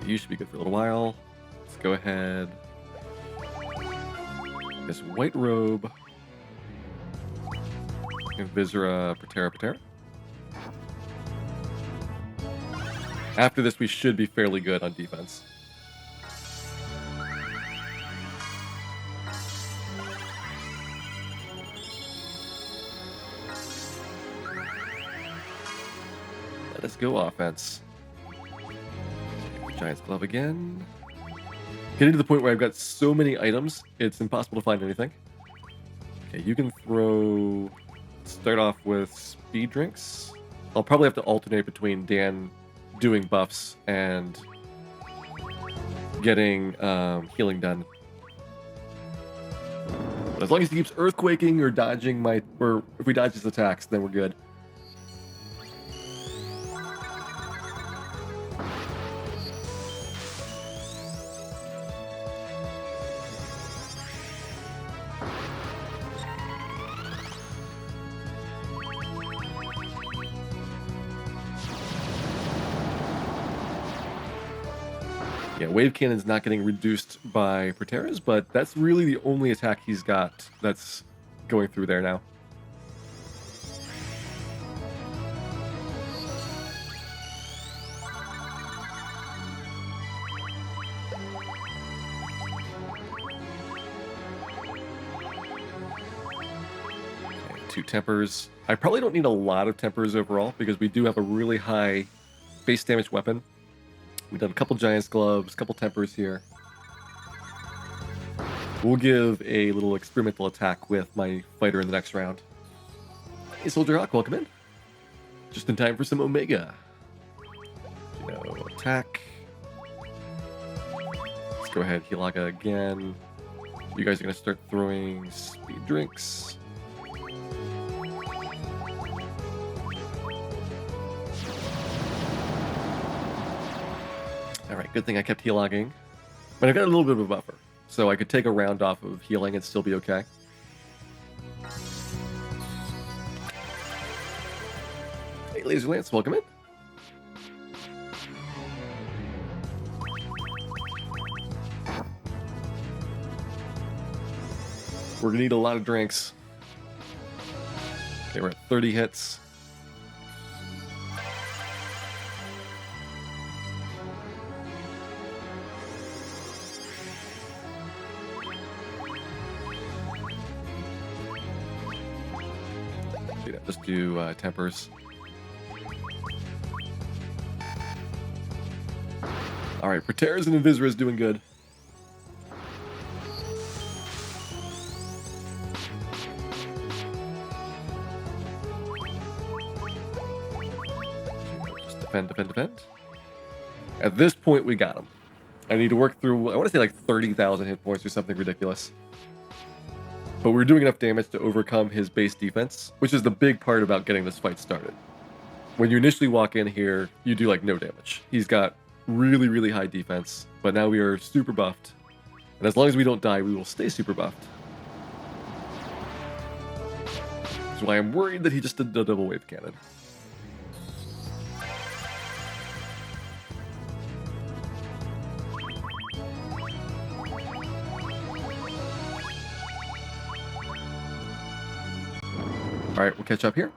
You should be good for a little while. Let's go ahead. This white robe. Invisera, Patera. After this, we should be fairly good on defense. Let us go offense. Giant's Glove again. Getting to the point where I've got so many items, it's impossible to find anything. Okay, you can throw... Start off with speed drinks. I'll probably have to alternate between Dan doing buffs and getting healing done. But as long as he keeps earthquaking or dodging or if we dodge his attacks, then we're good. Yeah, Wave Cannon's not getting reduced by Proteras, but that's really the only attack he's got that's going through there now. Okay, 2 tempers. I probably don't need a lot of tempers overall because we do have a really high base damage weapon. We've done a couple Giant's Gloves, a couple tempers here. We'll give a little experimental attack with my fighter in the next round. Hey, Soldier Hawk, welcome in. Just in time for some Omega. Attack. Let's go ahead, Hilaga again. You guys are going to start throwing speed drinks. Alright, good thing I kept healogging. But I've got a little bit of a buffer, so I could take a round off of healing and still be okay. Hey, Laser Lance, welcome in. We're gonna need a lot of drinks. Okay, we're at 30 hits. Let's do tempers. Alright, Proteras and Invisera is doing good. Just defend. At this point, we got him. I need to work through, I want to say like 30,000 hit points or something ridiculous. But we're doing enough damage to overcome his base defense, which is the big part about getting this fight started. When you initially walk in here, you do like no damage. He's got really, really high defense, but now we are super buffed. And as long as we don't die, we will stay super buffed. That's why I'm worried that he just did the double wave cannon. Alright, we'll catch up here.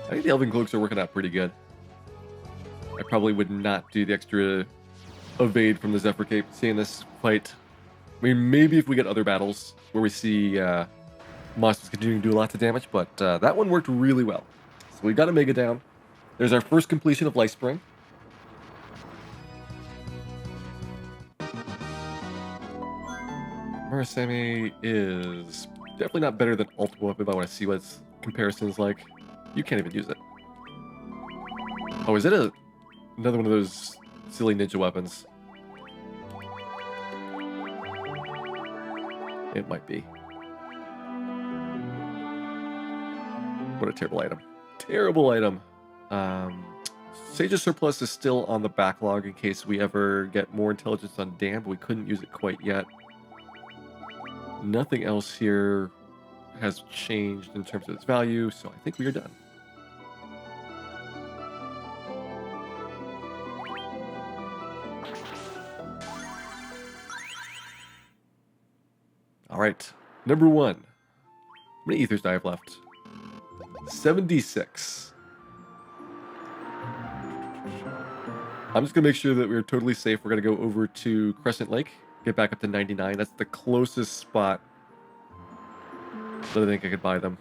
I think the Elven Cloaks are working out pretty good. I probably would not do the extra evade from the Zephyr Cape seeing this fight. I mean, maybe if we get other battles where we see monsters continuing to do lots of damage, but that one worked really well. So we got a Mega down. There's our first completion of Life Spring. Murasame is definitely not better than Ultimate Weapon, but I want to see what its comparison is like. You can't even use it. Oh, is it another one of those silly ninja weapons? It might be. What a terrible item. Terrible item. Sage's Surplus is still on the backlog in case we ever get more intelligence on Dam, but we couldn't use it quite yet. Nothing else here has changed in terms of its value, so I think we are done. All right, number 1. How many ethers do I have left? 76. I'm just gonna make sure that we're totally safe. We're gonna go over to Crescent Lake, get back up to 99. That's the closest spot that I think I could buy them.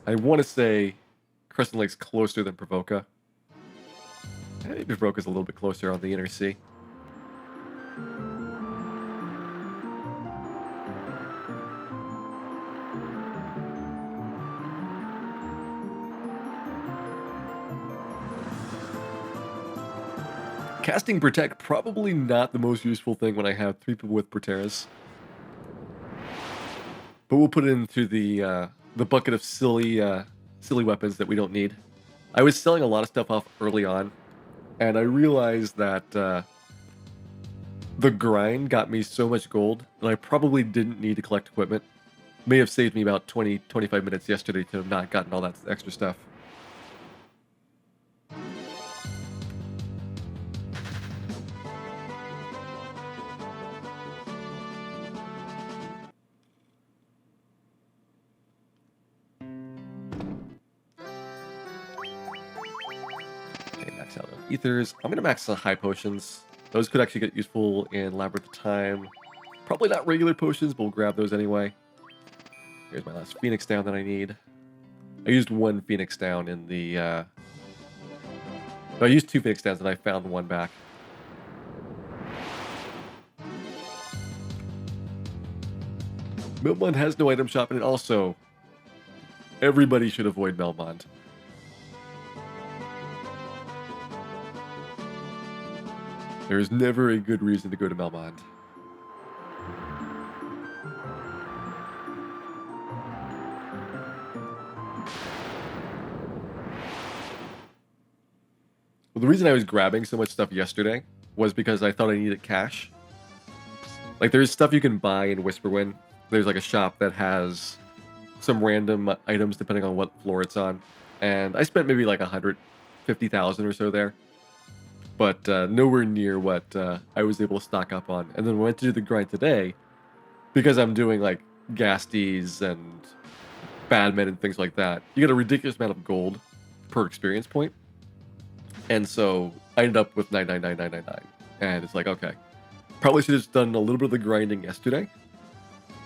I want to say Crescent Lake's closer than Provoca. Maybe Provoca's a little bit closer on the inner sea. Casting Protect, probably not the most useful thing when I have 3 people with Proteras. But we'll put it into the bucket of silly weapons that we don't need. I was selling a lot of stuff off early on, and I realized that the grind got me so much gold that I probably didn't need to collect equipment. May have saved me about 20-25 minutes yesterday to have not gotten all that extra stuff. Max out on ethers. I'm going to max on high potions. Those could actually get useful in Labyrinth of Time. Probably not regular potions, but we'll grab those anyway. Here's my last Phoenix down that I need. I used 1 Phoenix down in the... I used 2 Phoenix downs and I found 1 back. Melmond has no item shop, and also everybody should avoid Melmond. There is never a good reason to go to Melmond. Well, the reason I was grabbing so much stuff yesterday was because I thought I needed cash. Like, there's stuff you can buy in Whisperwind. There's like a shop that has some random items depending on what floor it's on. And I spent maybe like 150,000 or so there. But nowhere near what I was able to stock up on. And then went to do the grind today because I'm doing like Gasties and Badmen and things like that. You get a ridiculous amount of gold per experience point. And so I ended up with 999,999. And it's like, okay, probably should have just done a little bit of the grinding yesterday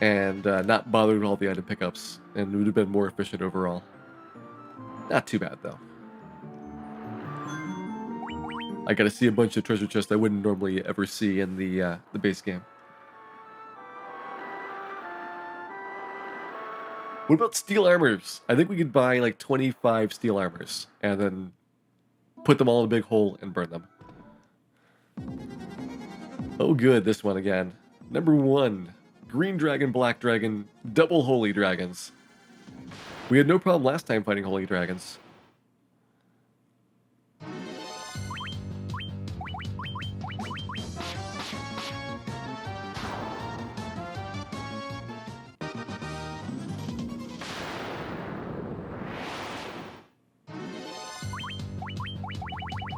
and not bothered with all the item pickups, and it would have been more efficient overall. Not too bad though. I got to see a bunch of treasure chests I wouldn't normally ever see in the base game. What about steel armors? I think we could buy like 25 steel armors and then put them all in a big hole and burn them. Oh good, this one again. Number 1, Green Dragon, Black Dragon, double Holy Dragons. We had no problem last time fighting Holy Dragons.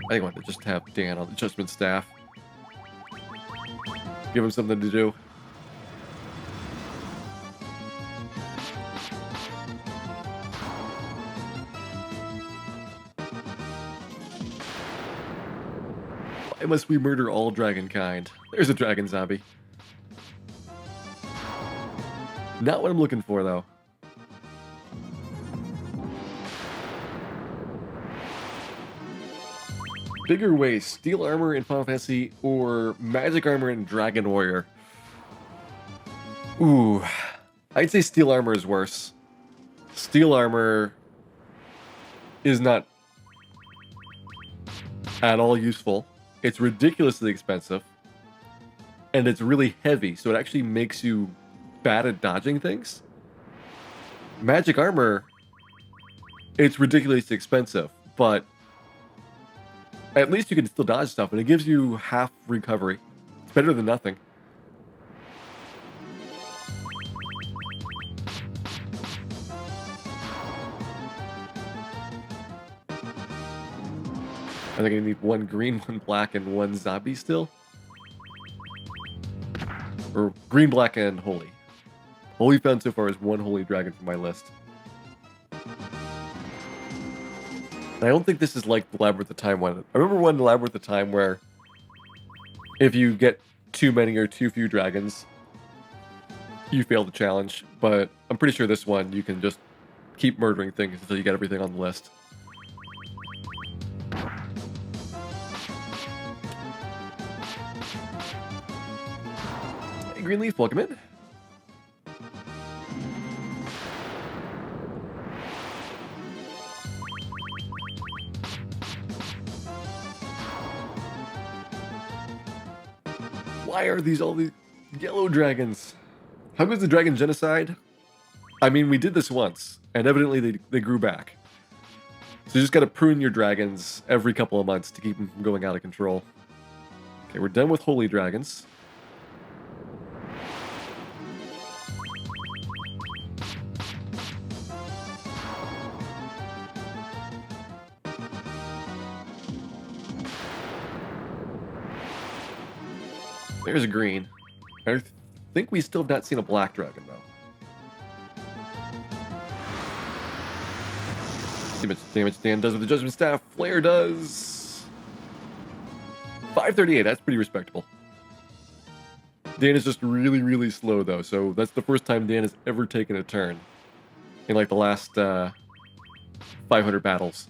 I think I want to just have Dan on the Judgment Staff. Give him something to do. Why must we murder all dragonkind? There's a dragon zombie. Not what I'm looking for, though. Bigger waist, steel armor in Final Fantasy, or magic armor in Dragon Warrior? Ooh, I'd say steel armor is worse. Steel armor is not at all useful. It's ridiculously expensive, and it's really heavy, so it actually makes you bad at dodging things. Magic armor it's ridiculously expensive, but at least you can still dodge stuff, and it gives you half recovery. It's better than nothing. I think I need one green, one black, and one zombie still. Or green, black, and holy. All we found so far is one holy dragon from my list. And I don't think this is like the Labyrinth of Time one. I remember one Labyrinth of Time where if you get too many or too few dragons, you fail the challenge. But I'm pretty sure this one you can just keep murdering things until you get everything on the list. Hey, Greenleaf, welcome in. Why are these all these yellow dragons? How good is the dragon genocide? I mean, we did this once, and evidently they grew back. So you just gotta prune your dragons every couple of months to keep them from going out of control. Okay, we're done with holy dragons. There's a green. I think we still have not seen a black dragon, though. See how much damage Dan does with the Judgment Staff. Flare does 538. That's pretty respectable. Dan is just really, really slow, though. So that's the first time Dan has ever taken a turn in like the last 500 battles.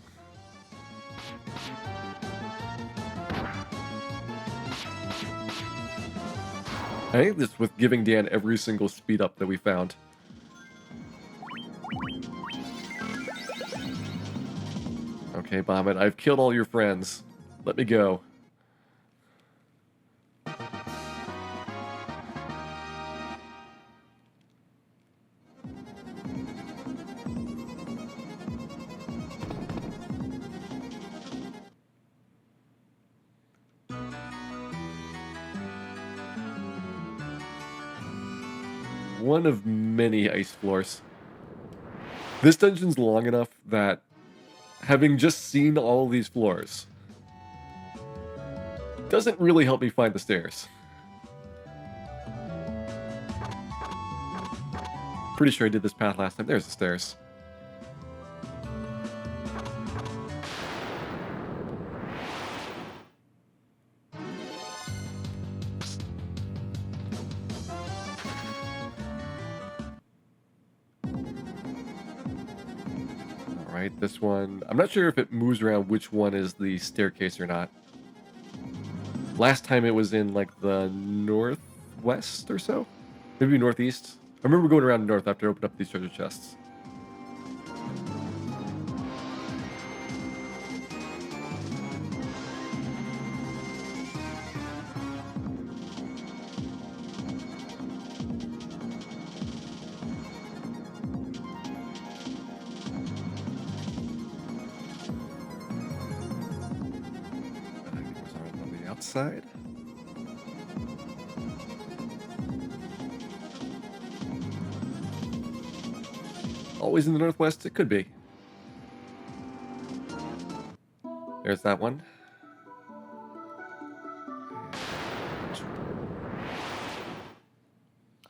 I think this with giving Dan every single speed up that we found. Okay, Vomit, I've killed all your friends. Let me go. One of many ice floors. This dungeon's long enough that having just seen all these floors doesn't really help me find the stairs. Pretty sure I did this path last time. There's the stairs. Alright, this one... I'm not sure if it moves around which one is the staircase or not. Last time it was in, like, the northwest or so? Maybe northeast? I remember going around north after I opened up these treasure chests. Side. Always in the northwest, it could be. There's that one.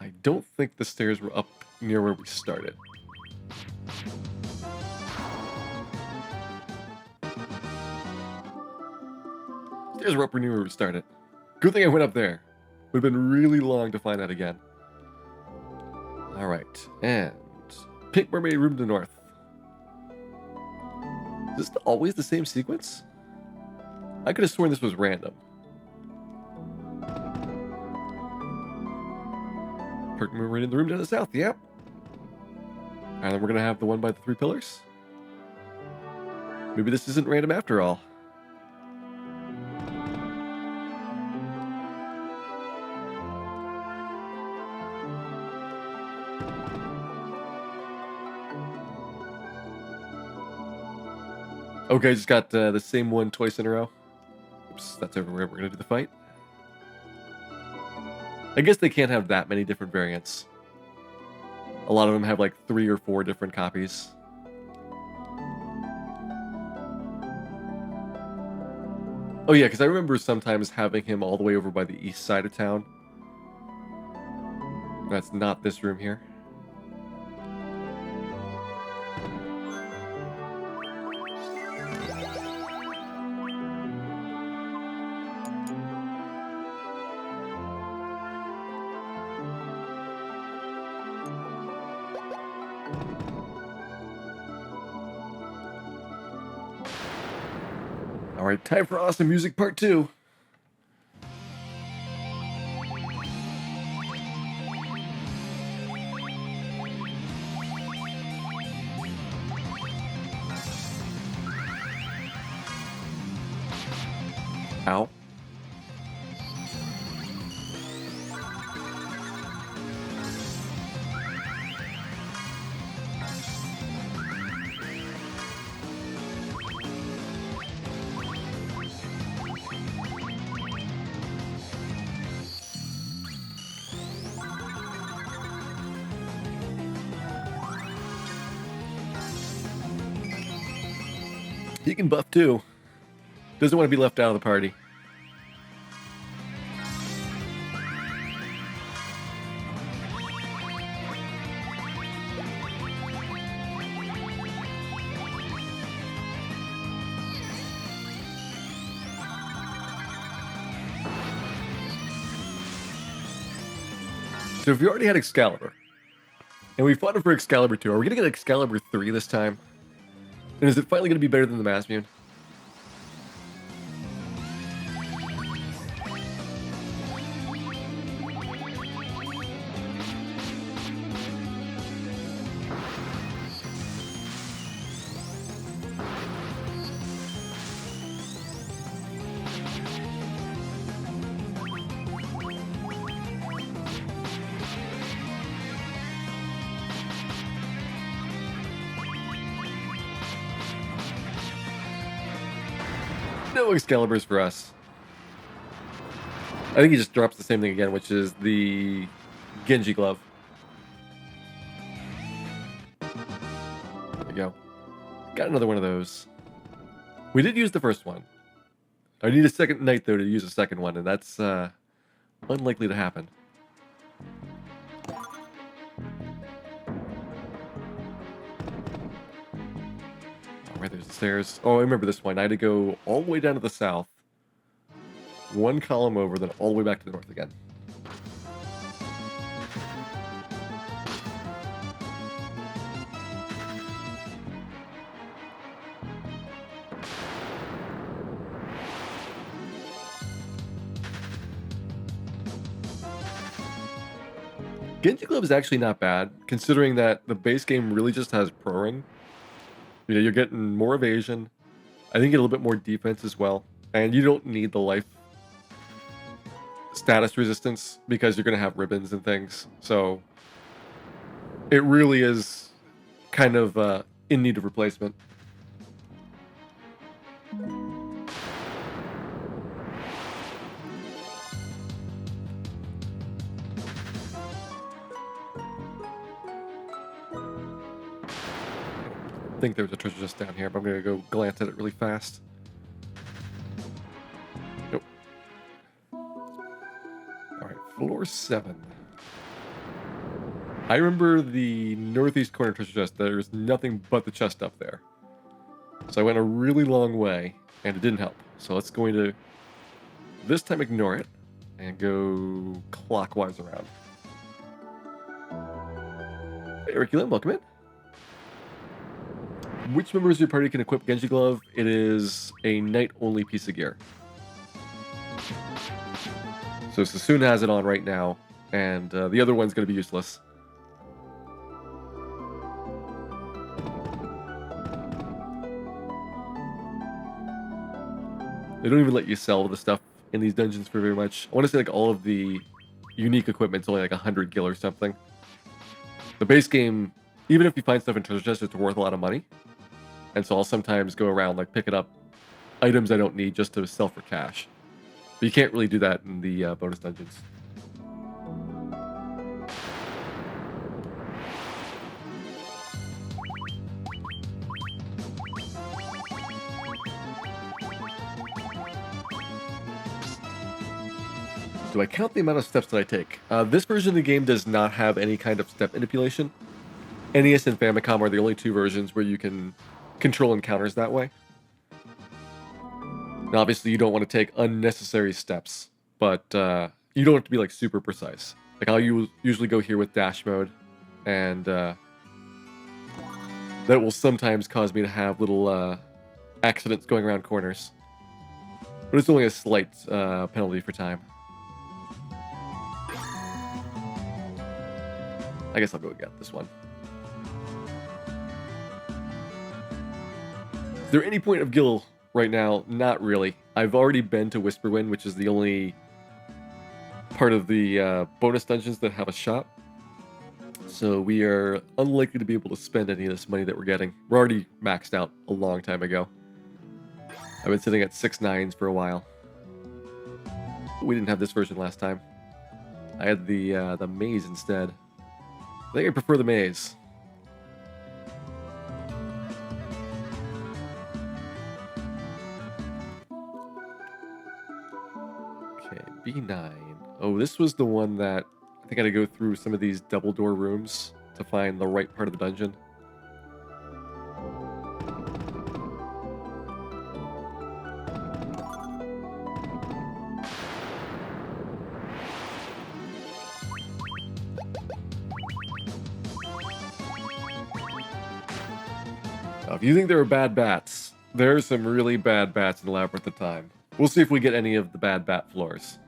I don't think the stairs were up near where we started. Stairs were up near where we started. Good thing I went up there. Would have been really long to find that again. Alright, and Pink Mermaid room to the north. Is this always the same sequence? I could have sworn this was random. Pink Mermaid in the room to the south, yep. And then we're gonna have the one by the 3 pillars. Maybe this isn't random after all. Okay, just got the same one twice in a row. Oops, that's everywhere. We're gonna do the fight. I guess they can't have that many different variants. A lot of them have like 3 or 4 different copies. Oh yeah, because I remember sometimes having him all the way over by the east side of town. That's not this room here. All right, time for awesome music part 2. Ow. He can buff too. Doesn't want to be left out of the party. So if you already had Excalibur, and we fought him for Excalibur 2, are we going to get Excalibur 3 this time? And is it finally going to be better than the Masmune? No Excaliburs for us. I think he just drops the same thing again, which is the Genji glove. There we go. Got another one of those. We did use the first one. I need a second night, though, to use a second one, and that's unlikely to happen. Right, there's the stairs. Oh, I remember this one. I had to go all the way down to the south. One column over, then all the way back to the north again. Genji Glove is actually not bad, considering that the base game really just has Pro Ring. You know, you're getting more evasion. I think you get a little bit more defense as well. And you don't need the life status resistance because you're going to have ribbons and things. So it really is kind of in need of replacement. I think there's a treasure chest down here, but I'm going to go glance at it really fast. Nope. Alright, floor 7. I remember the northeast corner treasure chest. There's nothing but the chest up there. So I went a really long way, and it didn't help. So let's go into, this time ignore it, and go clockwise around. Hey, Riculum, welcome in. Which members of your party can equip Genji Glove? It is a knight-only piece of gear. So Sassoon has it on right now, and the other one's going to be useless. They don't even let you sell the stuff in these dungeons for very much. I want to say like all of the unique equipment's only like 100 gil or something. The base game, even if you find stuff in treasure chests, it's worth a lot of money. And so I'll sometimes go around like picking up items I don't need just to sell for cash. But you can't really do that in the bonus dungeons. Do I count the amount of steps that I take? This version of the game does not have any kind of step manipulation. NES and Famicom are the only two versions where you can control encounters that way. Now, obviously, you don't want to take unnecessary steps, but you don't have to be like super precise. Like I'll usually go here with dash mode, and that will sometimes cause me to have little accidents going around corners. But it's only a slight penalty for time. I guess I'll go get this one. Is there any point of Gil right now? Not really. I've already been to Whisperwind, which is the only part of the bonus dungeons that have a shop. So we are unlikely to be able to spend any of this money that we're getting. We're already maxed out a long time ago. I've been sitting at 6 nines for a while. We didn't have this version last time. I had the maze instead. I think I prefer the maze. Okay, B9. Oh, this was the one that I think I had to go through some of these double door rooms to find the right part of the dungeon. Now, if you think there are bad bats, there are some really bad bats in Labyrinth of Time. We'll see if we get any of the bad bat floors.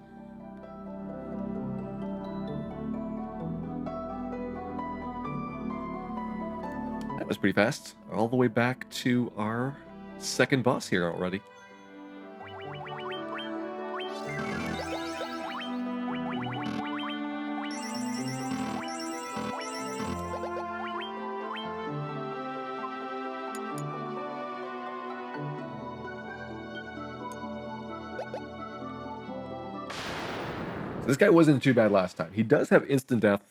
That was pretty fast. All the way back to our second boss here already. This guy wasn't too bad last time. He does have instant death,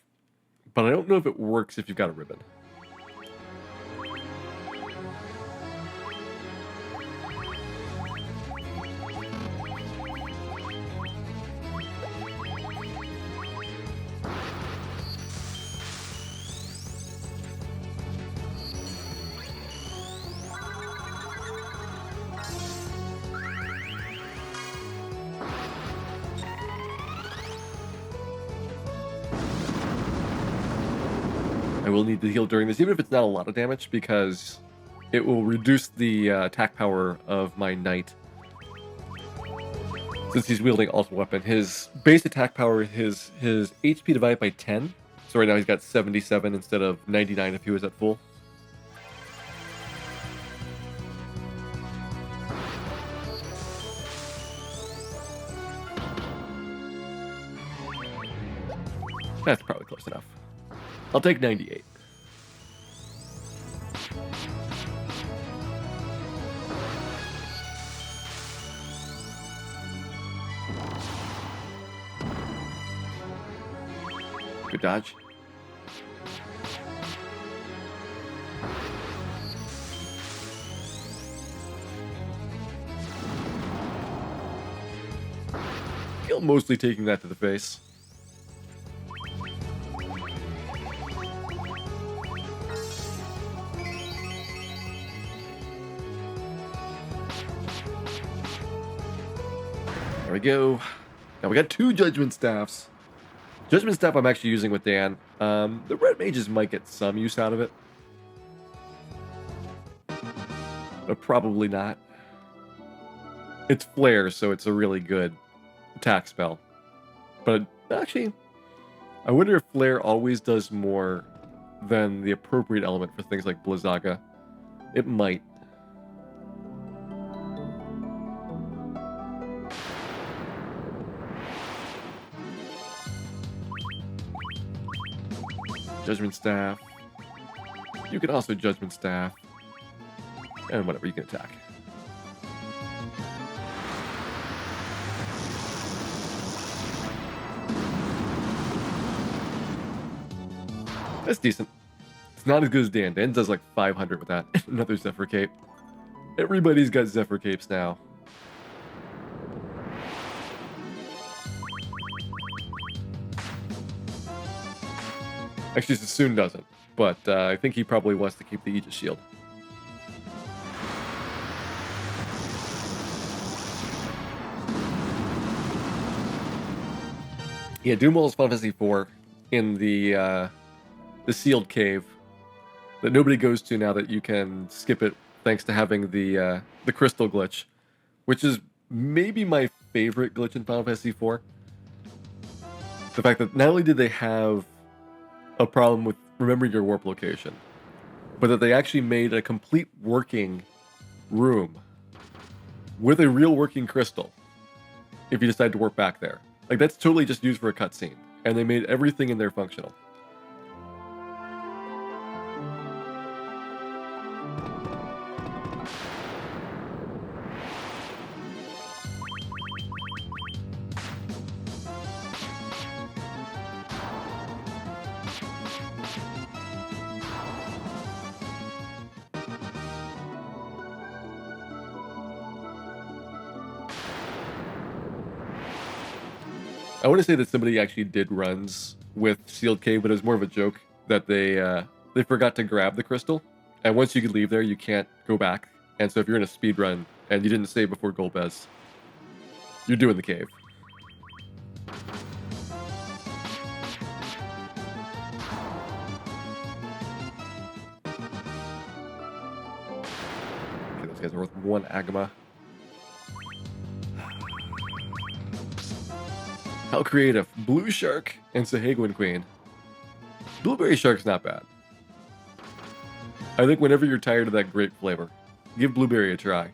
but I don't know if it works if you've got a ribbon. I will need to heal during this, even if it's not a lot of damage, because it will reduce the attack power of my knight. Since he's wielding ultimate weapon, his base attack power, his HP divided by 10. So right now he's got 77 instead of 99 if he was at full. That's probably close enough. I'll take 98. Good dodge. Gil mostly taking that to the face. There we go. Now we got 2 Judgment Staffs. Judgment Staff I'm actually using with Dan. The Red Mages might get some use out of it. But probably not. It's Flare, so it's a really good attack spell. But actually, I wonder if Flare always does more than the appropriate element for things like Blizzaga. It might. Judgment Staff. You can also Judgment Staff. And whatever, you can attack. That's decent. It's not as good as Dan. Dan does like 500 with that. Another Zephyr Cape. Everybody's got Zephyr Capes now. Actually, Sassoon doesn't, but I think he probably wants to keep the Aegis Shield. Yeah, Doomwall is Final Fantasy IV in the sealed cave that nobody goes to now that you can skip it thanks to having the crystal glitch, which is maybe my favorite glitch in Final Fantasy IV. The fact that not only did they have a problem with remembering your warp location, but that they actually made a complete working room with a real working crystal if you decide to warp back there. Like, that's totally just used for a cutscene, and they made everything in there functional. I want to say that somebody actually did runs with Sealed Cave, but it was more of a joke that they forgot to grab the crystal, and once you could leave there, you can't go back. And so if you're in a speed run and you didn't save before Golbez, you're doing the cave. Okay, those guys are worth 1 Agama. How creative. Blue Shark and Sahuagin Queen. Blueberry Shark's not bad. I think whenever you're tired of that grape flavor, give blueberry a try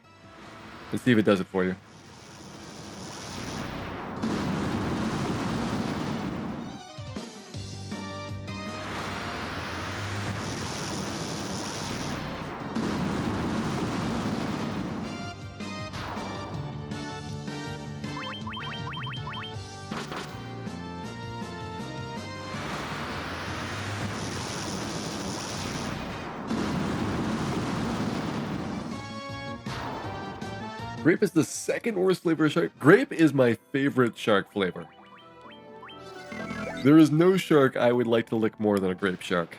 and see if it does it for you. Grape is the second worst flavor of shark. Grape is my favorite shark flavor. There is no shark I would like to lick more than a grape shark.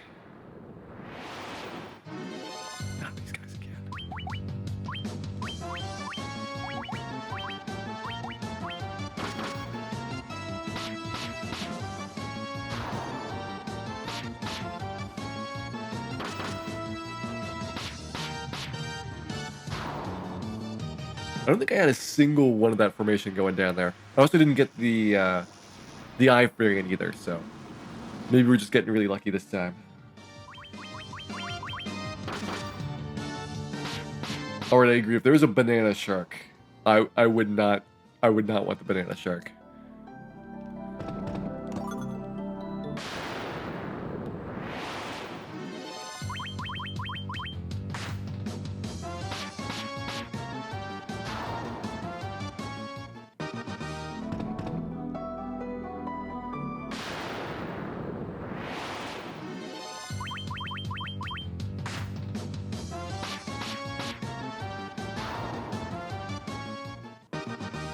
Not these guys again. I don't think I had a single one of that formation going down there. I also didn't get the eye variant either, so maybe we're just getting really lucky this time. Alright, I agree. If there was a banana shark, I would not want the banana shark.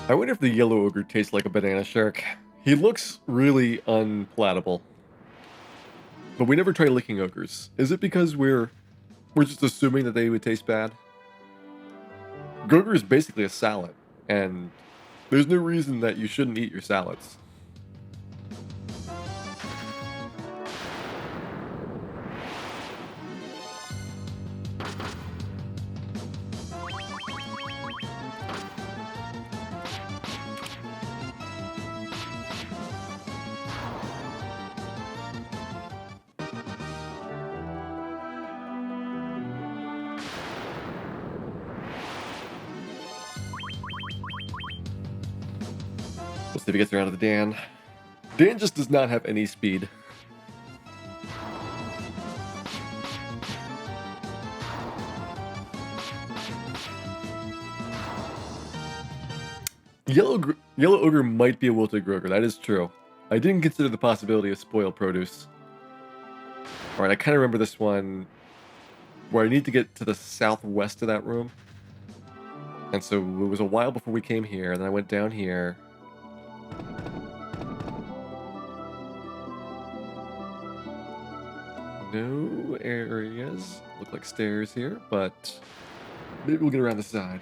I wonder if the yellow ogre tastes like a banana shark. He looks really unpalatable. But we never try licking ogres. Is it because we're just assuming that they would taste bad? Gogre is basically a salad, and there's no reason that you shouldn't eat your salads. We'll see if he gets around to the Dan. Dan just does not have any speed. Yellow ogre might be a wilted ogre. That is true. I didn't consider the possibility of spoiled produce. All right, I kind of remember this one where I need to get to the southwest of that room. And so it was a while before we came here, and then I went down here. No areas. Look like stairs here, but maybe we'll get around the side.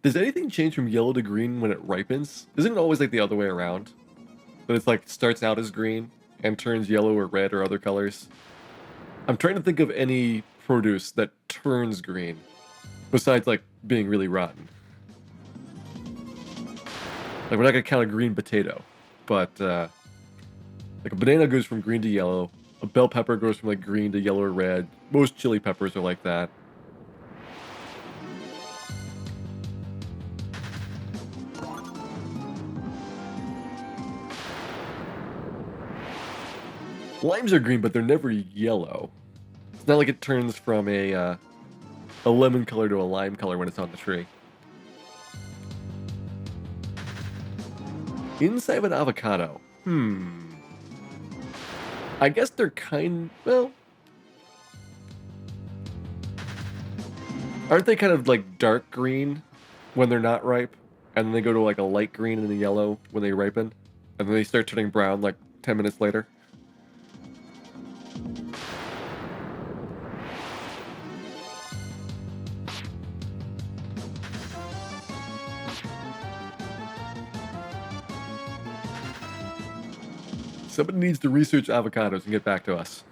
Does anything change from yellow to green when it ripens? Isn't it always like the other way around? That it's like starts out as green and turns yellow or red or other colors? I'm trying to think of any produce that turns green, besides like being really rotten. Like we're not gonna count a green potato, but like a banana goes from green to yellow. A bell pepper goes from like green to yellow or red. Most chili peppers are like that. Limes are green, but they're never yellow. It's not like it turns from a lemon color to a lime color when it's on the tree. Inside of an avocado. I guess they're well, aren't they kind of like dark green when they're not ripe? And then they go to like a light green and a yellow when they ripen? And then they start turning brown like 10 minutes later? Somebody needs to research avocados and get back to us.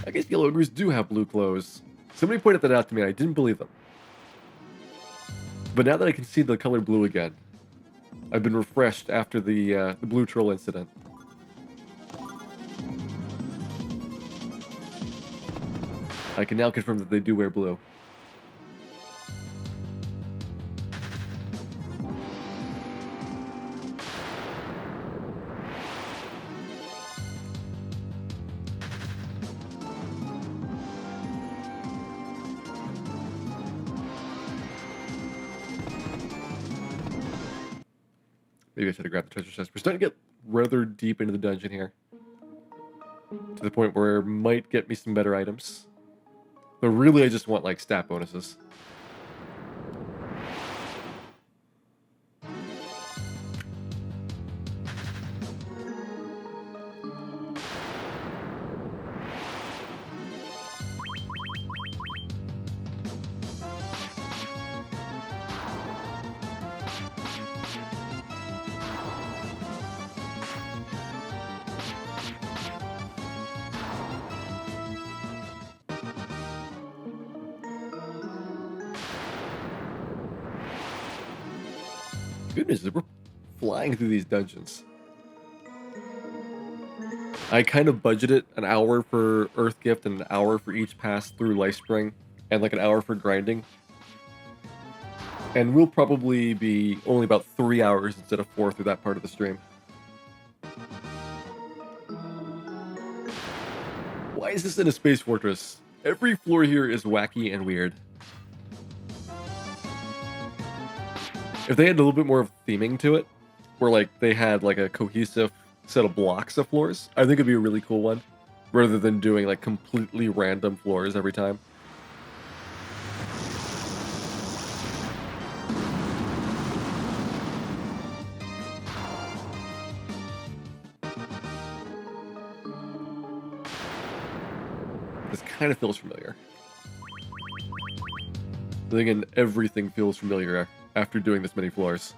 I guess yellow ogres do have blue clothes. Somebody pointed that out to me and I didn't believe them. But now that I can see the color blue again, I've been refreshed after the blue troll incident. I can now confirm that they do wear blue. Maybe I should have grabbed the treasure chest. We're starting to get rather deep into the dungeon here. To the point where it might get me some better items. But really I just want like stat bonuses. Good news is we're flying through these dungeons. I kind of budgeted an hour for Earth Gift and an hour for each pass through Lifespring, and like an hour for grinding. And we'll probably be only about 3 hours instead of 4 through that part of the stream. Why is this in a space fortress? Every floor here is wacky and weird. If they had a little bit more of theming to it, where like they had like a cohesive set of blocks of floors, I think it'd be a really cool one, rather than doing like completely random floors every time. This kind of feels familiar. I think everything feels familiar after doing this many floors.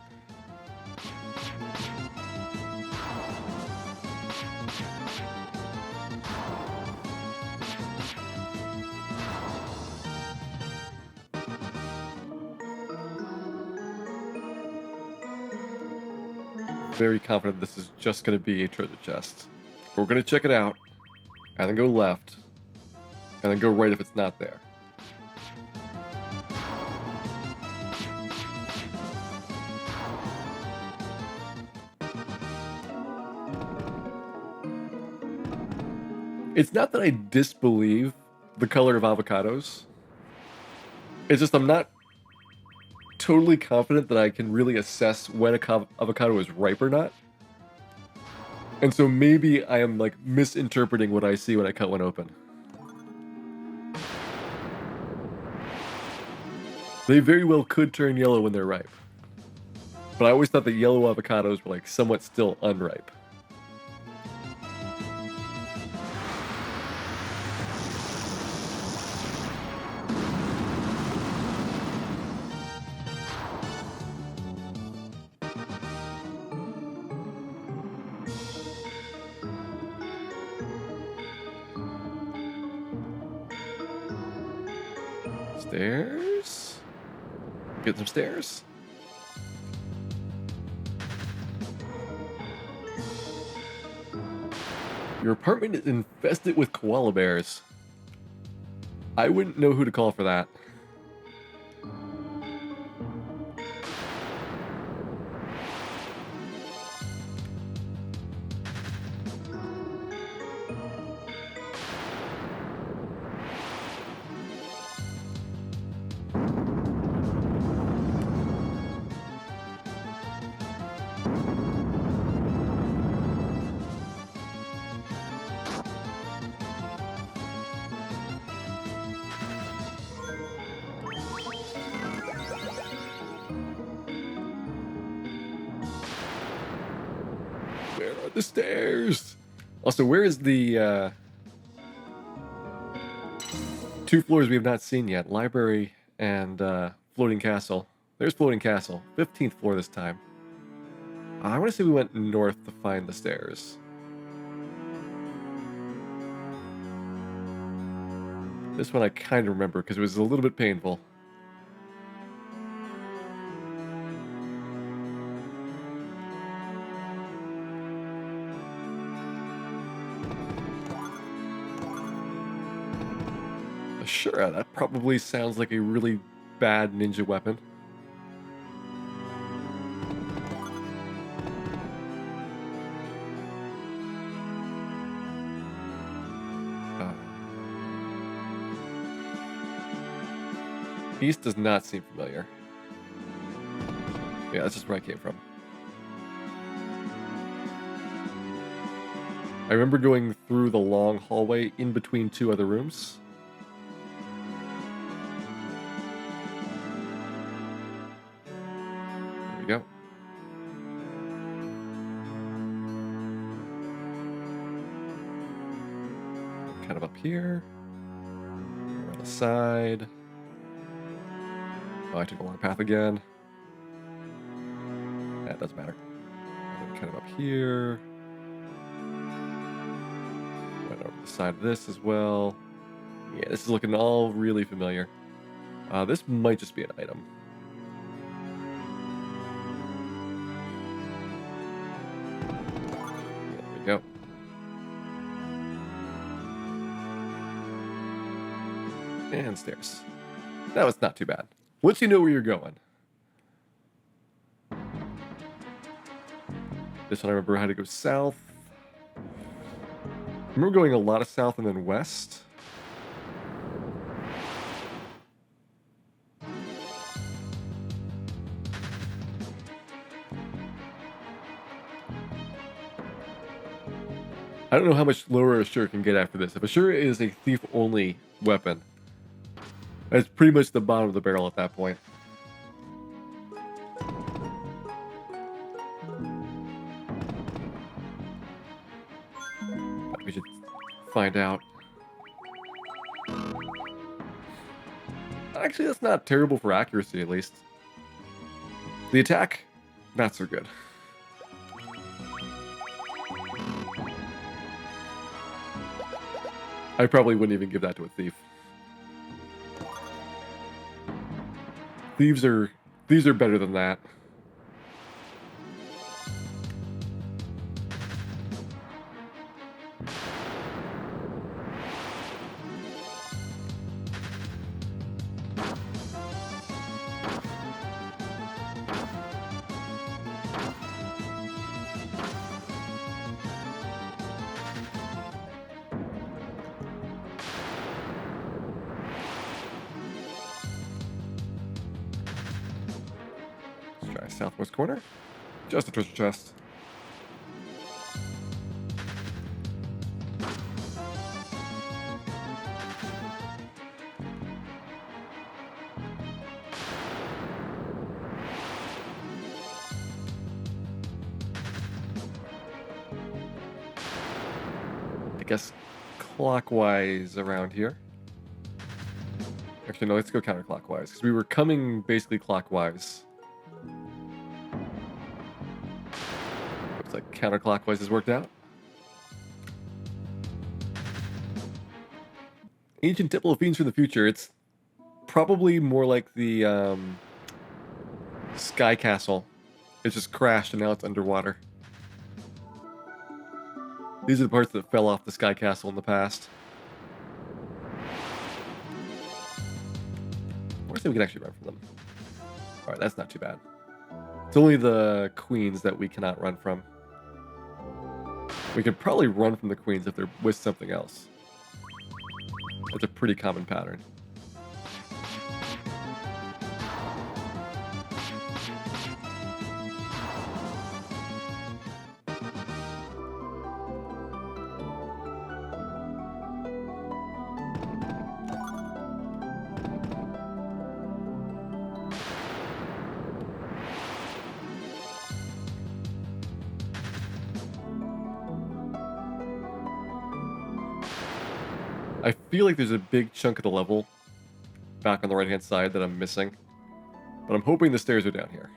very confident this is just going to be a treasure chest. We're going to check it out, and then go left, and then go right if it's not there. It's not that I disbelieve the color of avocados. It's just I'm not totally confident that I can really assess when a avocado is ripe or not. And so maybe I am like misinterpreting what I see when I cut one open. They very well could turn yellow when they're ripe. But I always thought that yellow avocados were like somewhat still unripe. Stairs? Get some stairs? Your apartment is infested with koala bears. I wouldn't know who to call for that. Where are the stairs? Also, where is the 2 floors we have not seen yet? Library and floating castle. There's floating castle. 15th floor this time. I want to say we went north to find the stairs. This one I kind of remember because it was a little bit painful. Sure, that probably sounds like a really bad ninja weapon. East does not seem familiar. Yeah, that's just where I came from. I remember going through the long hallway in between 2 other rooms. There we go. Kind of up here. On the side. Oh, I took a long path again. That doesn't matter. Kind of up here. Right over the side of this as well. Yeah, this is looking all really familiar. This might just be an item. There we go. And stairs. That was not too bad. Once you know where you're going. This one I remember how to go south. I remember going a lot of south and then west. I don't know how much lower Assure can get after this. If Assure is a thief-only weapon, that's pretty much the bottom of the barrel at that point. We should find out. Actually, that's not terrible for accuracy, at least. The attack, not so good. I probably wouldn't even give that to a thief. Thieves are better than that. southwest corner. Just a treasure chest. I guess clockwise around here. Actually, no, let's go counterclockwise, because we were coming basically clockwise. Looks like counterclockwise has worked out. Ancient Temple of Fiends from the future. It's probably more like the Sky Castle. It just crashed and now it's underwater. These are the parts that fell off the Sky Castle in the past. Or say we can actually run from them. Alright, that's not too bad. It's only the queens that we cannot run from. We could probably run from the queens if they're with something else. That's a pretty common pattern. I feel like there's a big chunk of the level back on the right-hand side that I'm missing. But I'm hoping the stairs are down here.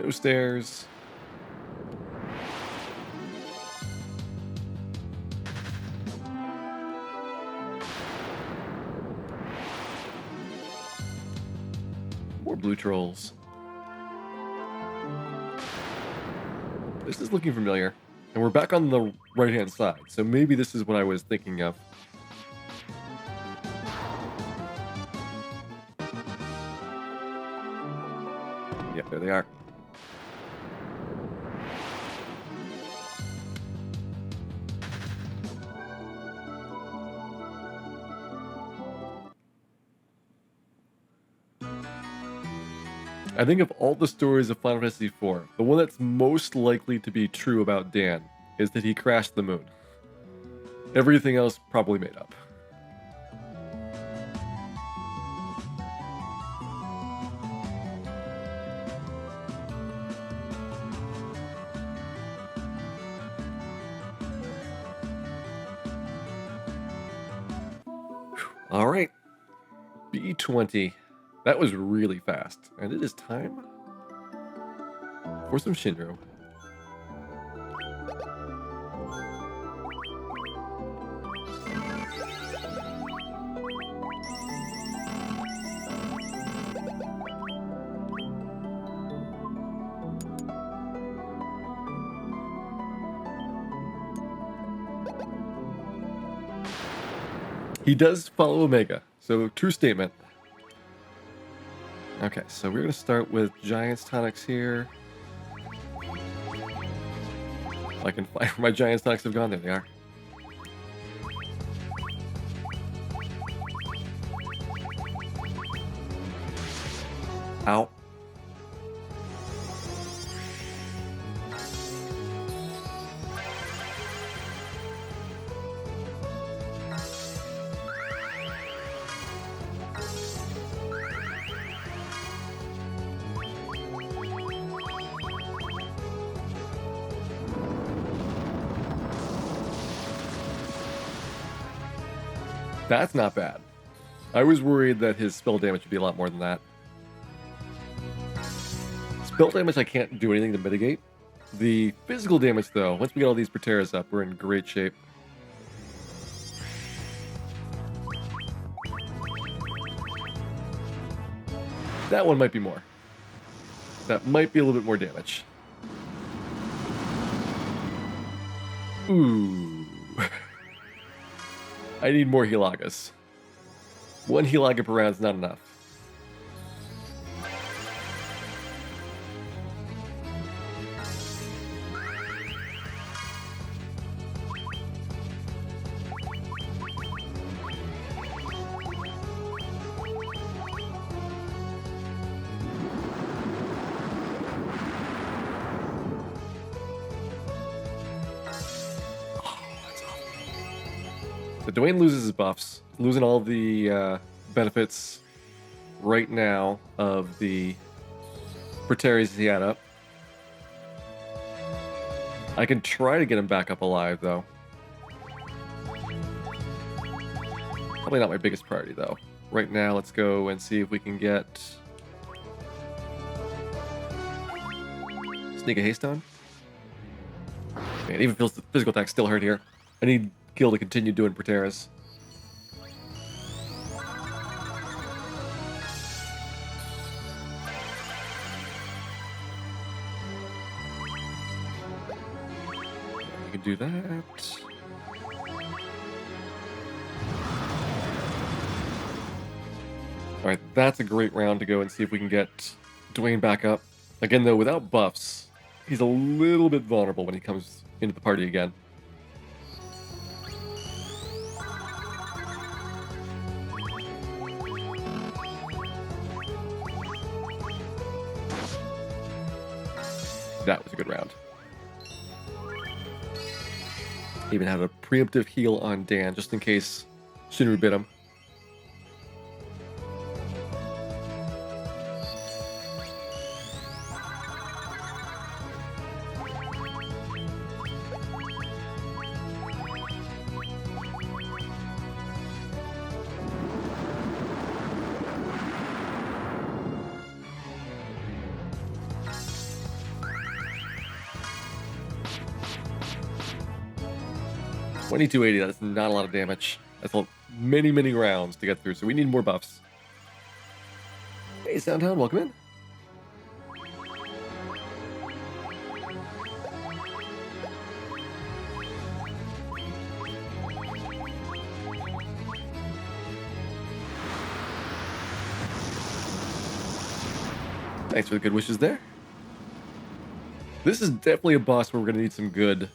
No stairs. More blue trolls. This is looking familiar. And we're back on the right-hand side, so maybe this is what I was thinking of. Yep, there they are. I think of all the stories of Final Fantasy IV, the one that's most likely to be true about Dan is that he crashed the moon. Everything else probably made up. All right, B20. That was really fast. And it is time for some Shinro. He does follow Omega, so true statement. Okay, so we're going to start with Giant's Tonics here. I can find where my Giant's Tonics have gone. There they are. Ow. That's not bad. I was worried that his spell damage would be a lot more than that. Spell damage I can't do anything to mitigate. The physical damage, though, once we get all these Proteras up, we're in great shape. That one might be more. That might be a little bit more damage. Ooh. I need more Hilagas. One Hilaga per round is not enough. So Dwayne loses his buffs, losing all the benefits right now of the Proteries he had up. I can try to get him back up alive, though. Probably not my biggest priority, though. Right now, let's go and see if we can get... Sneak a haste on? Man, even physical attacks still hurt here. I need Gil to continue doing Proteras. We can do that. Alright, that's a great round to go and see if we can get Dwayne back up. Again, though, without buffs, he's a little bit vulnerable when he comes into the party again. That was a good round. Even had a preemptive heal on Dan, just in case Shinru bit him. $2280, that's not a lot of damage. That's many, many rounds to get through, so we need more buffs. Hey, Soundhound, welcome in. Thanks for the good wishes there. This is definitely a boss where we're going to need some good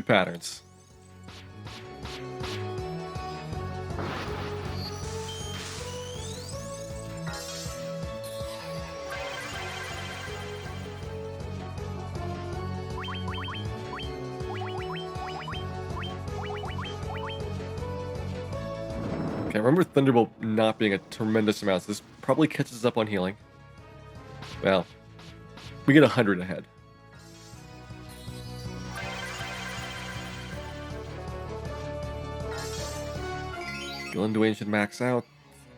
patterns. Okay, remember Thunderbolt not being a tremendous amount, so this probably catches us up on healing. Well, we get 100 ahead. Gil and Dwayne should max out.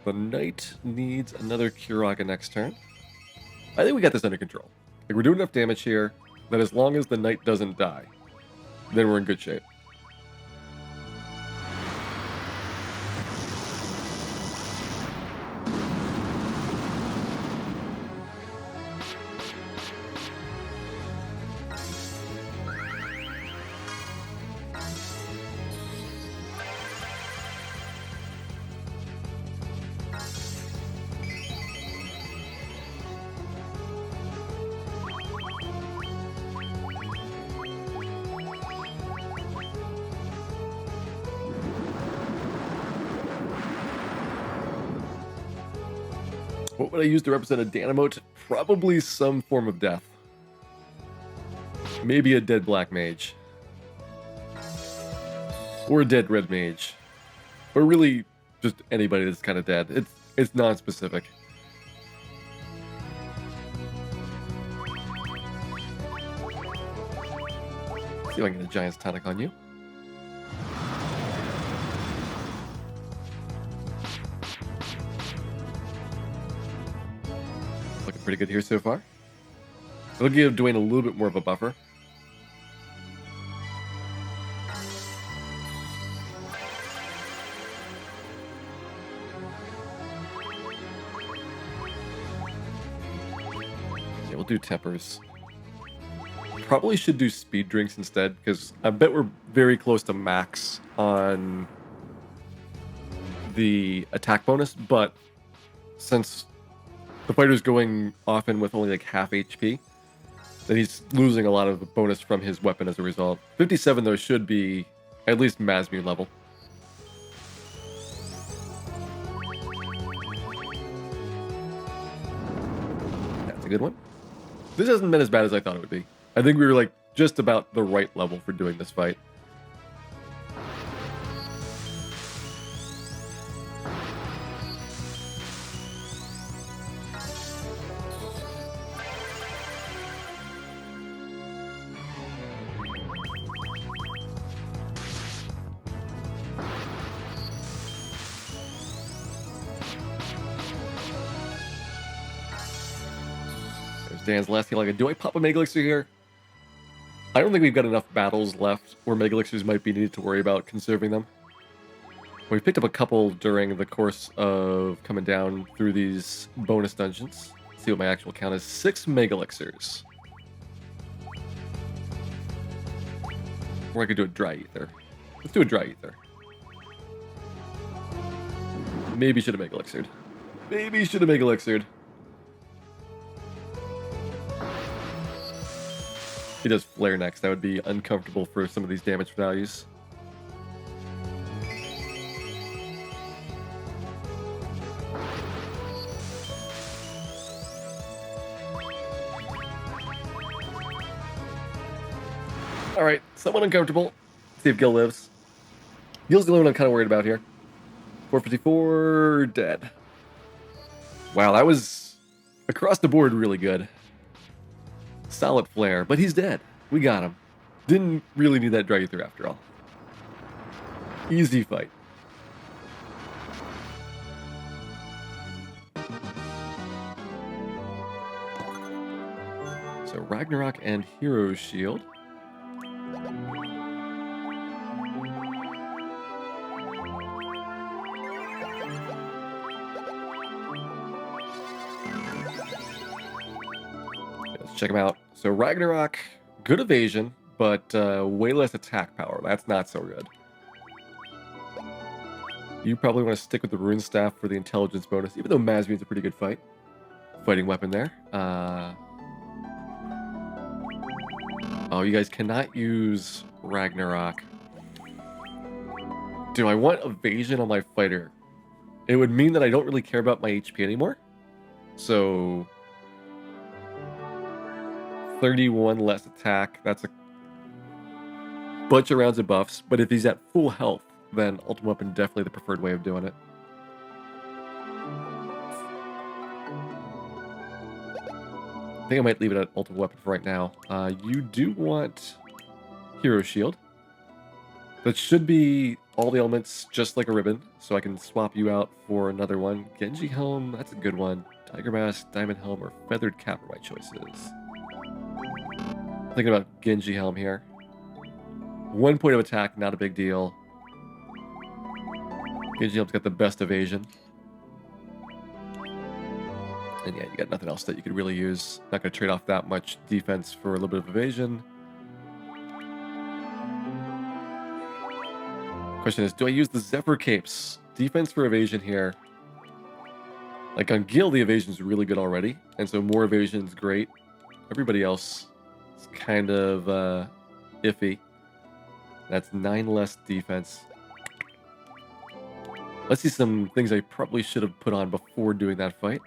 The Knight needs another Kiraga next turn. I think we got this under control. Like, we're doing enough damage here that as long as the Knight doesn't die, then we're in good shape. What would I use to represent a Danamote? Probably some form of death. Maybe a dead black mage. Or a dead red mage. Or really, just anybody that's kind of dead. It's non-specific. See if I can get a Giant's Tonic on you. Looking pretty good here so far. It'll give Dwayne a little bit more of a buffer. Yeah, we'll do Tempers. probably should do speed drinks instead, because I bet we're very close to max on the attack bonus, but since the fighter's going often with only like half HP, then he's losing a lot of the bonus from his weapon as a result. 57, though, should be at least Mazmune level. That's a good one. This hasn't been as bad as I thought it would be. I think we were like just about the right level for doing this fight. There's Dan's last heal. Do I pop a Mega Elixir here? I don't think we've got enough battles left where Mega Elixirs might be needed to worry about conserving them. We picked up a couple during the course of coming down through these bonus dungeons. Let's see what my actual count is. 6 Mega Elixirs. Or I could do a Dry Ether. Let's do a Dry Ether. Maybe should have Mega Elixired. Maybe should have Mega Elixired. He does Flare next. That would be uncomfortable for some of these damage values. Alright, somewhat uncomfortable. See if Gil lives. Gil's the only one I'm kind of worried about here. 454, dead. Wow, that was across the board really good. Solid flare, but he's dead. We got him. Didn't really need that Dry Ether after all. Easy fight. So Ragnarok and Hero Shield. Check him out. So Ragnarok, good evasion, but way less attack power. That's not so good. You probably want to stick with the Rune Staff for the intelligence bonus, even though Mazmune's a pretty good fighting weapon there. Oh, you guys cannot use Ragnarok. Do I want evasion on my fighter? It would mean that I don't really care about my HP anymore. So 31 less attack. That's a bunch of rounds of buffs. But if he's at full health, then Ultimate Weapon definitely the preferred way of doing it. I think I might leave it at Ultimate Weapon for right now. You do want Hero Shield. That should be all the elements just like a ribbon, so I can swap you out for another one. Genji Helm, that's a good one. Tiger Mask, Diamond Helm, or Feathered Cap are my choices. Thinking about Genji Helm here. 1 point of attack, not a big deal. Genji Helm's got the best evasion. And yeah, you got nothing else that you could really use. Not going to trade off that much defense for a little bit of evasion. Question is, do I use the Zephyr Capes? Defense for evasion here. Like on Gil, the evasion is really good already, and so more evasion is great. Everybody else is kind of iffy. That's 9 less defense. Let's see some things I probably should have put on before doing that fight.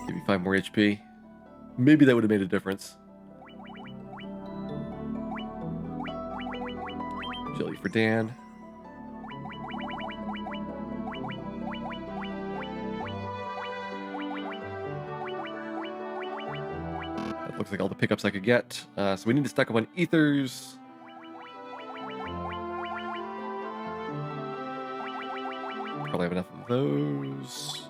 Give me 5 more HP. Maybe that would have made a difference. Jelly for Dan. That looks like all the pickups I could get. So we need to stack up on ethers. Probably have enough of those.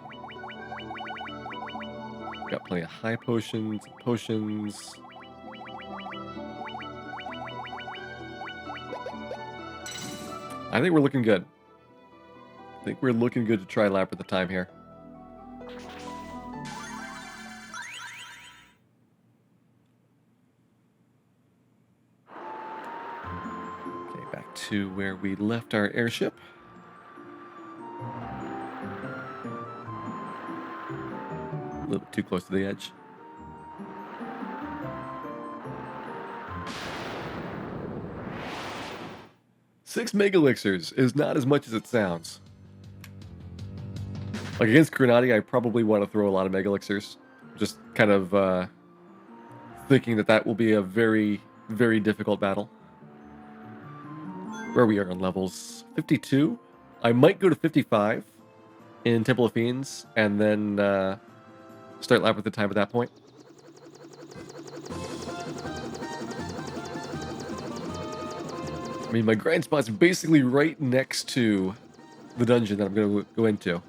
Got plenty of high potions. I think we're looking good. I think we're looking good to try Labyrinth of Time here. to where we left our airship. A little bit too close to the edge. Six mega elixirs is not as much as it sounds. Like against Grenadi, I probably want to throw a lot of mega elixirs. Just kind of thinking that will be a very, very difficult battle. Where we are on levels 52. I might go to 55 in Temple of Fiends and then start Labyrinth of Time at that point. I mean, my grind spot's basically right next to the dungeon that I'm going to go into.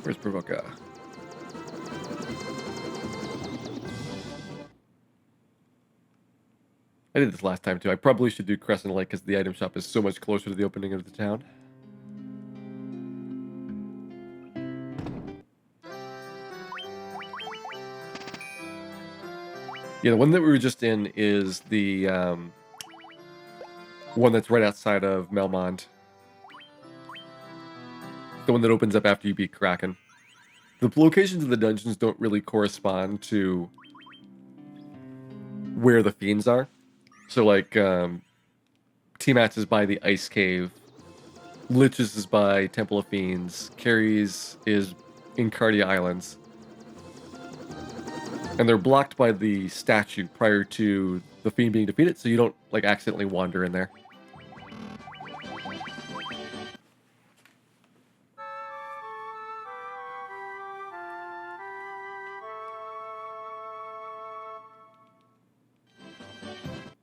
Where's Provoca? I did this last time too. I probably should do Crescent Lake because the item shop is so much closer to the opening of the town. Yeah, the one that we were just in is the one that's right outside of Melmond. The one that opens up after you beat Kraken. The locations of the dungeons don't really correspond to where the fiends are. So like, Tiamat's is by the Ice Cave. Lich's is by Temple of Fiends. Carrie's is in Cardia Islands. And they're blocked by the statue prior to the fiend being defeated, so you don't like accidentally wander in there.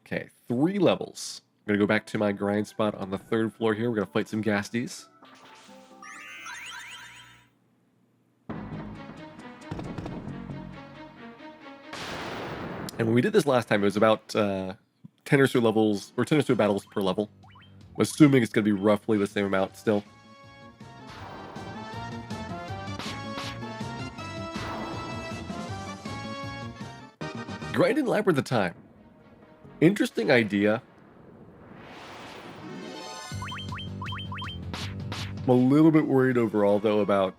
Okay, 3 levels. I'm gonna go back to my grind spot on the 3rd floor here. We're gonna fight some Gasties. And when we did this last time, it was about 10 or so levels, or 10 or so battles per level. I'm assuming it's gonna be roughly the same amount still. Grind in Labyrinth of Time. Interesting idea. I'm a little bit worried overall, though, about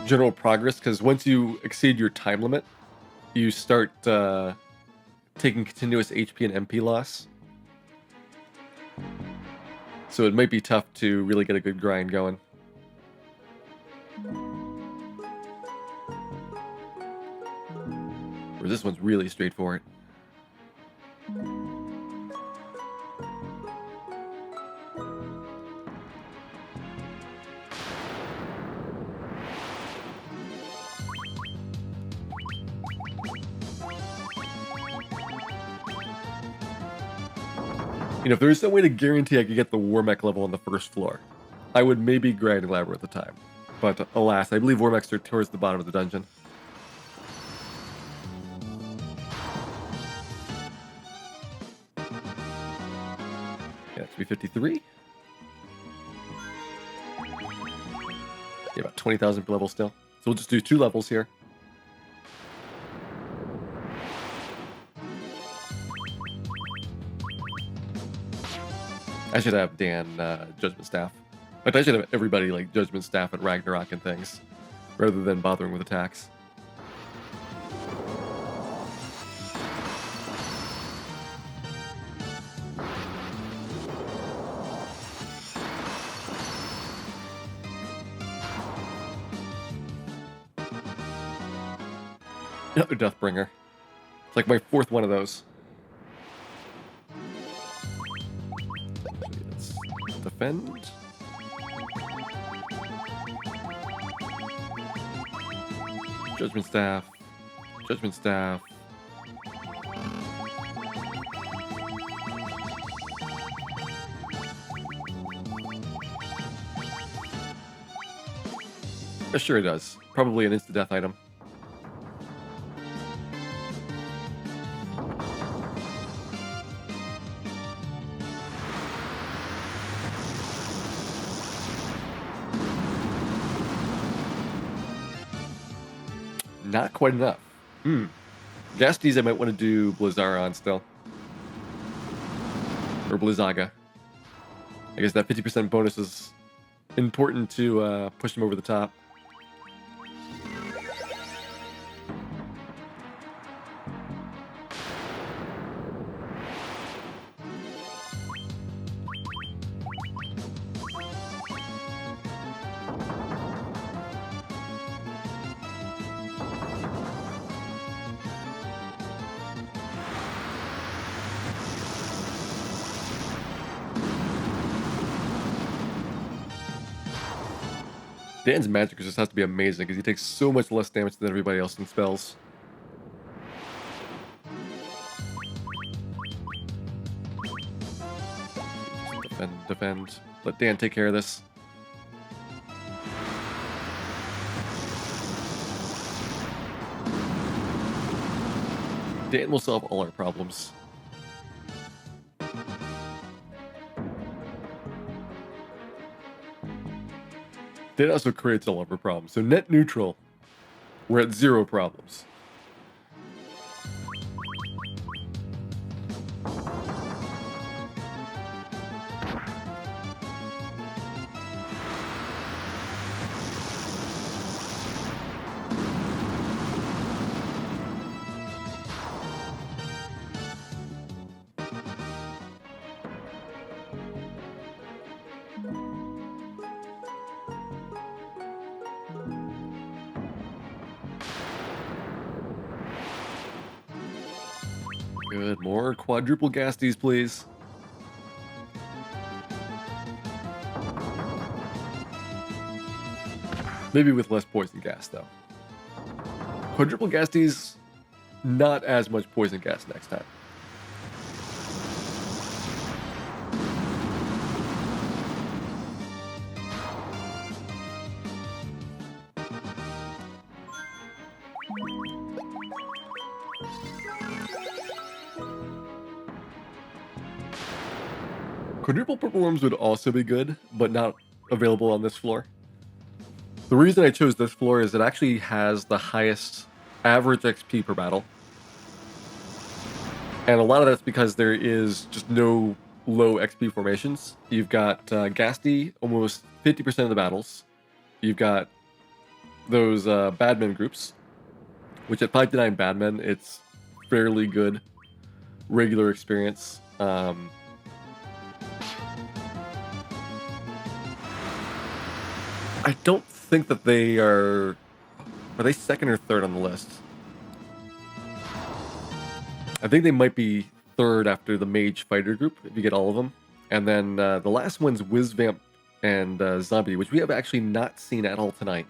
general progress, because once you exceed your time limit, you start taking continuous HP and MP loss. So it might be tough to really get a good grind going. Whereas this one's really straightforward. You know, if there was some way to guarantee I could get the Warmech level on the 1st floor, I would maybe grind Labyrinth at the time. But alas, I believe Warmechs are towards the bottom of the dungeon. Yeah, it's 353. Yeah, about 20,000 per level still. So we'll just do 2 levels here. I should have Dan Judgment Staff. In fact, I should have everybody like Judgment Staff at Ragnarok and things, rather than bothering with attacks. Another Deathbringer. It's like my 4th one of those. Let's defend. Judgment Staff. Judgment Staff. Sure it does. Probably an insta-death item. Not quite enough. Hmm. Gasties I might want to do Blizzara on still. Or Blizzaga. I guess that 50% bonus is important to push him over the top. Dan's magic just has to be amazing because he takes so much less damage than everybody else in spells. Defend, defend. Let Dan take care of this. Dan will solve all our problems. Dan also creates all of our problems. So net neutral, we're at 0 problems. Good. More quadruple Gasties, please. Maybe with less poison gas, though. Quadruple Gasties, not as much poison gas next time. Quadruple purple worms would also be good, but not available on this floor. The reason I chose this floor is it actually has the highest average XP per battle. And a lot of that's because there is just no low XP formations. You've got Ghastly almost 50% of the battles. You've got those Badmen groups, which at 5-9 Badmen, it's fairly good regular experience. I don't think that they are they second or third on the list? I think they might be third after the Mage Fighter group, if you get all of them. And then the last one's Whizvamp and Zombie, which we have actually not seen at all tonight.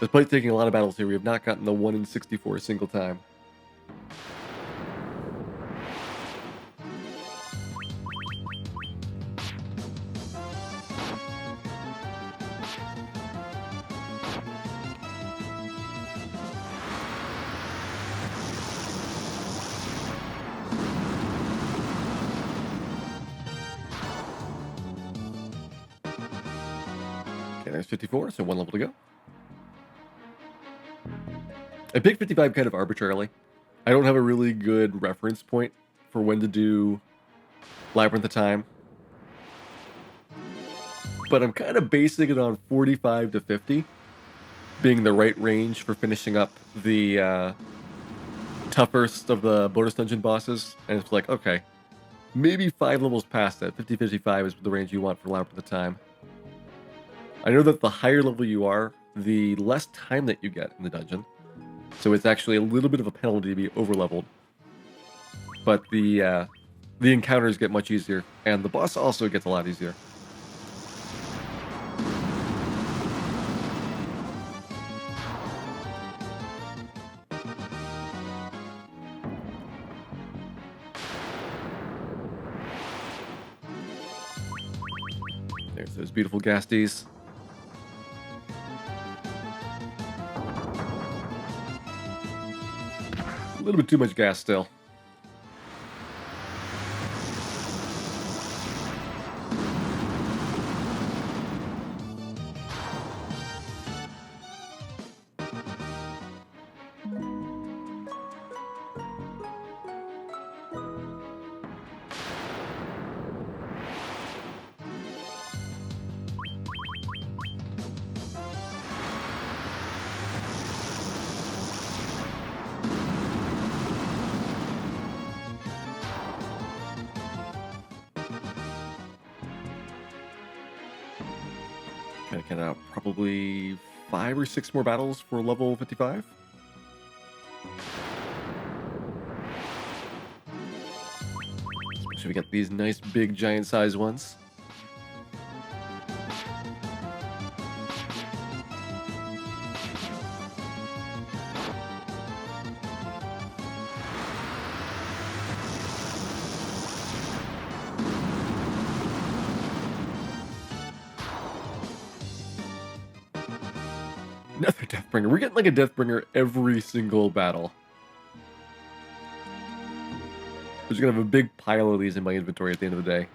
Despite taking a lot of battles here, we have not gotten the 1 in 64 a single time. Okay, there's 54, so 1 level to go. I picked 55 kind of arbitrarily. I don't have a really good reference point for when to do Labyrinth of Time. But I'm kind of basing it on 45 to 50 being the right range for finishing up the toughest of the bonus dungeon bosses. And it's like, okay, maybe 5 levels past that. 50-55 is the range you want for Labyrinth of Time. I know that the higher level you are, the less time that you get in the dungeon. So it's actually a little bit of a penalty to be over-leveled. But the encounters get much easier, and the boss also gets a lot easier. There's those beautiful Gasties. A little bit too much gas still. Can I get out probably 5 or 6 more battles for level 55? So we get these nice big giant size ones. Another Deathbringer. We're getting like a Deathbringer every single battle. I'm just gonna have a big pile of these in my inventory at the end of the day.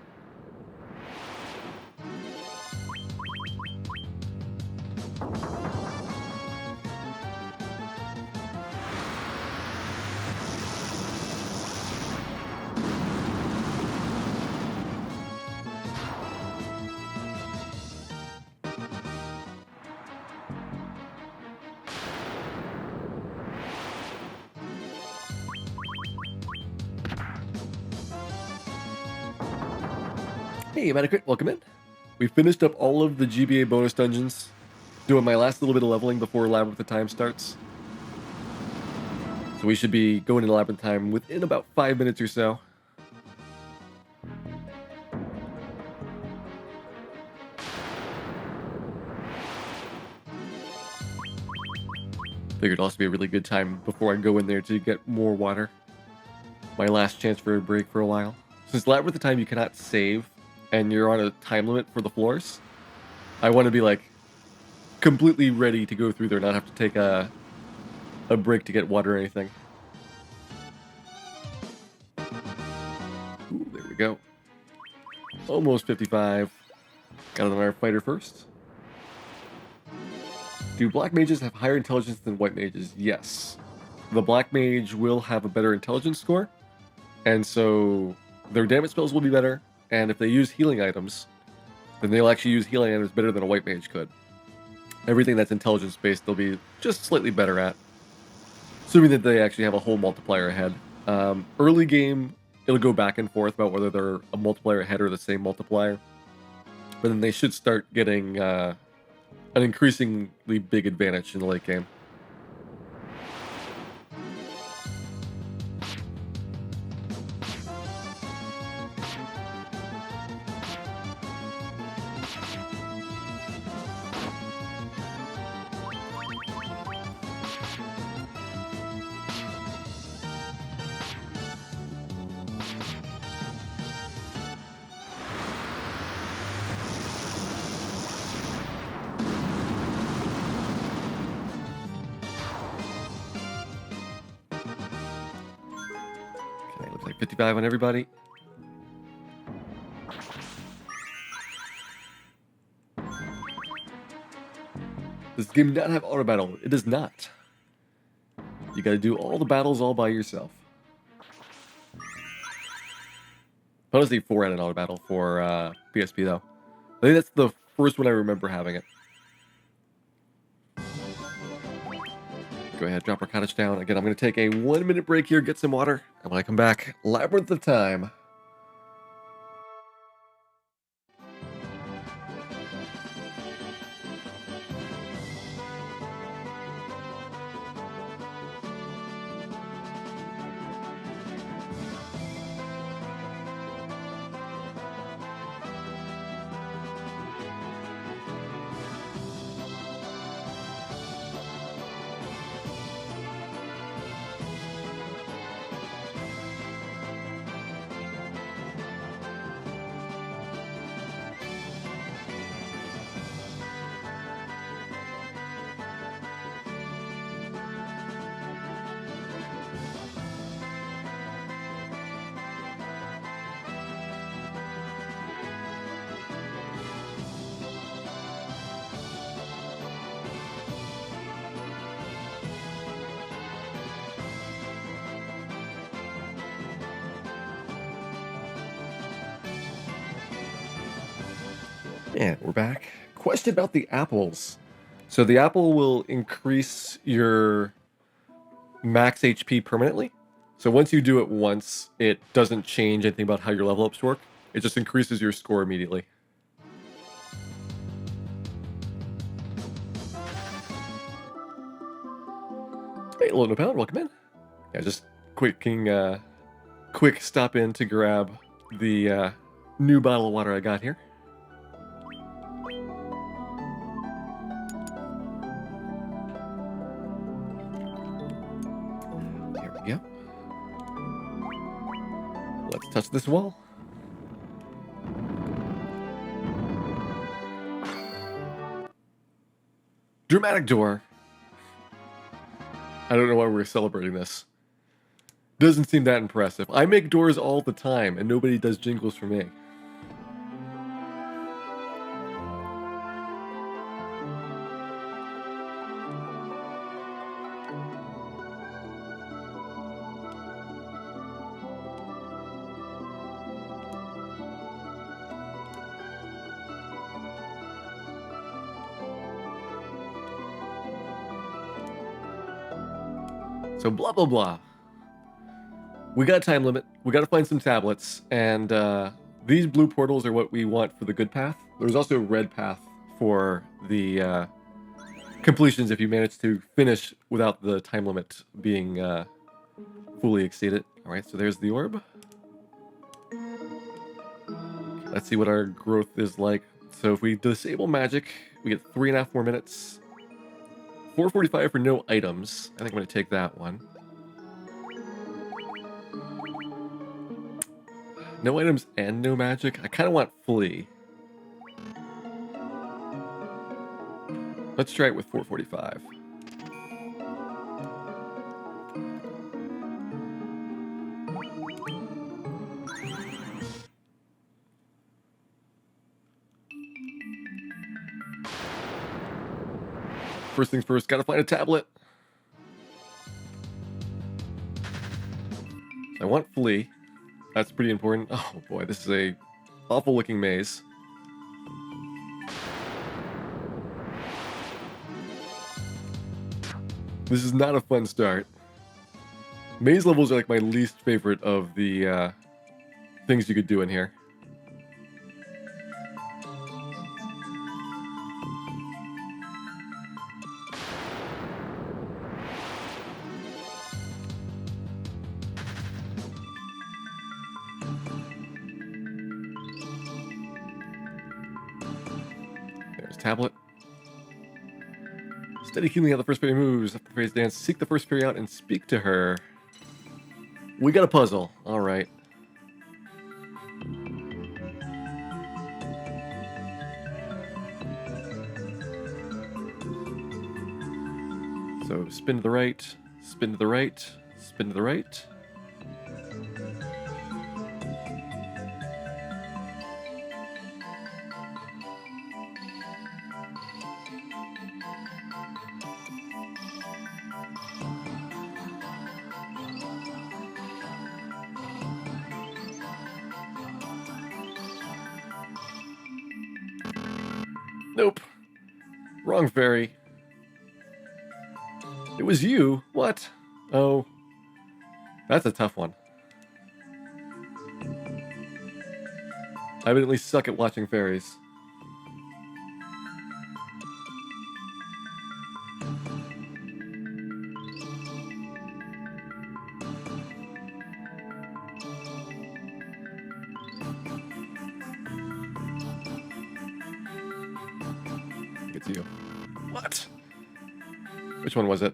Hey, Metacrit, welcome in. We finished up all of the GBA bonus dungeons, doing my last little bit of leveling before Labyrinth of Time starts. So we should be going into Labyrinth Time within about 5 minutes or so. Figured it'd also be a really good time before I go in there to get more water. My last chance for a break for a while. Since Labyrinth of Time you cannot save, and you're on a time limit for the floors, I want to be like completely ready to go through there, not have to take a break to get water or anything. Ooh, there we go. Almost 55. Got another fighter first. Do black mages have higher intelligence than white mages? Yes. The black mage will have a better intelligence score, and so their damage spells will be better, and if they use healing items, then they'll actually use healing items better than a white mage could. Everything that's intelligence based, they'll be just slightly better at, assuming that they actually have a whole multiplier ahead. Early game, it'll go back and forth about whether they're a multiplier ahead or the same multiplier, but then they should start getting an increasingly big advantage in the late game. Okay, looks like 55 on everybody. Does the game not have auto battle? It does not. You gotta do all the battles all by yourself. Honestly, 4 had an auto battle for PSP though. I think that's the first one I remember having it. Go ahead, drop our cottage down. Again, I'm going to take a 1-minute break here, get some water, and when I come back, Labyrinth of Time. And we're back. Question about the apples. So the apple will increase your max HP permanently. So once you do it once, it doesn't change anything about how your level ups work. It just increases your score immediately. Hey, hello, no pound. Welcome in. Yeah, just quick stop in to grab the new bottle of water I got here. Here we go. Let's touch this wall. Dramatic door. I don't know why we're celebrating this. Doesn't seem that impressive. I make doors all the time, and nobody does jingles for me. So blah, blah, blah. We got a time limit. We got to find some tablets. And these blue portals are what we want for the good path. There's also a red path for the completions if you manage to finish without the time limit being fully exceeded. All right, so there's the orb. Let's see what our growth is like. So if we disable magic, we get 3.5 more minutes. 445 for no items. I think I'm going to take that one. No items and no magic. I kind of want flee. Let's try it with 445. First things first, gotta find a tablet. So I want flee. That's pretty important. Oh boy, this is a awful looking maze. This is not a fun start. Maze levels are like my least favorite of the things you could do in here. There's tablet. Steady healing out the first fairy moves. After the fairy's dance, seek the first fairy out and speak to her. We got a puzzle. All right. So spin to the right, spin to the right, spin to the right. Nope. Wrong fairy. It was you. What? Oh. That's a tough one. I evidently suck at watching fairies. It's you. What? Which one was it?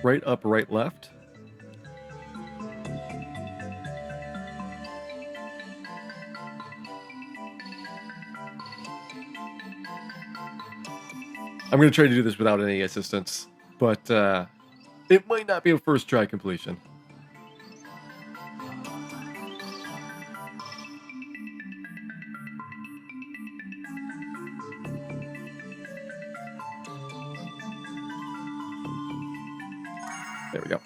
Right, up, right, left. I'm going to try to do this without any assistance, but it might not be a first try completion. There we go.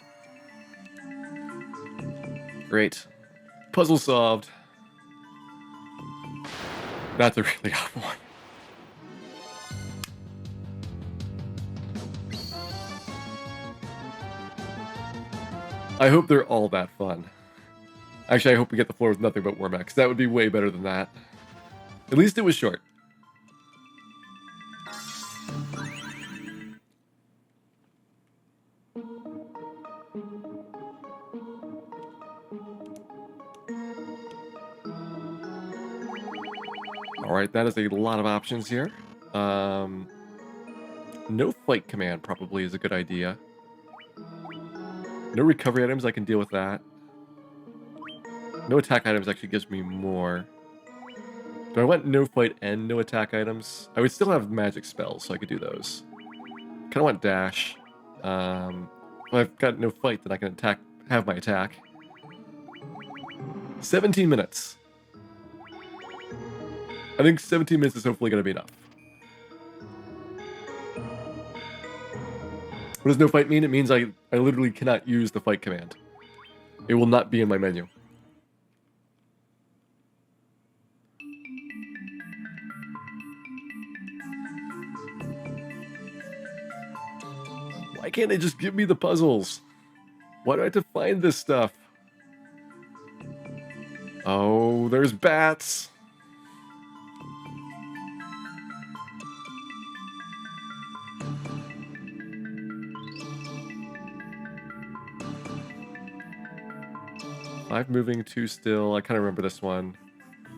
Great. Puzzle solved. That's a really awful one. I hope they're all that fun. Actually, I hope we get the floor with nothing but Remakes. That would be way better than that. At least it was short. Alright, that is a lot of options here. No fight command probably is a good idea. No recovery items, I can deal with that. No attack items actually gives me more. Do I want no fight and no attack items? I would still have magic spells, so I could do those. Kind of want dash. If I've got no fight, then I can have my attack. 17 minutes. I think 17 minutes is hopefully going to be enough. What does no fight mean? It means I literally cannot use the fight command. It will not be in my menu. Why can't they just give me the puzzles? Why do I have to find this stuff? Oh, there's bats. Five moving, 2 still. I kind of remember this one.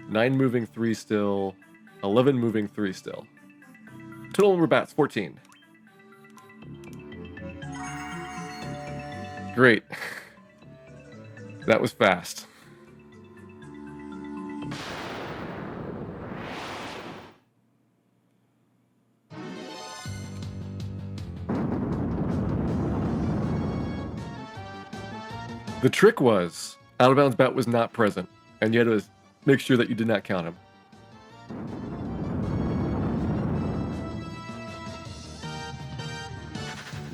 9 moving, 3 still. 11 moving, 3 still. Total number of bats, 14. Great. That was fast. The trick was, out of bounds bat was not present, and you had to make sure that you did not count him.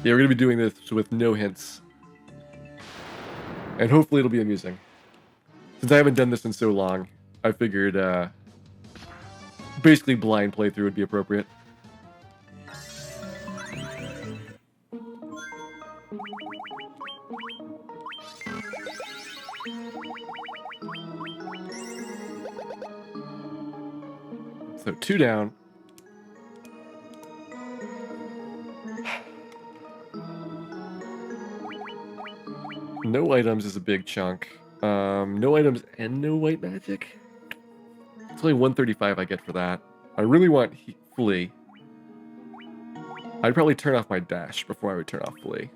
Yeah, we're going to be doing this with no hints. And hopefully it'll be amusing. Since I haven't done this in so long, I figured basically blind playthrough would be appropriate. So 2 down. No items is a big chunk. No items and no white magic. It's only 135 I get for that. I really want Flee. I'd probably turn off my dash before I would turn off Flee.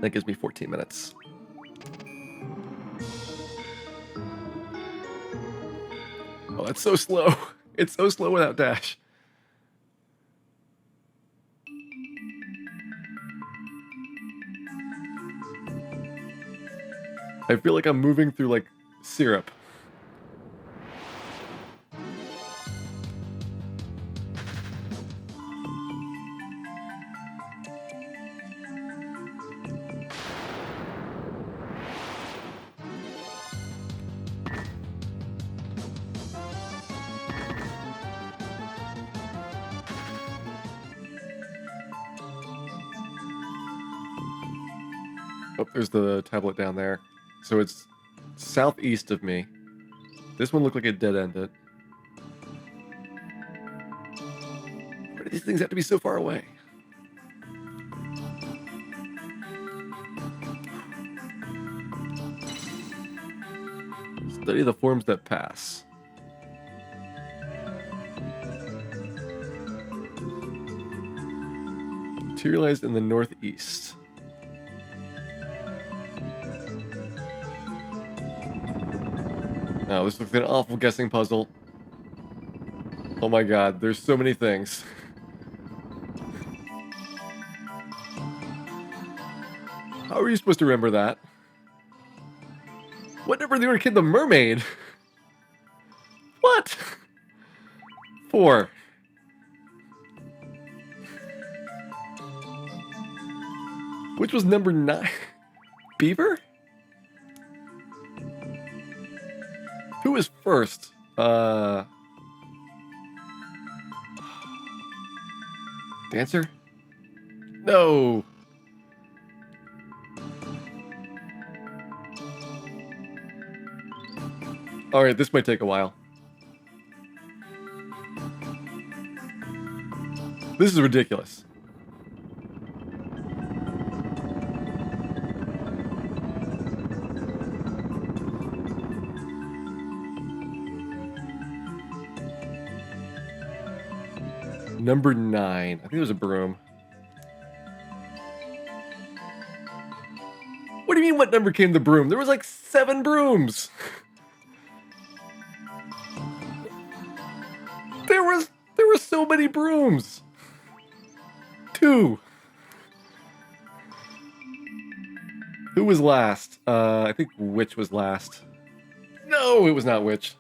That gives me 14 minutes. Oh, that's so slow. It's so slow without dash. I feel like I'm moving through, like, syrup. Oh, there's the tablet down there. So it's southeast of me. This one looked like it dead-ended. Why do these things have to be so far away? Study the forms that pass. Materialized in the northeast. Oh, this looks like an awful guessing puzzle. Oh my god, there's so many things. How are you supposed to remember that? Whatever they were kid the mermaid. What? 4. Which was number 9? Beaver? Who was first? Dancer? No. All right, this might take a while. This is ridiculous. Number 9. I think it was a broom. What do you mean, what number came the broom? There was like 7 brooms. There were so many brooms. 2. Who was last? I think Witch was last. No, it was not Witch.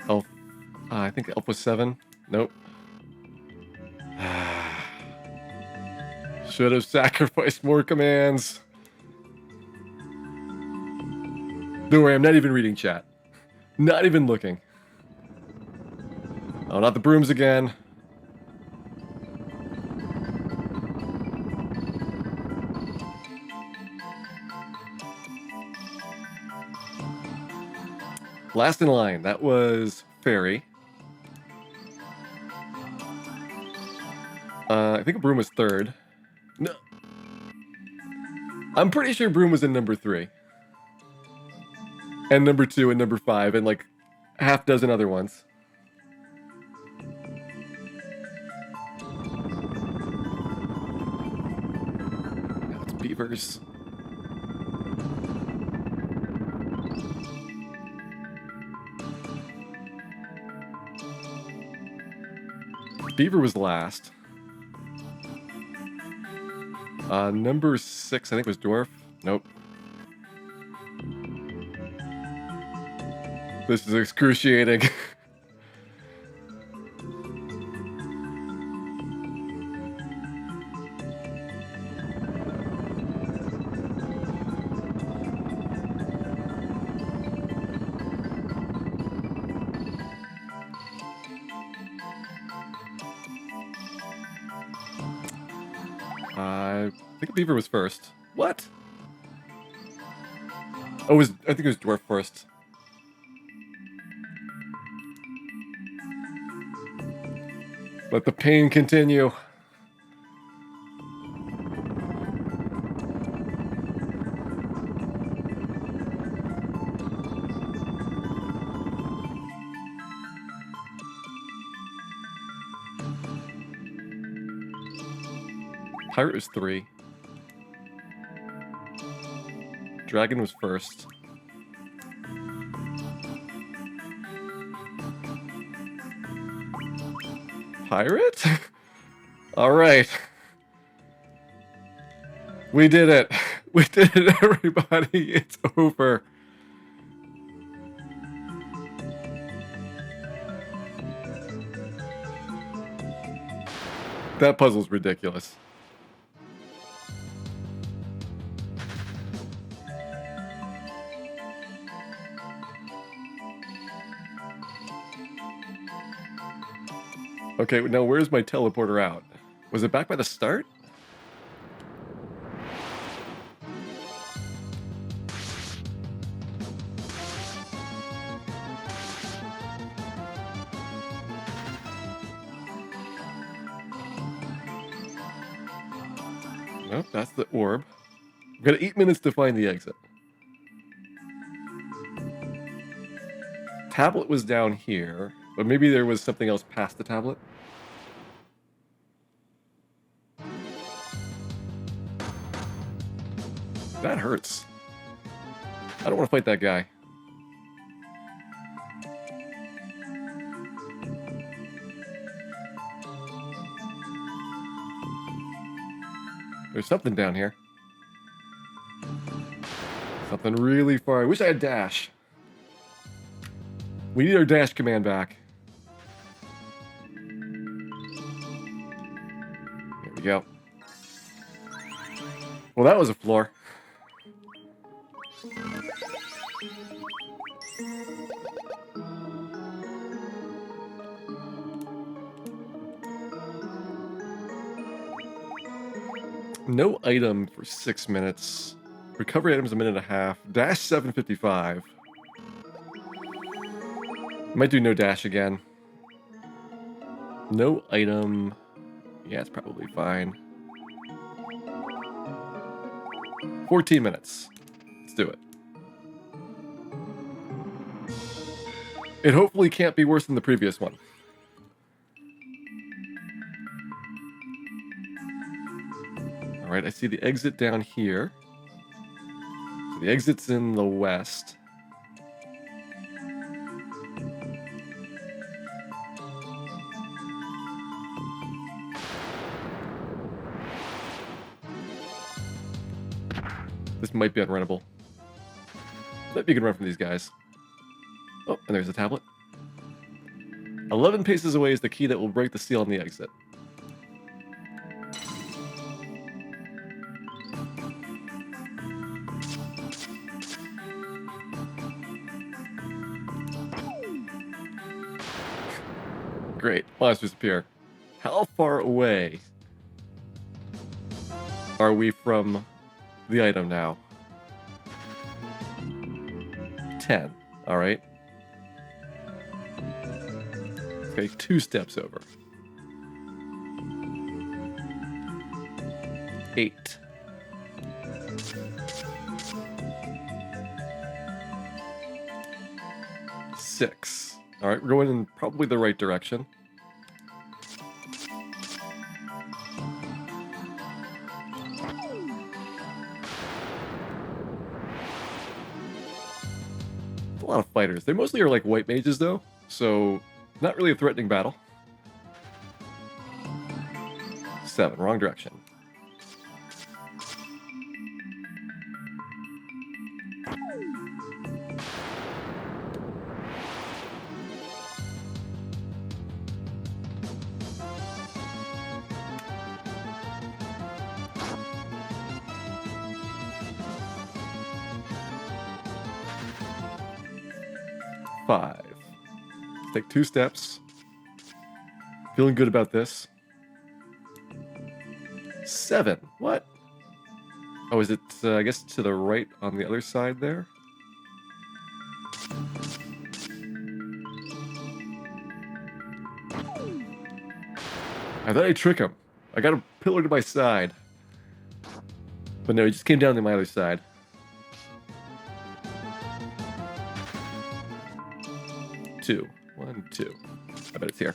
Elf. I think Elf was 7. Nope. Should have sacrificed more commands. Don't worry, I'm not even reading chat. Not even looking. Oh, not the brooms again. Last in line, that was Fairy. I think a broom was 3rd. No. I'm pretty sure broom was in number 3. And number 2 and number 5 and like half dozen other ones. Now it's beavers. Beaver was last. Number 6, I think was dwarf. Nope. This is excruciating. I think beaver was first. What? Oh, I think it was dwarf first. Let the pain continue. Pirate was 3. Dragon was first. Pirate? All right. We did it. We did it, everybody. It's over. That puzzle's ridiculous. Okay, now where's my teleporter out? Was it back by the start? Nope, that's the orb. We've got 8 minutes to find the exit. Tablet was down here, but maybe there was something else past the tablet. That hurts. I don't want to fight that guy. There's something down here. Something really far. I wish I had dash. We need our dash command back. Yep. Well, that was a floor. No item for 6 minutes. Recovery items a minute and a half. Dash 755. Might do no dash again. No item. Yeah, it's probably fine. 14 minutes. Let's do it. It hopefully can't be worse than the previous one. Alright, I see the exit down here. So the exit's in the west. This might be unrunnable. Maybe you can run from these guys. Oh, and there's a tablet. 11 paces away is the key that will break the seal on the exit. Great. Monsters appear. How far away are we from the item now? 10. Alright. Okay, 2 steps over. 8. 6. Alright, we're going in probably the right direction. A lot of fighters. They mostly are like white mages though, so not really a threatening battle. 7, wrong direction. Five. Let's take 2 steps. Feeling good about this. 7. What? Oh, is it, I guess, to the right on the other side there? I thought I'd trick him. I got a pillar to my side. But no, he just came down to my other side. Two. 1, 2. I bet it's here.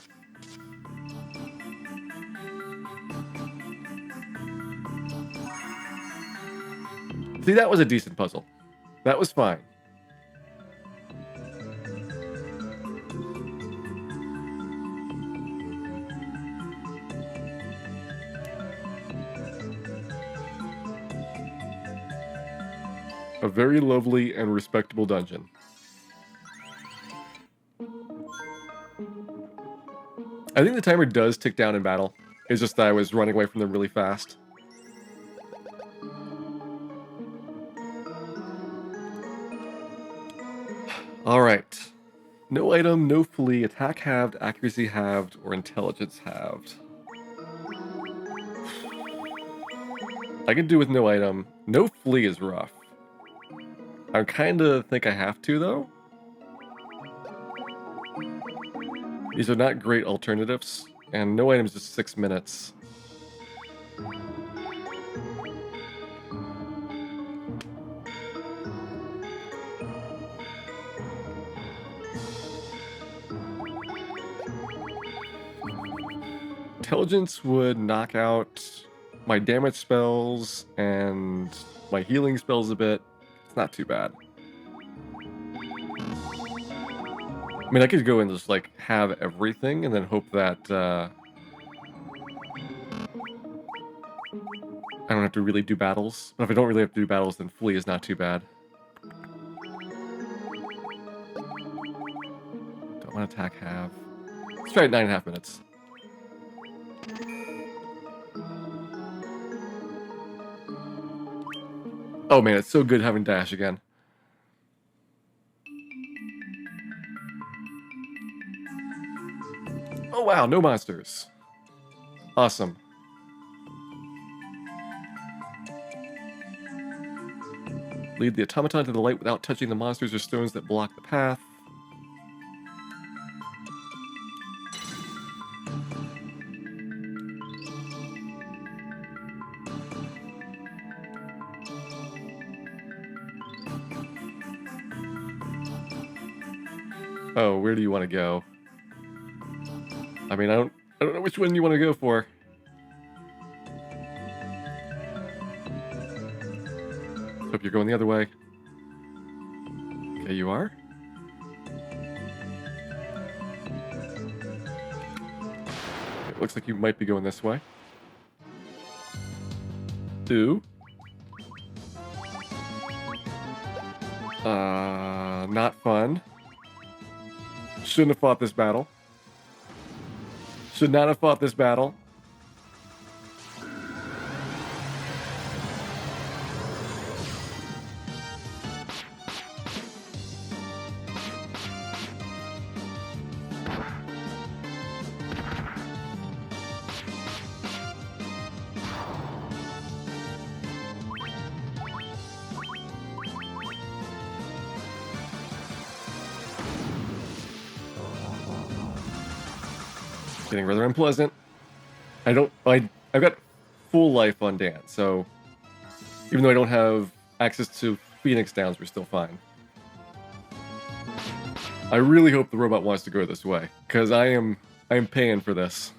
See, that was a decent puzzle. That was fine. A very lovely and respectable dungeon. I think the timer does tick down in battle. It's just that I was running away from them really fast. Alright. No item, no flee, attack halved, accuracy halved, or intelligence halved. I can do with no item. No flee is rough. I kinda think I have to, though. These are not great alternatives, and no items is 6 minutes. Intelligence would knock out my damage spells and my healing spells a bit. It's not too bad. I mean, I could go and just, like, have everything and then hope that, I don't have to really do battles. But if I don't really have to do battles, then flee is not too bad. Don't want to attack half. Let's try it 9.5 minutes. Oh man, it's so good having dash again. Oh wow, no monsters. Awesome. Lead the automaton to the light without touching the monsters or stones that block the path. Oh, where do you want to go? I mean, I don't know which one you want to go for. Hope you're going the other way. Okay, you are? It looks like you might be going this way. Two. Not fun. Shouldn't have fought this battle. Should not have fought this battle. Getting rather unpleasant. I've got full life on Dan, so even though I don't have access to Phoenix Downs, we're still fine. I really hope the robot wants to go this way, because I am paying for this.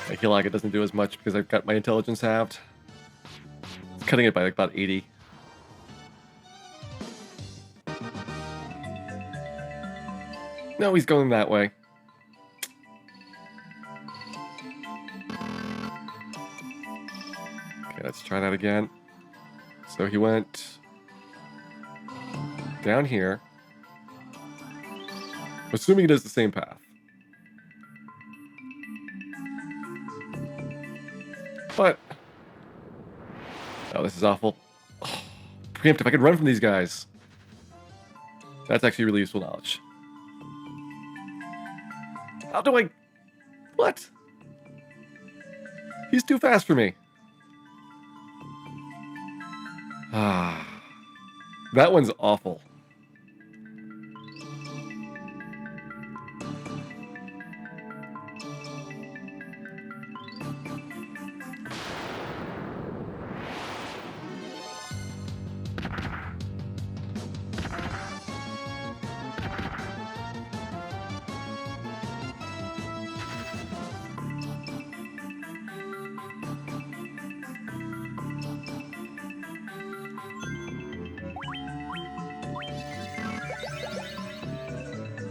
I feel like it doesn't do as much because I've got my intelligence halved. It's cutting it by like about 80. No, he's going that way. Okay, let's try that again. So he went down here. Assuming he does the same path. But... oh, this is awful. Oh, preemptive, I can run from these guys. That's actually really useful knowledge. How do I... what? He's too fast for me. Ah, that one's awful.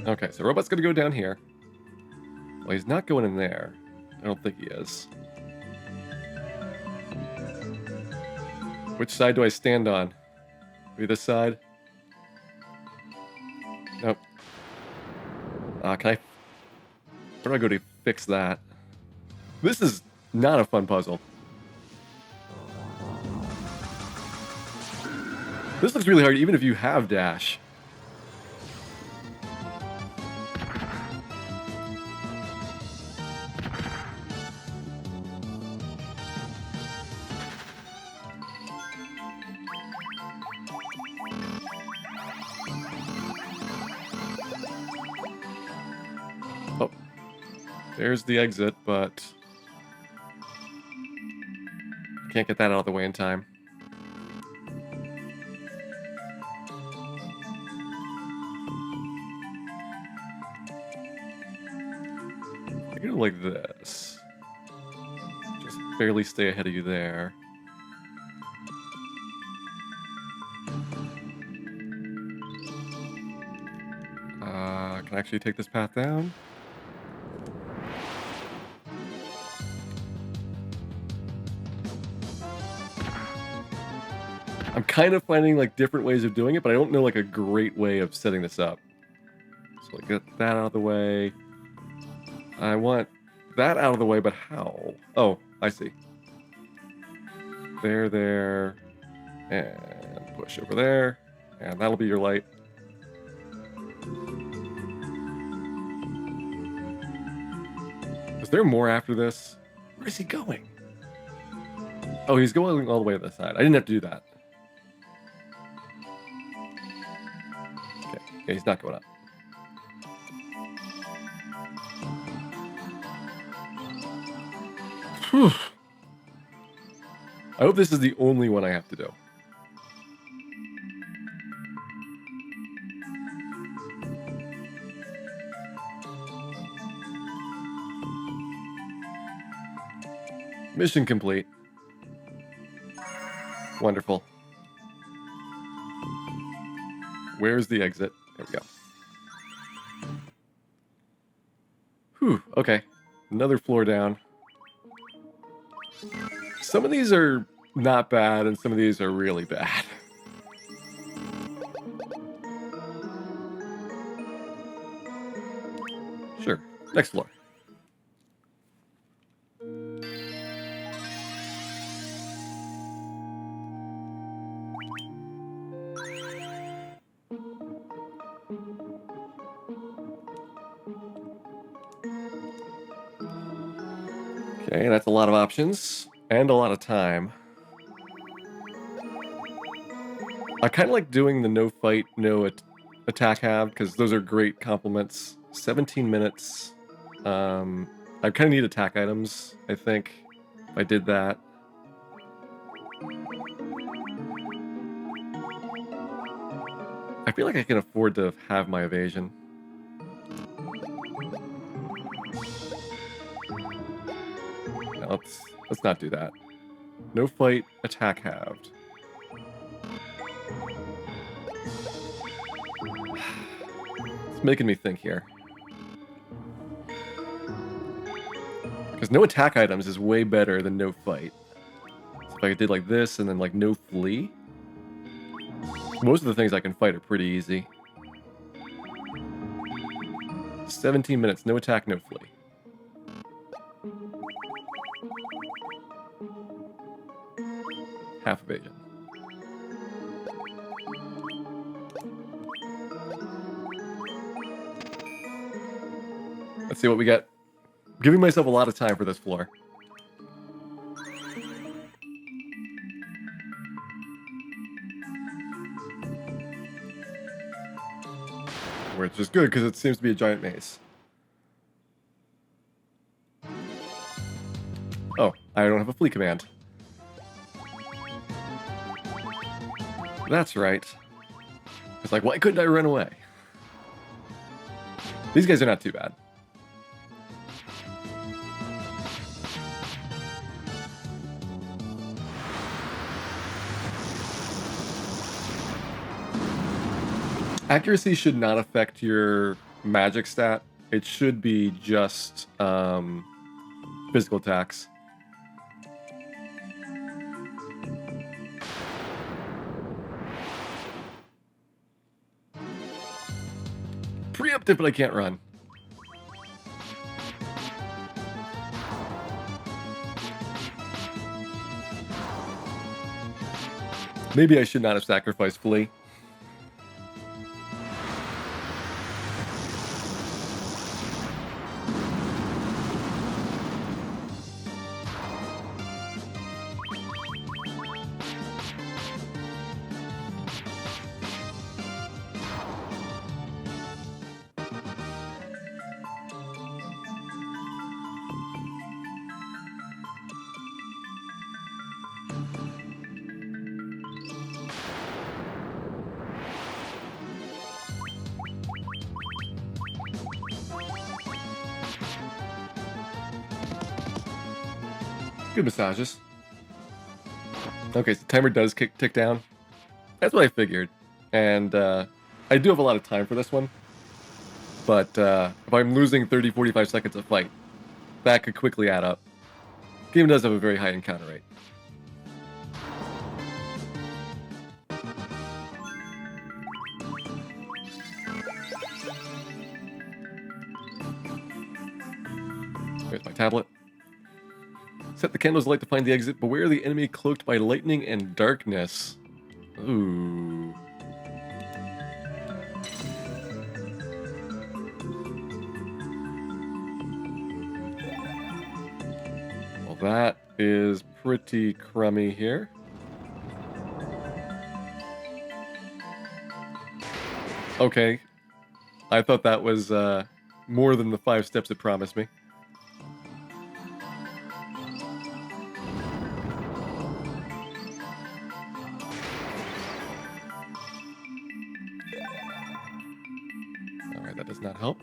Okay, so robot's gonna go down here. Well, he's not going in there. I don't think he is. Which side do I stand on? Maybe this side? Nope. Can I... where do I go to fix that? This is not a fun puzzle. This looks really hard even if you have dash. Oh, there's the exit, but can't get that out of the way in time. I go like this. Just barely stay ahead of you there. Can I actually take this path down? I'm kind of finding like different ways of doing it, but I don't know like a great way of setting this up. So like, get that out of the way. I want that out of the way, but how? Oh, I see. There, and push over there, and that'll be your light. Is there more after this? Where is he going? Oh, he's going all the way to the side. I didn't have to do that. Okay, yeah, he's not going up. Whew. I hope this is the only one I have to do. Mission complete. Wonderful. Where's the exit? There we go. Whew, okay. Another floor down. Some of these are not bad, and some of these are really bad. Sure. Next floor. Okay, that's a lot of options and a lot of time. I kind of like doing the no fight, no attack have because those are great compliments. 17 minutes. I kind of need attack items, I think, if I did that. I feel like I can afford to have my evasion. No, let's not do that. No fight, attack halved. It's making me think here. Because no attack items is way better than no fight. So if I did like this and then like no flee, most of the things I can fight are pretty easy. 17 minutes, no attack, no flee. Half evasion. Let's see what we get. Giving myself a lot of time for this floor. Which is good because it seems to be a giant maze. Oh, I don't have a flee command. That's right. It's like, why couldn't I run away? These guys are not too bad. Accuracy should not affect your magic stat. It should be just physical attacks. Preemptive, but I can't run. Maybe I should not have sacrificed flee. Good massages. Okay, so timer does tick down. That's what I figured. And I do have a lot of time for this one. But if I'm losing 30, 45 seconds of fight, that could quickly add up. Game does have a very high encounter rate. There's my tablet. Set the candle's light to find the exit. Beware the enemy cloaked by lightning and darkness. Ooh. Well, that is pretty crummy here. Okay. I thought that was more than the 5 steps it promised me. Alright, that does not help.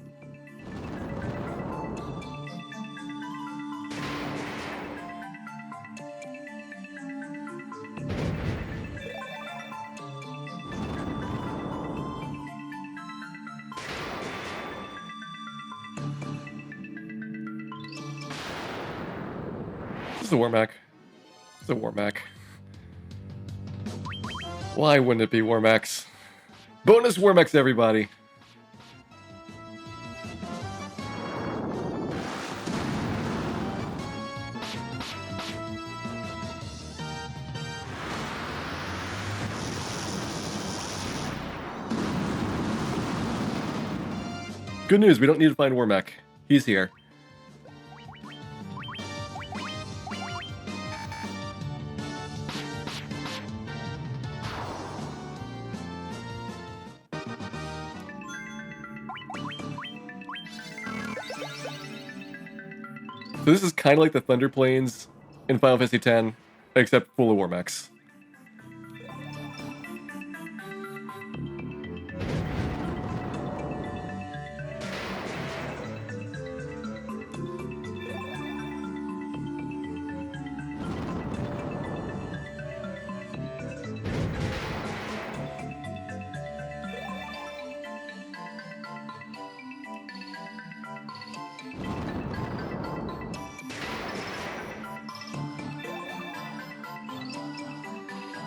This is a Warmac. This is a Warmac. Why wouldn't it be Warmax? Bonus Warmax, everybody! Good news, we don't need to find Warmac. He's here. So this is kind of like the Thunder Plains in Final Fantasy X, except full of Warmax.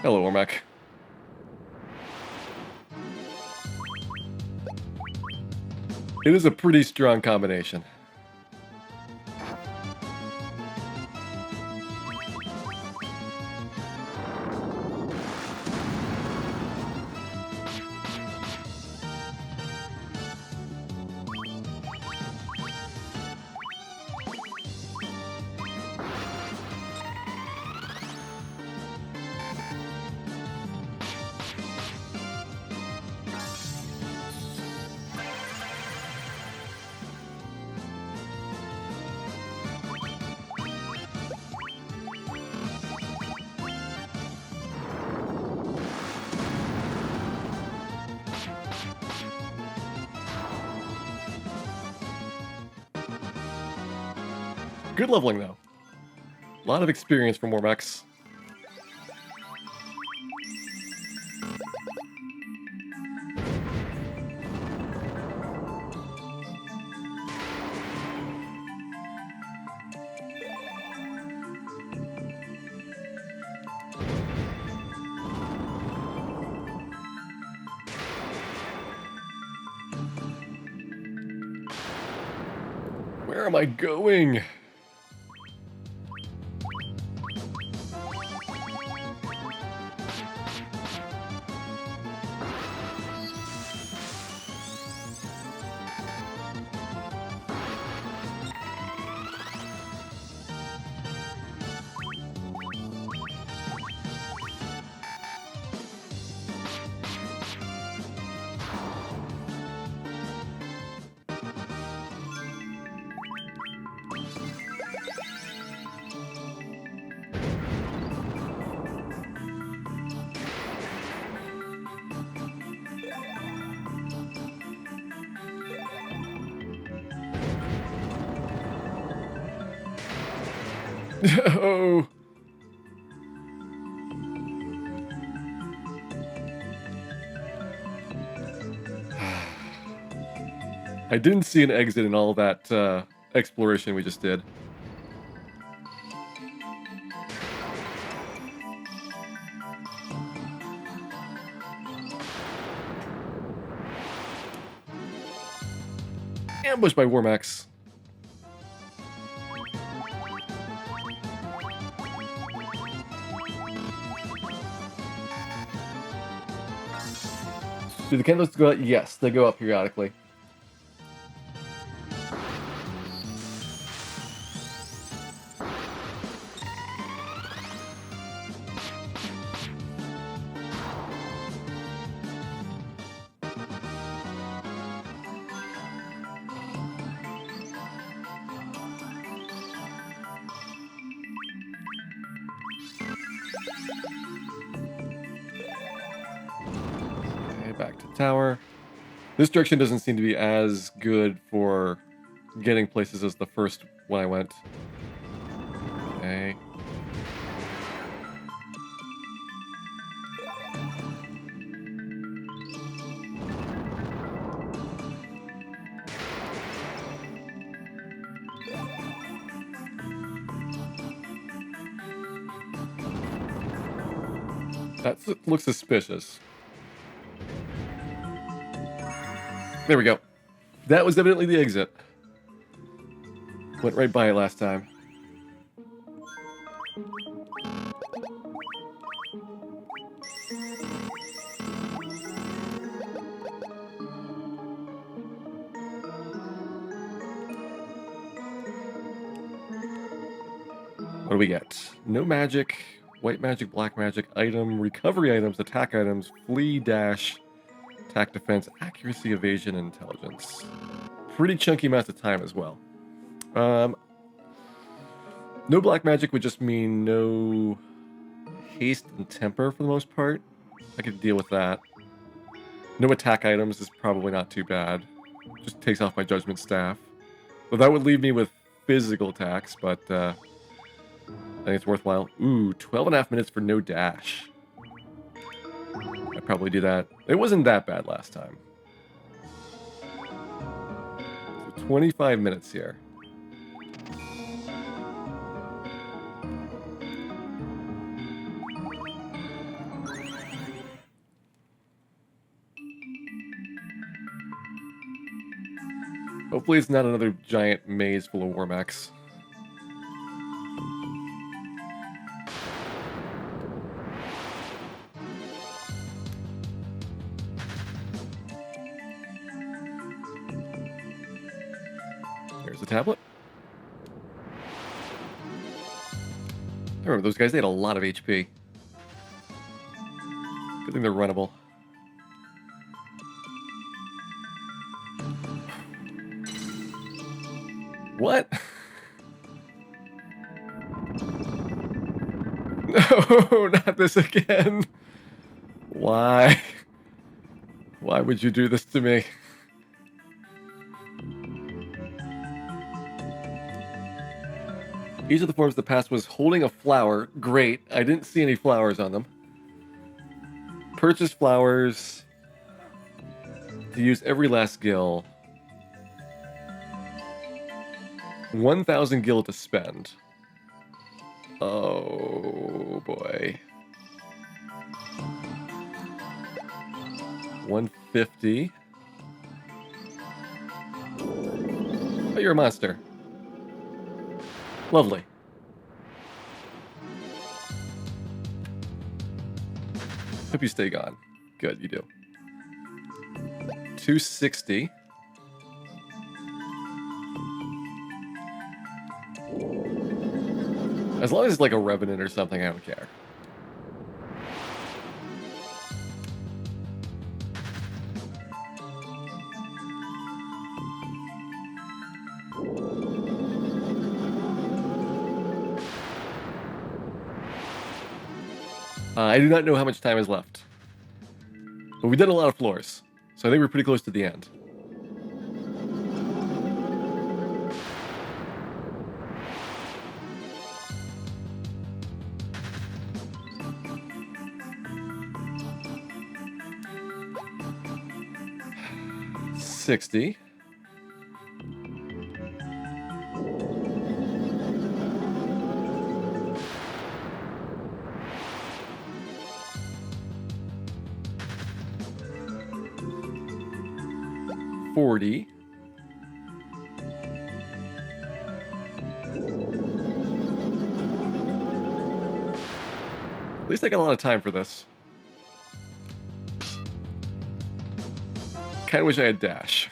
Hello, Warmac. It is a pretty strong combination. Good leveling, though. A lot of experience from Warmax. Where am I going? Oh. I didn't see an exit in all that exploration we just did. Ambushed by Remakes. Do the candles go up? Yes, they go up periodically. Okay, back to the tower. This direction doesn't seem to be as good for getting places as the first one I went. Okay. That looks suspicious. There we go. That was evidently the exit. Went right by it last time. What do we get? No magic, white magic, black magic, item, recovery items, attack items, flee, dash, attack, defense, accuracy, evasion, and intelligence. Pretty chunky amounts of time as well. No black magic would just mean no haste and temper for the most part. I could deal with that. No attack items is probably not too bad. Just takes off my judgment staff. Well, that would leave me with physical attacks, but I think it's worthwhile. Ooh, 12.5 minutes for no dash. I'd probably do that. It wasn't that bad last time. So 25 minutes here. Hopefully it's not another giant maze full of Remakes. Here's the tablet. I remember those guys, they had a lot of HP. Good thing they're runnable. What? No, not this again. Why? Why would you do this to me? Each of the forms of the past was holding a flower. Great. I didn't see any flowers on them. Purchase flowers to use every last gil. 1,000 gil to spend. Oh boy. 150. Oh, you're a monster. Lovely. Hope you stay gone. Good, you do. 260. As long as it's like a Revenant or something, I don't care. I do not know how much time is left. But we did a lot of floors, so I think we're pretty close to the end. 60. $40. At least I got a lot of time for this. Kinda wish I had dash.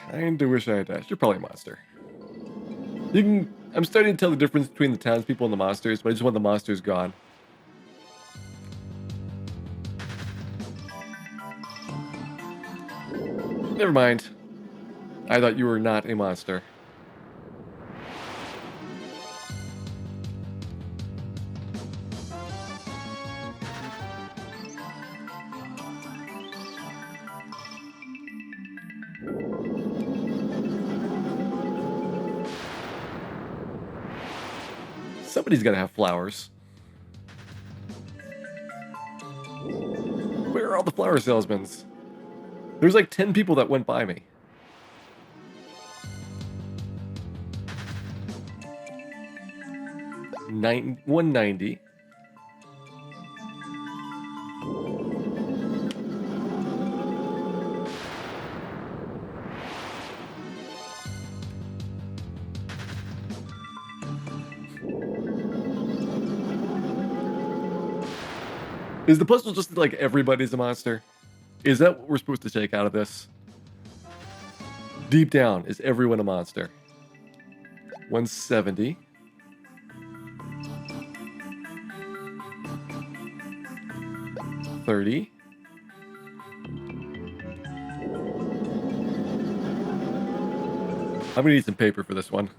Kinda wish I had dash. You're probably a monster. I'm starting to tell the difference between the townspeople and the monsters, but I just want the monsters gone. Never mind. I thought you were not a monster. Somebody's gotta have flowers. Where are all the flower salesmen? There's like 10 people that went by me. 190. Is the puzzle just like everybody's a monster? Is that what we're supposed to take out of this? Deep down, is everyone a monster? 170. $30. I'm gonna need some paper for this one.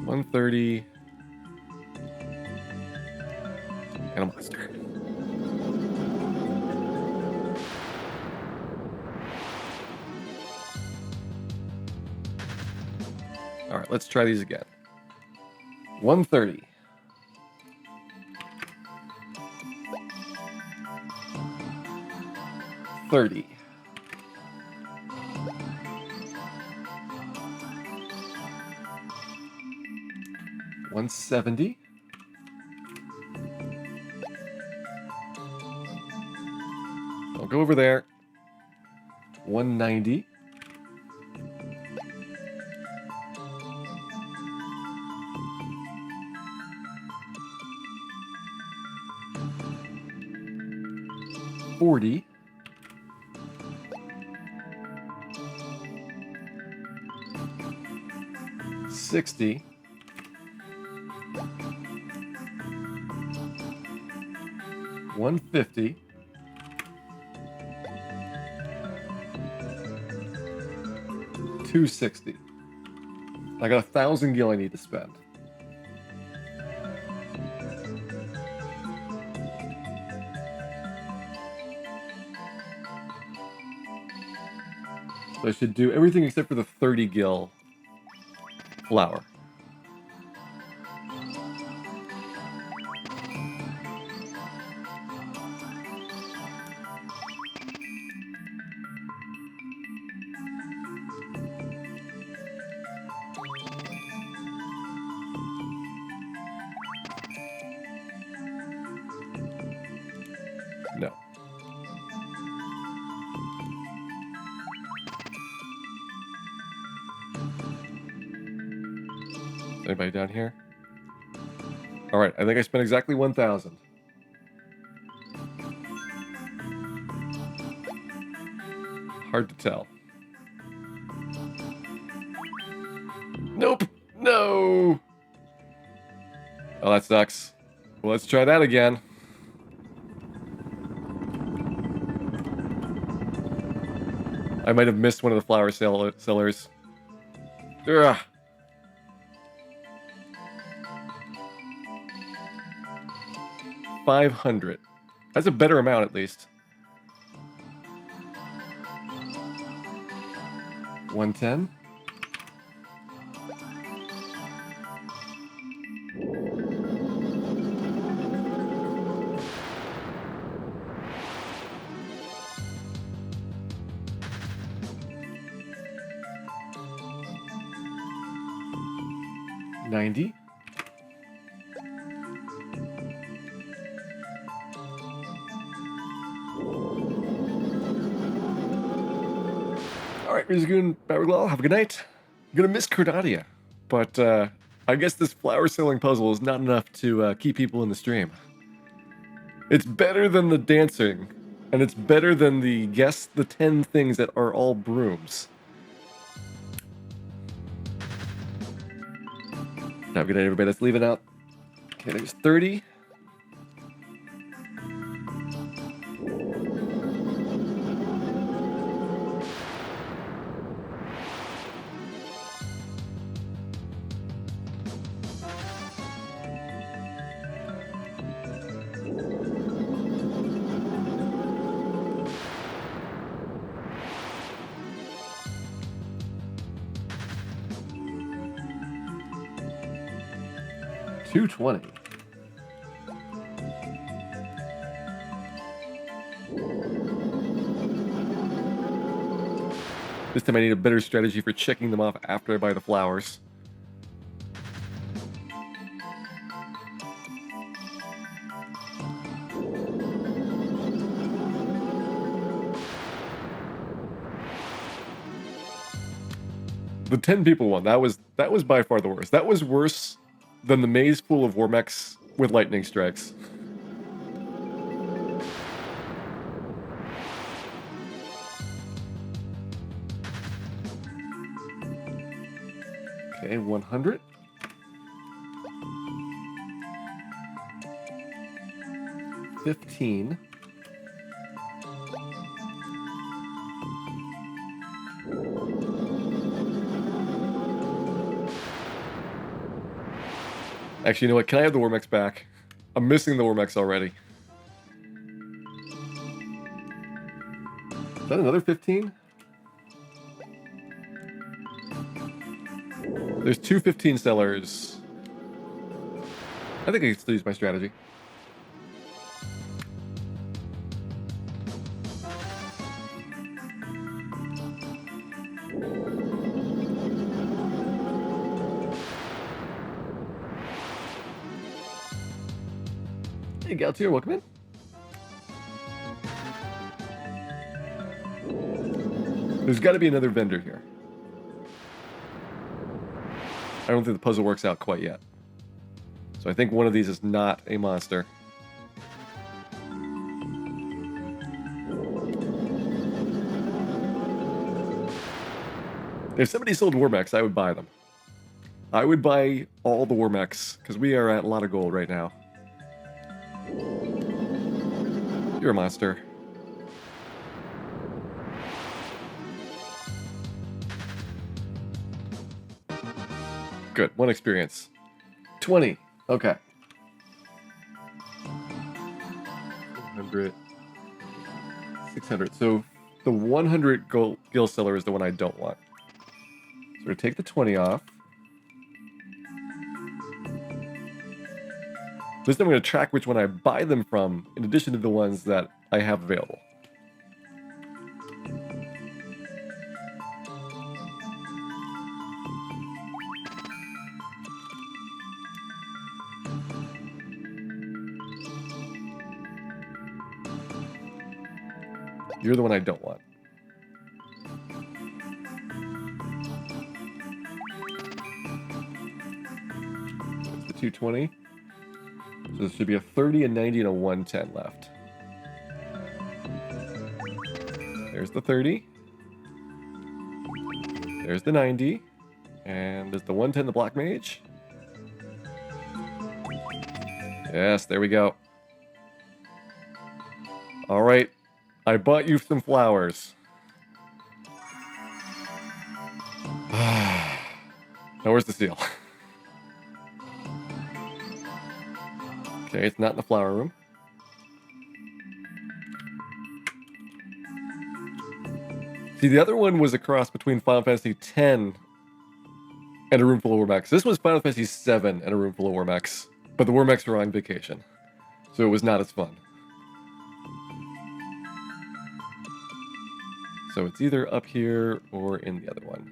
$130. And a monster. All right, let's try these again. 130. $30. $170. I'll go over there. 190. $40. $60. $150. $260. I got 1,000 gil I need to spend. So I should do everything except for the 30 gil flower. No. Anybody down here? All right, I think I spent exactly 1,000. Hard to tell. Nope. No. Oh, that sucks. Well, let's try that again. I might have missed one of the flower sellers. Ugh. $500. That's a better amount, at least. 110. 90. Alright, Rizagoon, Barbaglal, have a good night. I'm gonna miss Cordadia, but I guess this flower selling puzzle is not enough to keep people in the stream. It's better than the dancing, and it's better than the guess the 10 things that are all brooms. Have a good night, everybody. Let's leave it out. Okay, there's 30. $220. This time I need a better strategy for checking them off after I buy the flowers. The 10 people one, that was by far the worst. That was worse than the maze full of Remakes with lightning strikes. Okay, 100. $15. Actually, you know what? Can I have the Remakes back? I'm missing the Remakes already. Is that another 15? There's two 15 sellers. I think I can still use my strategy. Hey, Galtier, welcome in. There's got to be another vendor here. I don't think the puzzle works out quite yet. So I think one of these is not a monster. If somebody sold Remakes, I would buy them. I would buy all the Remakes, because we are at a lot of gold right now. You're a monster. Good, one experience. 20, okay. 100, 600. So the 100 gold gil seller is the one I don't want. So we take the 20 off. This time I'm going to track which one I buy them from, in addition to the ones that I have available. You're the one I don't want. That's the 220. So there should be a 30, a 90, and a 110 left. There's the 30. There's the 90. And there's the 110, the Black Mage. Yes, there we go. All right. I bought you some flowers. Now where's the seal? Okay, it's not in the flower room. See, the other one was a cross between Final Fantasy X and a room full of Remakes. This was Final Fantasy VII and a room full of Remakes, but the Remakes were on vacation, so it was not as fun. So it's either up here or in the other one.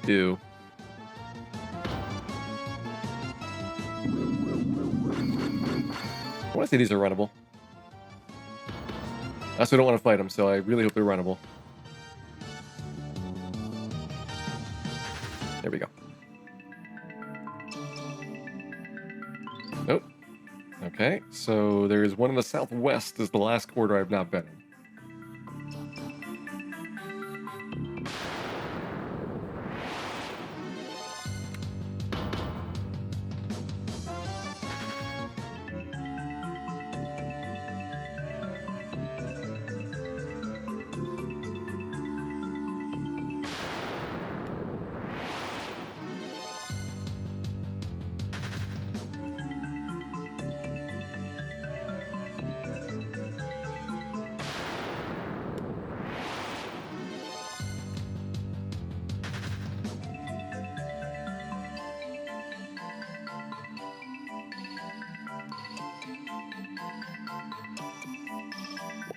Ew. I want to say these are runnable. I also don't want to fight them, so I really hope they're runnable. There we go. Nope. Okay, so there's one in the southwest is the last quarter I've not been in.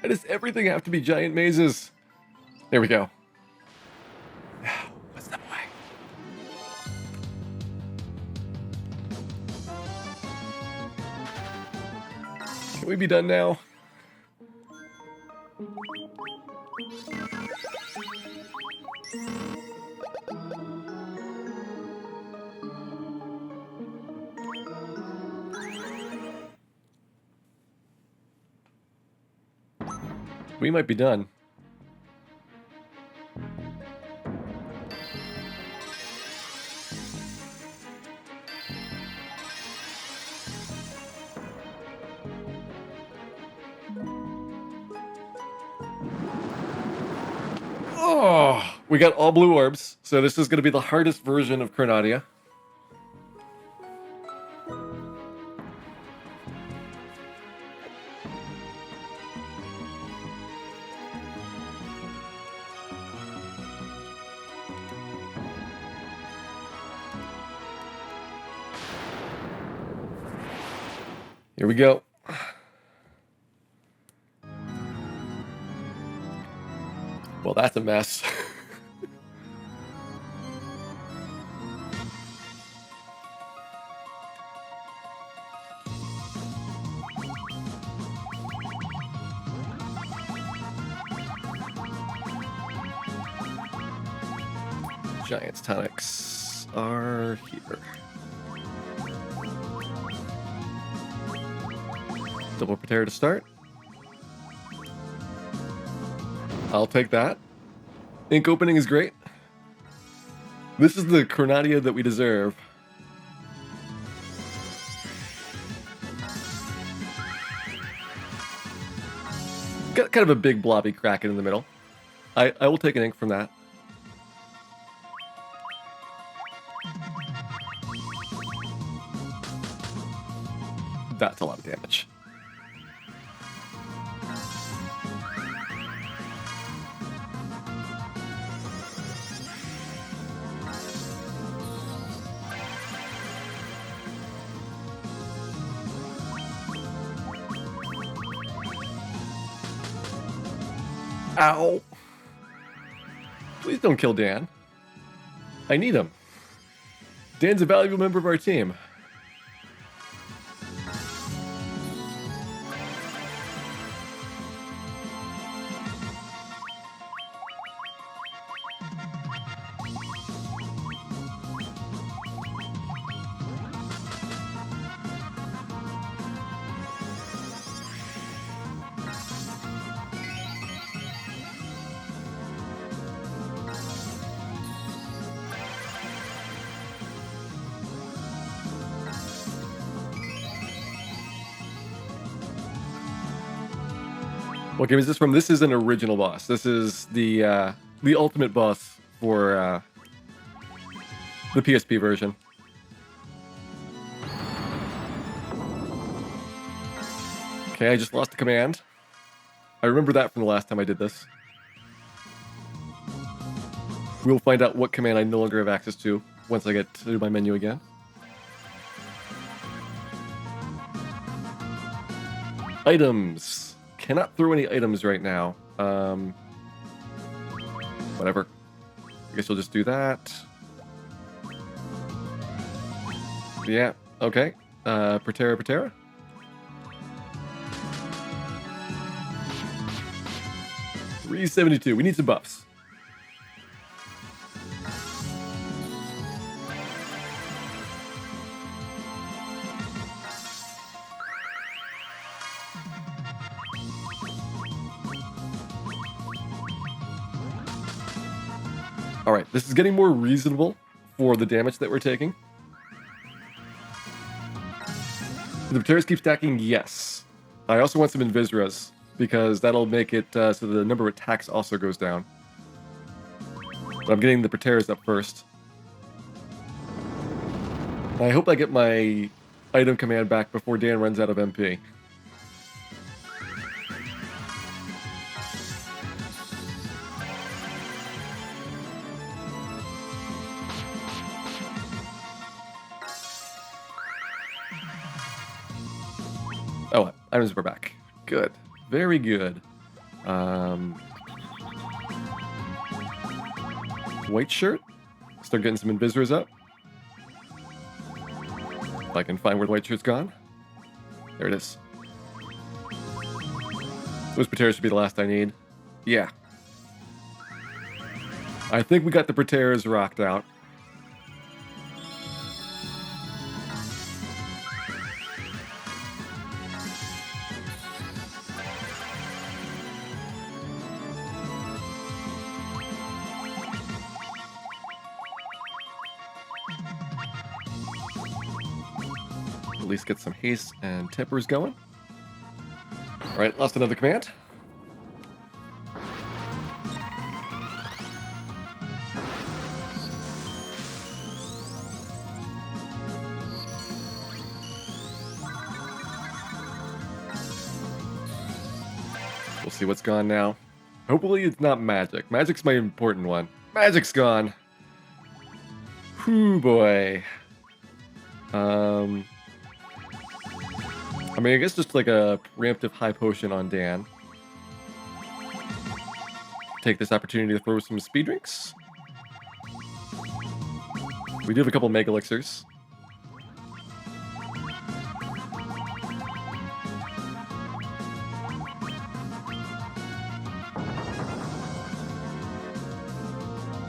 Why does everything have to be giant mazes? There we go. What's that way? Can we be done now? We might be done. Oh, we got all blue orbs, so this is going to be the hardest version of Chronadia. Here we go. Well, that's a mess. Giants tonics are here. Double prepare to start. I'll take that. Ink opening is great. This is the Chronadia that we deserve. Got kind of a big blobby Kraken in the middle. I will take an ink from that. That's a lot of damage. Ow. Please don't kill Dan. I need him. Dan's a valuable member of our team. What game is this from? This is an original boss. This is the ultimate boss for the PSP version. Okay, I just lost a command. I remember that from the last time I did this. We'll find out what command I no longer have access to once I get to my menu again. Items. Cannot throw any items right now. Whatever. I guess you'll just do that. Yeah, okay. Protera. 372. We need some buffs. All right, this is getting more reasonable for the damage that we're taking. Do the Pateras keep stacking? Yes. I also want some Invisras, because that'll make it so the number of attacks also goes down. But I'm getting the Pateras up first. I hope I get my item command back before Dan runs out of MP. Oh, items are back. Good. Very good. White shirt. Start getting some Invisors up. If I can find where the white shirt's gone. There it is. Those Pateras should be the last I need. Yeah. I think we got the Pateras rocked out. At least get some haste and tempers going. All right, lost another command. We'll see what's gone now. Hopefully it's not magic. Magic's my important one. Magic's gone. Whew, boy. I mean, I guess just like a preemptive high potion on Dan. Take this opportunity to throw some speed drinks. We do have a couple Mega Elixirs.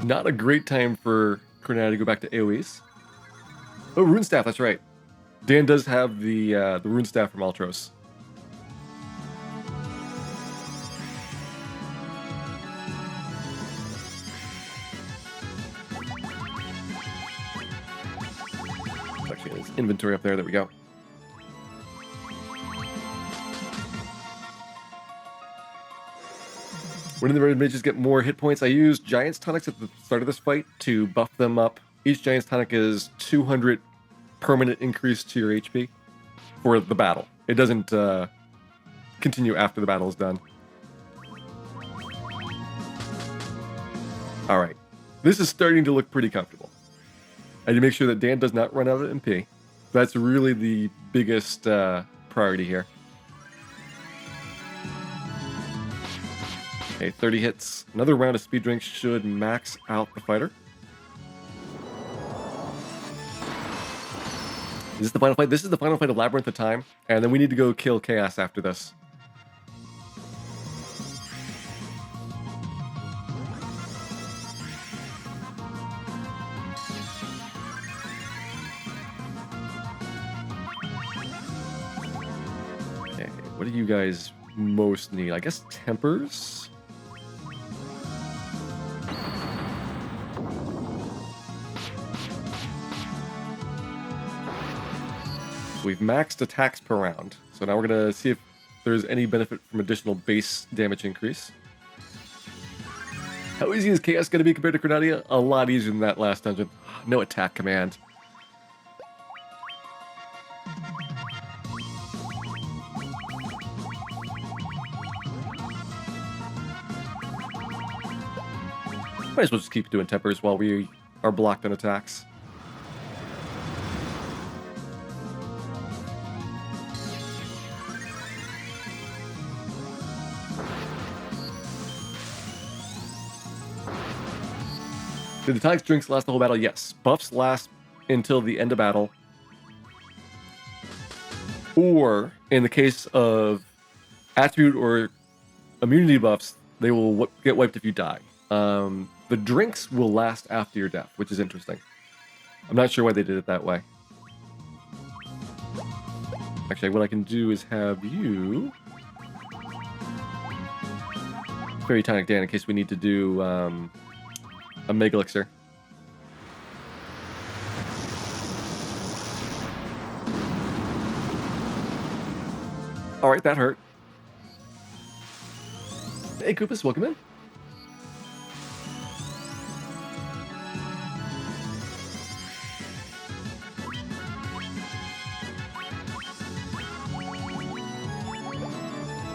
Not a great time for Cornada to go back to AoEs. Oh, Rune Staff, that's right. Dan does have the Rune Staff from Ultros. Actually, his inventory up there. There we go. When the red mages get more hit points, I use Giant's Tonics at the start of this fight to buff them up. Each Giant's Tonic is 200 permanent increase to your HP for the battle. It doesn't continue after the battle is done. All right. This is starting to look pretty comfortable. I need to make sure that Dan does not run out of MP. That's really the biggest priority here. Okay, 30 hits. Another round of speed drinks should max out the fighter. Is this the final fight? This is the final fight of Labyrinth of Time, and then we need to go kill Chaos after this. Okay, what do you guys most need? I guess tempers? We've maxed attacks per round, so now we're going to see if there's any benefit from additional base damage increase. How easy is Chaos going to be compared to Cornadia? A lot easier than that last dungeon. No attack command. Might as well just keep doing tempers while we are blocked on attacks. Do the tonics drinks last the whole battle? Yes. Buffs last until the end of battle. Or, in the case of attribute or immunity buffs, they will get wiped if you die. The drinks will last after your death, which is interesting. I'm not sure why they did it that way. Actually, what I can do is have you... Fairy Tonic Dan in case we need to do a Mega Elixir. Alright, that hurt. Hey, Koopas, welcome in.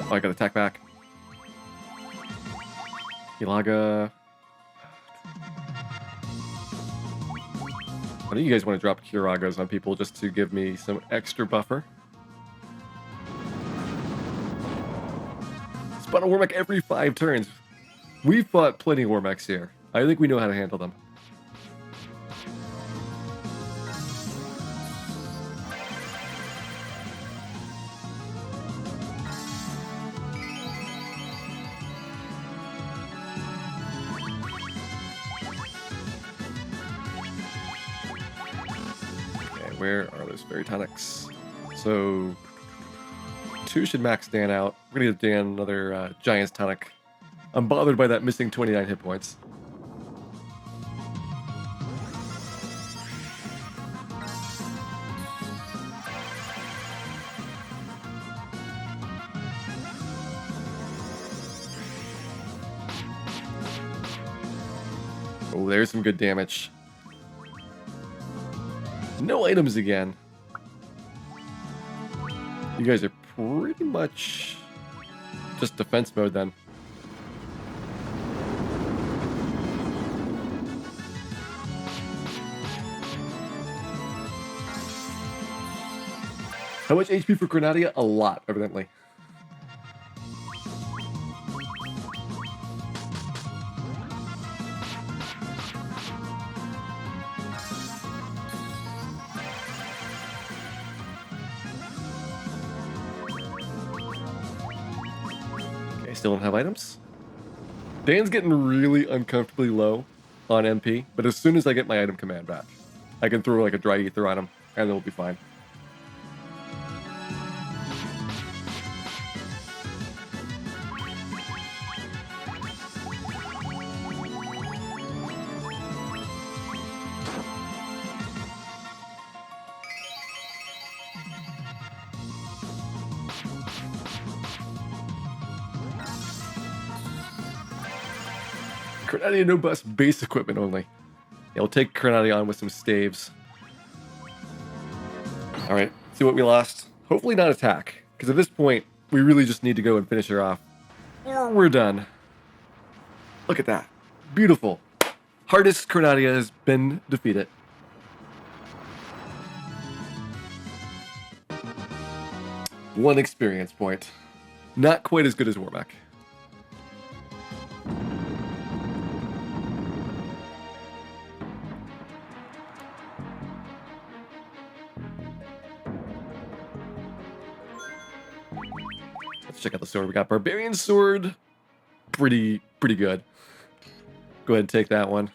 Oh, I gotta attack back. Ilaga. I know you guys want to drop Kiragas on people just to give me some extra buffer. Spawn a Warmech every 5 turns. We've fought plenty of Warmechs here. I think we know how to handle them. Where are those fairy tonics? So 2 should max Dan out. We're gonna give Dan another Giant's tonic. I'm bothered by that missing 29 hit points. Oh, there's some good damage. No items again. You guys are pretty much just defense mode then. How much HP for Grenadia? A lot, evidently. Still don't have items. Dan's getting really uncomfortably low on MP, but as soon as I get my item command back, I can throw like a dry ether on him, and then we'll be fine. Grenadia no bust base equipment only. Yeah, we'll take Grenadia on with some staves. Alright, see what we lost. Hopefully not attack, because at this point, we really just need to go and finish her off. Or we're done. Look at that. Beautiful. Hardest Grenadia has been defeated. One experience point. Not quite as good as Warmech. Let's check out the sword. We got Barbarian Sword. Pretty good. Go ahead and take that one.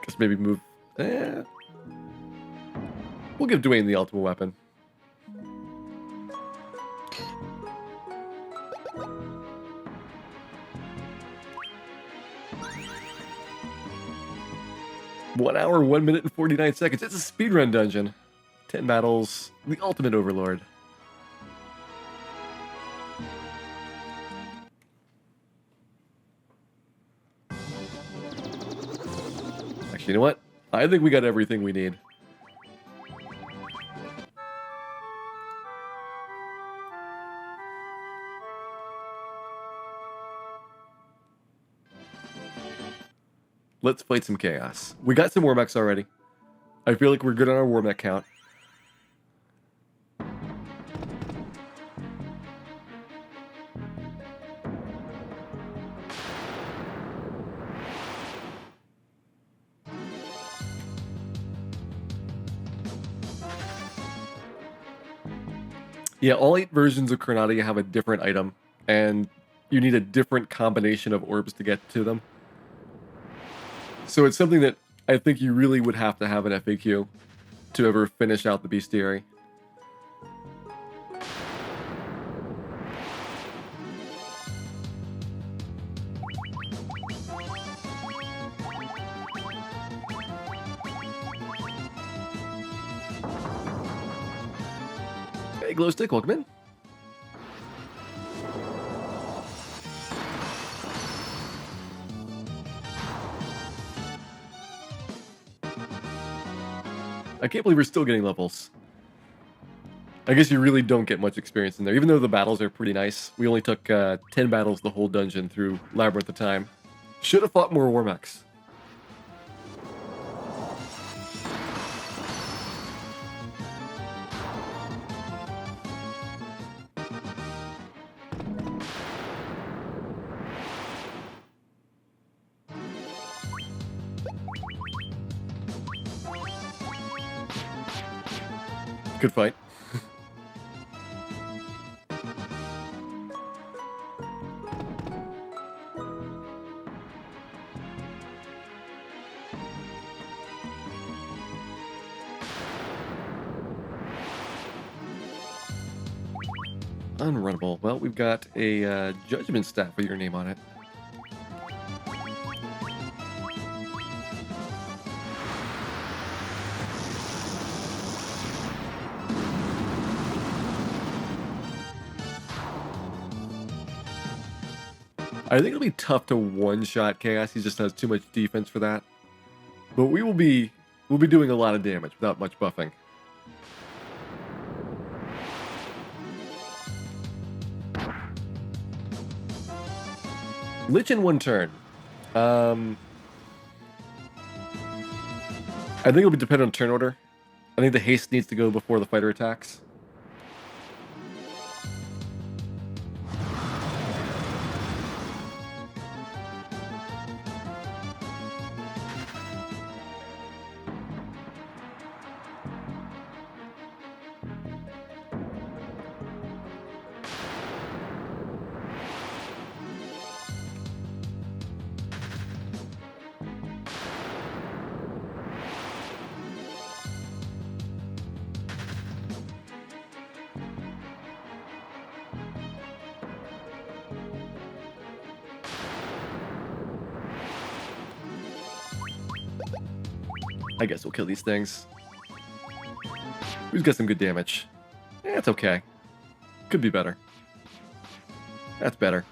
Guess maybe move. We'll give Dwayne the ultimate weapon. One hour, 1 minute, and 49 seconds. It's a speedrun dungeon. 10 battles. The ultimate overlord. Actually, you know what? I think we got everything we need. Let's fight some chaos. We got some Warmechs already. I feel like we're good on our Warmech count. Yeah, all 8 versions of Chronadia have a different item, and you need a different combination of orbs to get to them. So it's something that I think you really would have to have an FAQ to ever finish out the bestiary. Hey, Glow Stick, welcome in. I can't believe we're still getting levels. I guess you really don't get much experience in there, even though the battles are pretty nice. We only took 10 battles the whole dungeon through Labyrinth of Time. Should have fought more Remakes. Good fight. Unrunnable. Well, we've got a judgment staff with your name on it. I think it'll be tough to one-shot Chaos. He just has too much defense for that. But we'll be doing a lot of damage without much buffing. Lich in one turn. I think it'll be dependent on turn order. I think the haste needs to go before the fighter attacks. I guess we'll kill these things. We've got some good damage. It's okay. Could be better. That's better.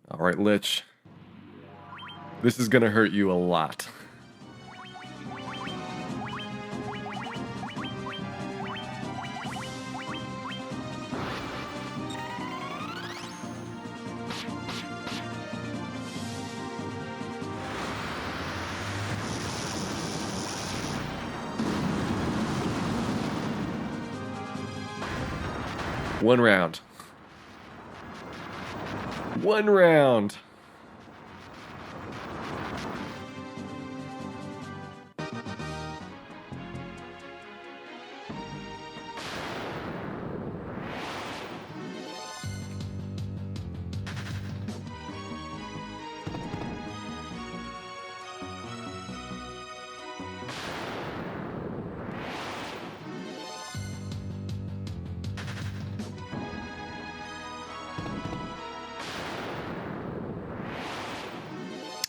All right, Lich. This is gonna hurt you a lot. One round. One round.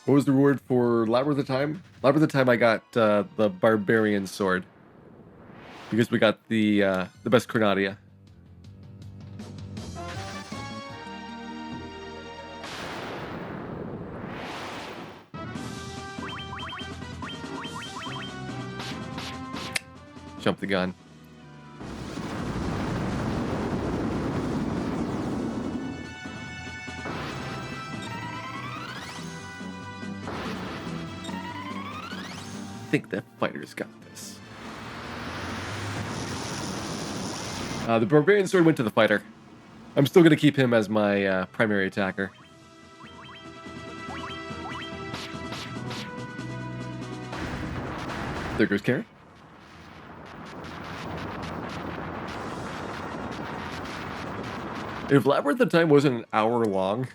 What was the reward for Labyrinth of Time? Labyrinth of Time, I got the Barbarian Sword. Because we got the best Chronadia. Jump the gun. I think the fighters got this. The Barbarian Sword went to the fighter. I'm still going to keep him as my primary attacker. There goes Karen. If Labyrinth of Time wasn't an hour long,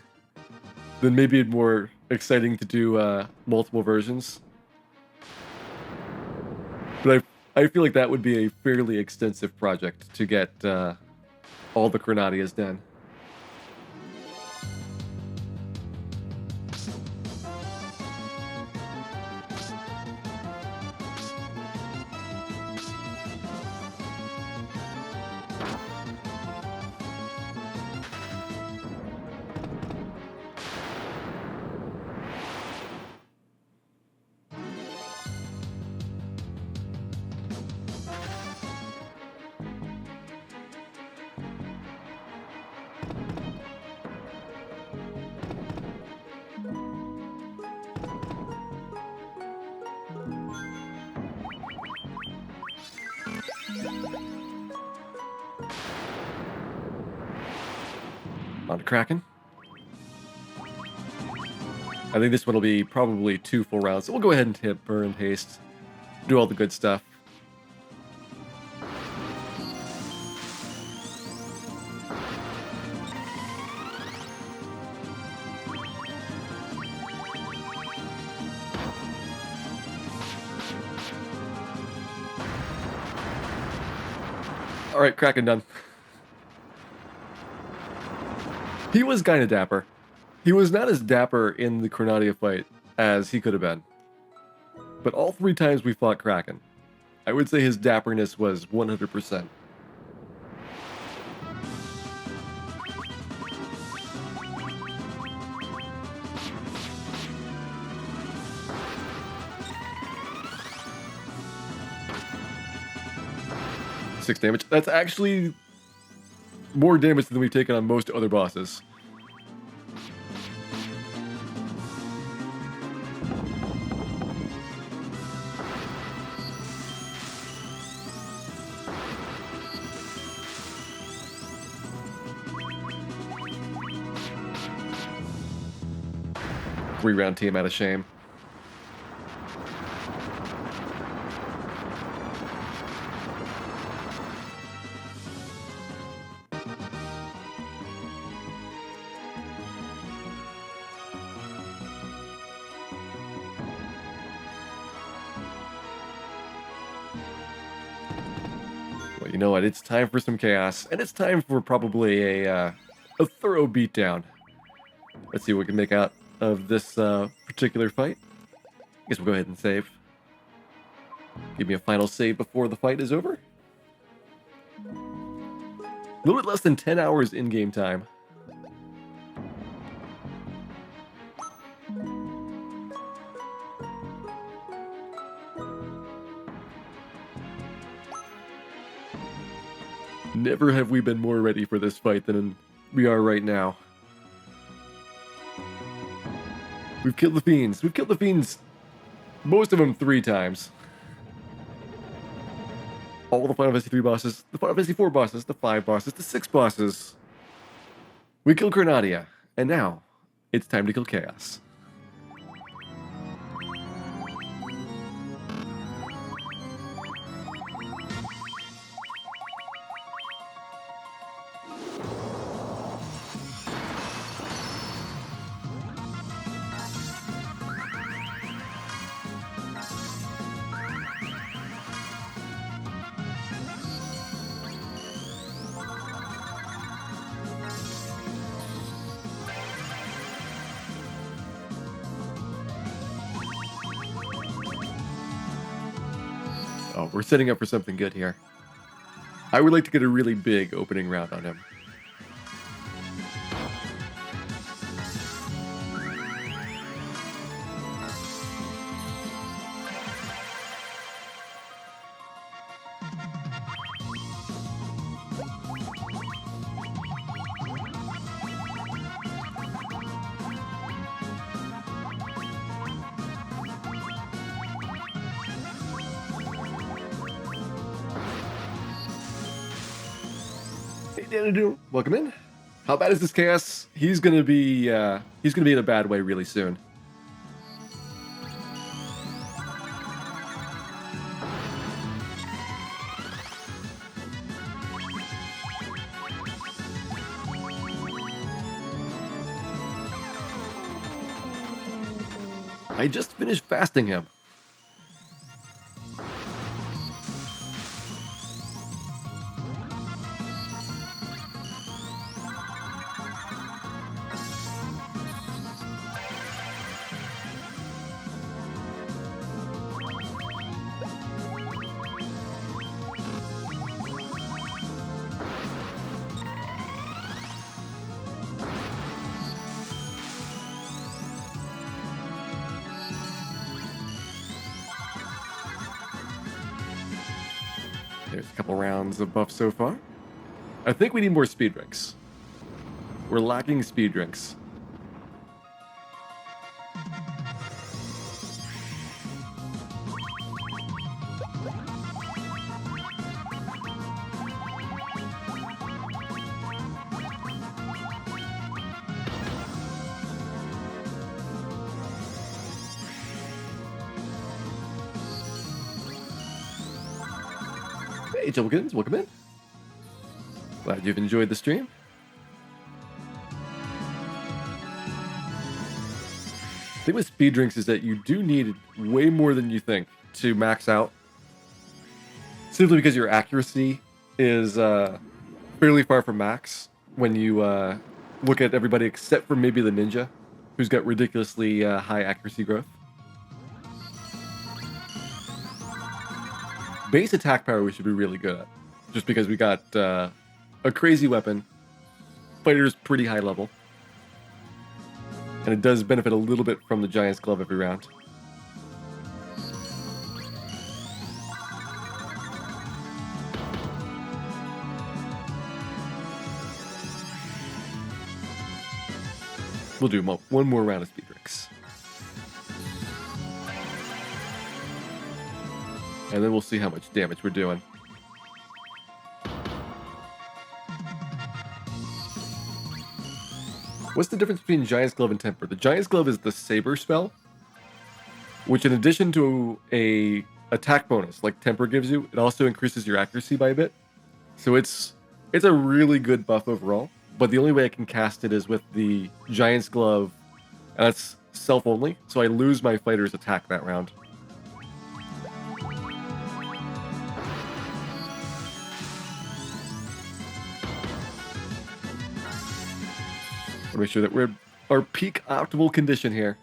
then maybe it'd more exciting to do multiple versions. But I feel like that would be a fairly extensive project to get all the Chronatias done. On to Kraken. I think this one will be probably 2 full rounds, so we'll go ahead and hit Burn Haste. Do all the good stuff. Alright, Kraken done. He was kind of dapper. He was not as dapper in the Chronatia fight as he could have been. But all 3 times we fought Kraken, I would say his dapperness was 100%. Six damage. That's actually more damage than we've taken on most other bosses. Three-round team out of shame. Well, you know what? It's time for some chaos, and it's time for probably a thorough beatdown. Let's see what we can make out of this particular fight. I guess we'll go ahead and save. Give me a final save before the fight is over. A little bit less than 10 hours in-game time. Never have we been more ready for this fight than we are right now. We've killed the fiends. We've killed the fiends, most of them 3 times. All the Final Fantasy 3 bosses, the Final Fantasy 4 bosses, the 5 bosses, the 6 bosses. We killed Chronatia, and now it's time to kill Chaos. Oh, we're setting up for something good here. I would like to get a really big opening round on him. Daniel, welcome in. How bad is this chaos? He's gonna be in a bad way really soon. I just finished fasting him. There's a couple rounds of buff so far. I think we need more speed drinks. We're lacking speed drinks. Hey, Jillikins, welcome in. Glad you've enjoyed the stream. The thing with speed drinks is that you do need way more than you think to max out. Simply because your accuracy is fairly far from max when you look at everybody except for maybe the ninja, who's got ridiculously high accuracy growth. Base attack power we should be really good at, just because we got a crazy weapon, fighter's pretty high level, and it does benefit a little bit from the Giant's Glove every round. We'll do one more round of speed drinks. And then we'll see how much damage we're doing. What's the difference between Giant's Glove and Temper? The Giant's Glove is the Saber spell, which in addition to a attack bonus like Temper gives you, it also increases your accuracy by a bit. So it's a really good buff overall, but the only way I can cast it is with the Giant's Glove, and that's self only, so I lose my fighter's attack that round. Make sure that we're our peak optimal condition here.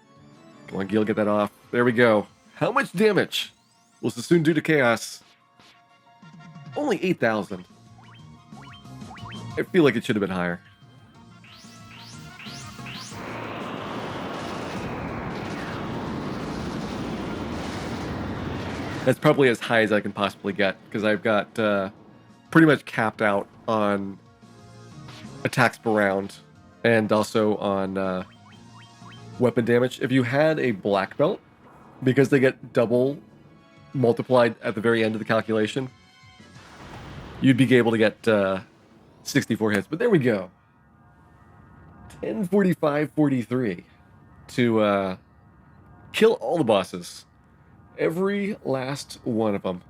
Come on, Gil, get that off. There we go. How much damage will Sassoon do to Chaos? Only 8,000. I feel like it should have been higher. That's probably as high as I can possibly get, because I've got pretty much capped out on attacks per round. And also on weapon damage. If you had a black belt, because they get double multiplied at the very end of the calculation, you'd be able to get 64 hits. But there we go. 1045-43 to kill all the bosses. Every last one of them.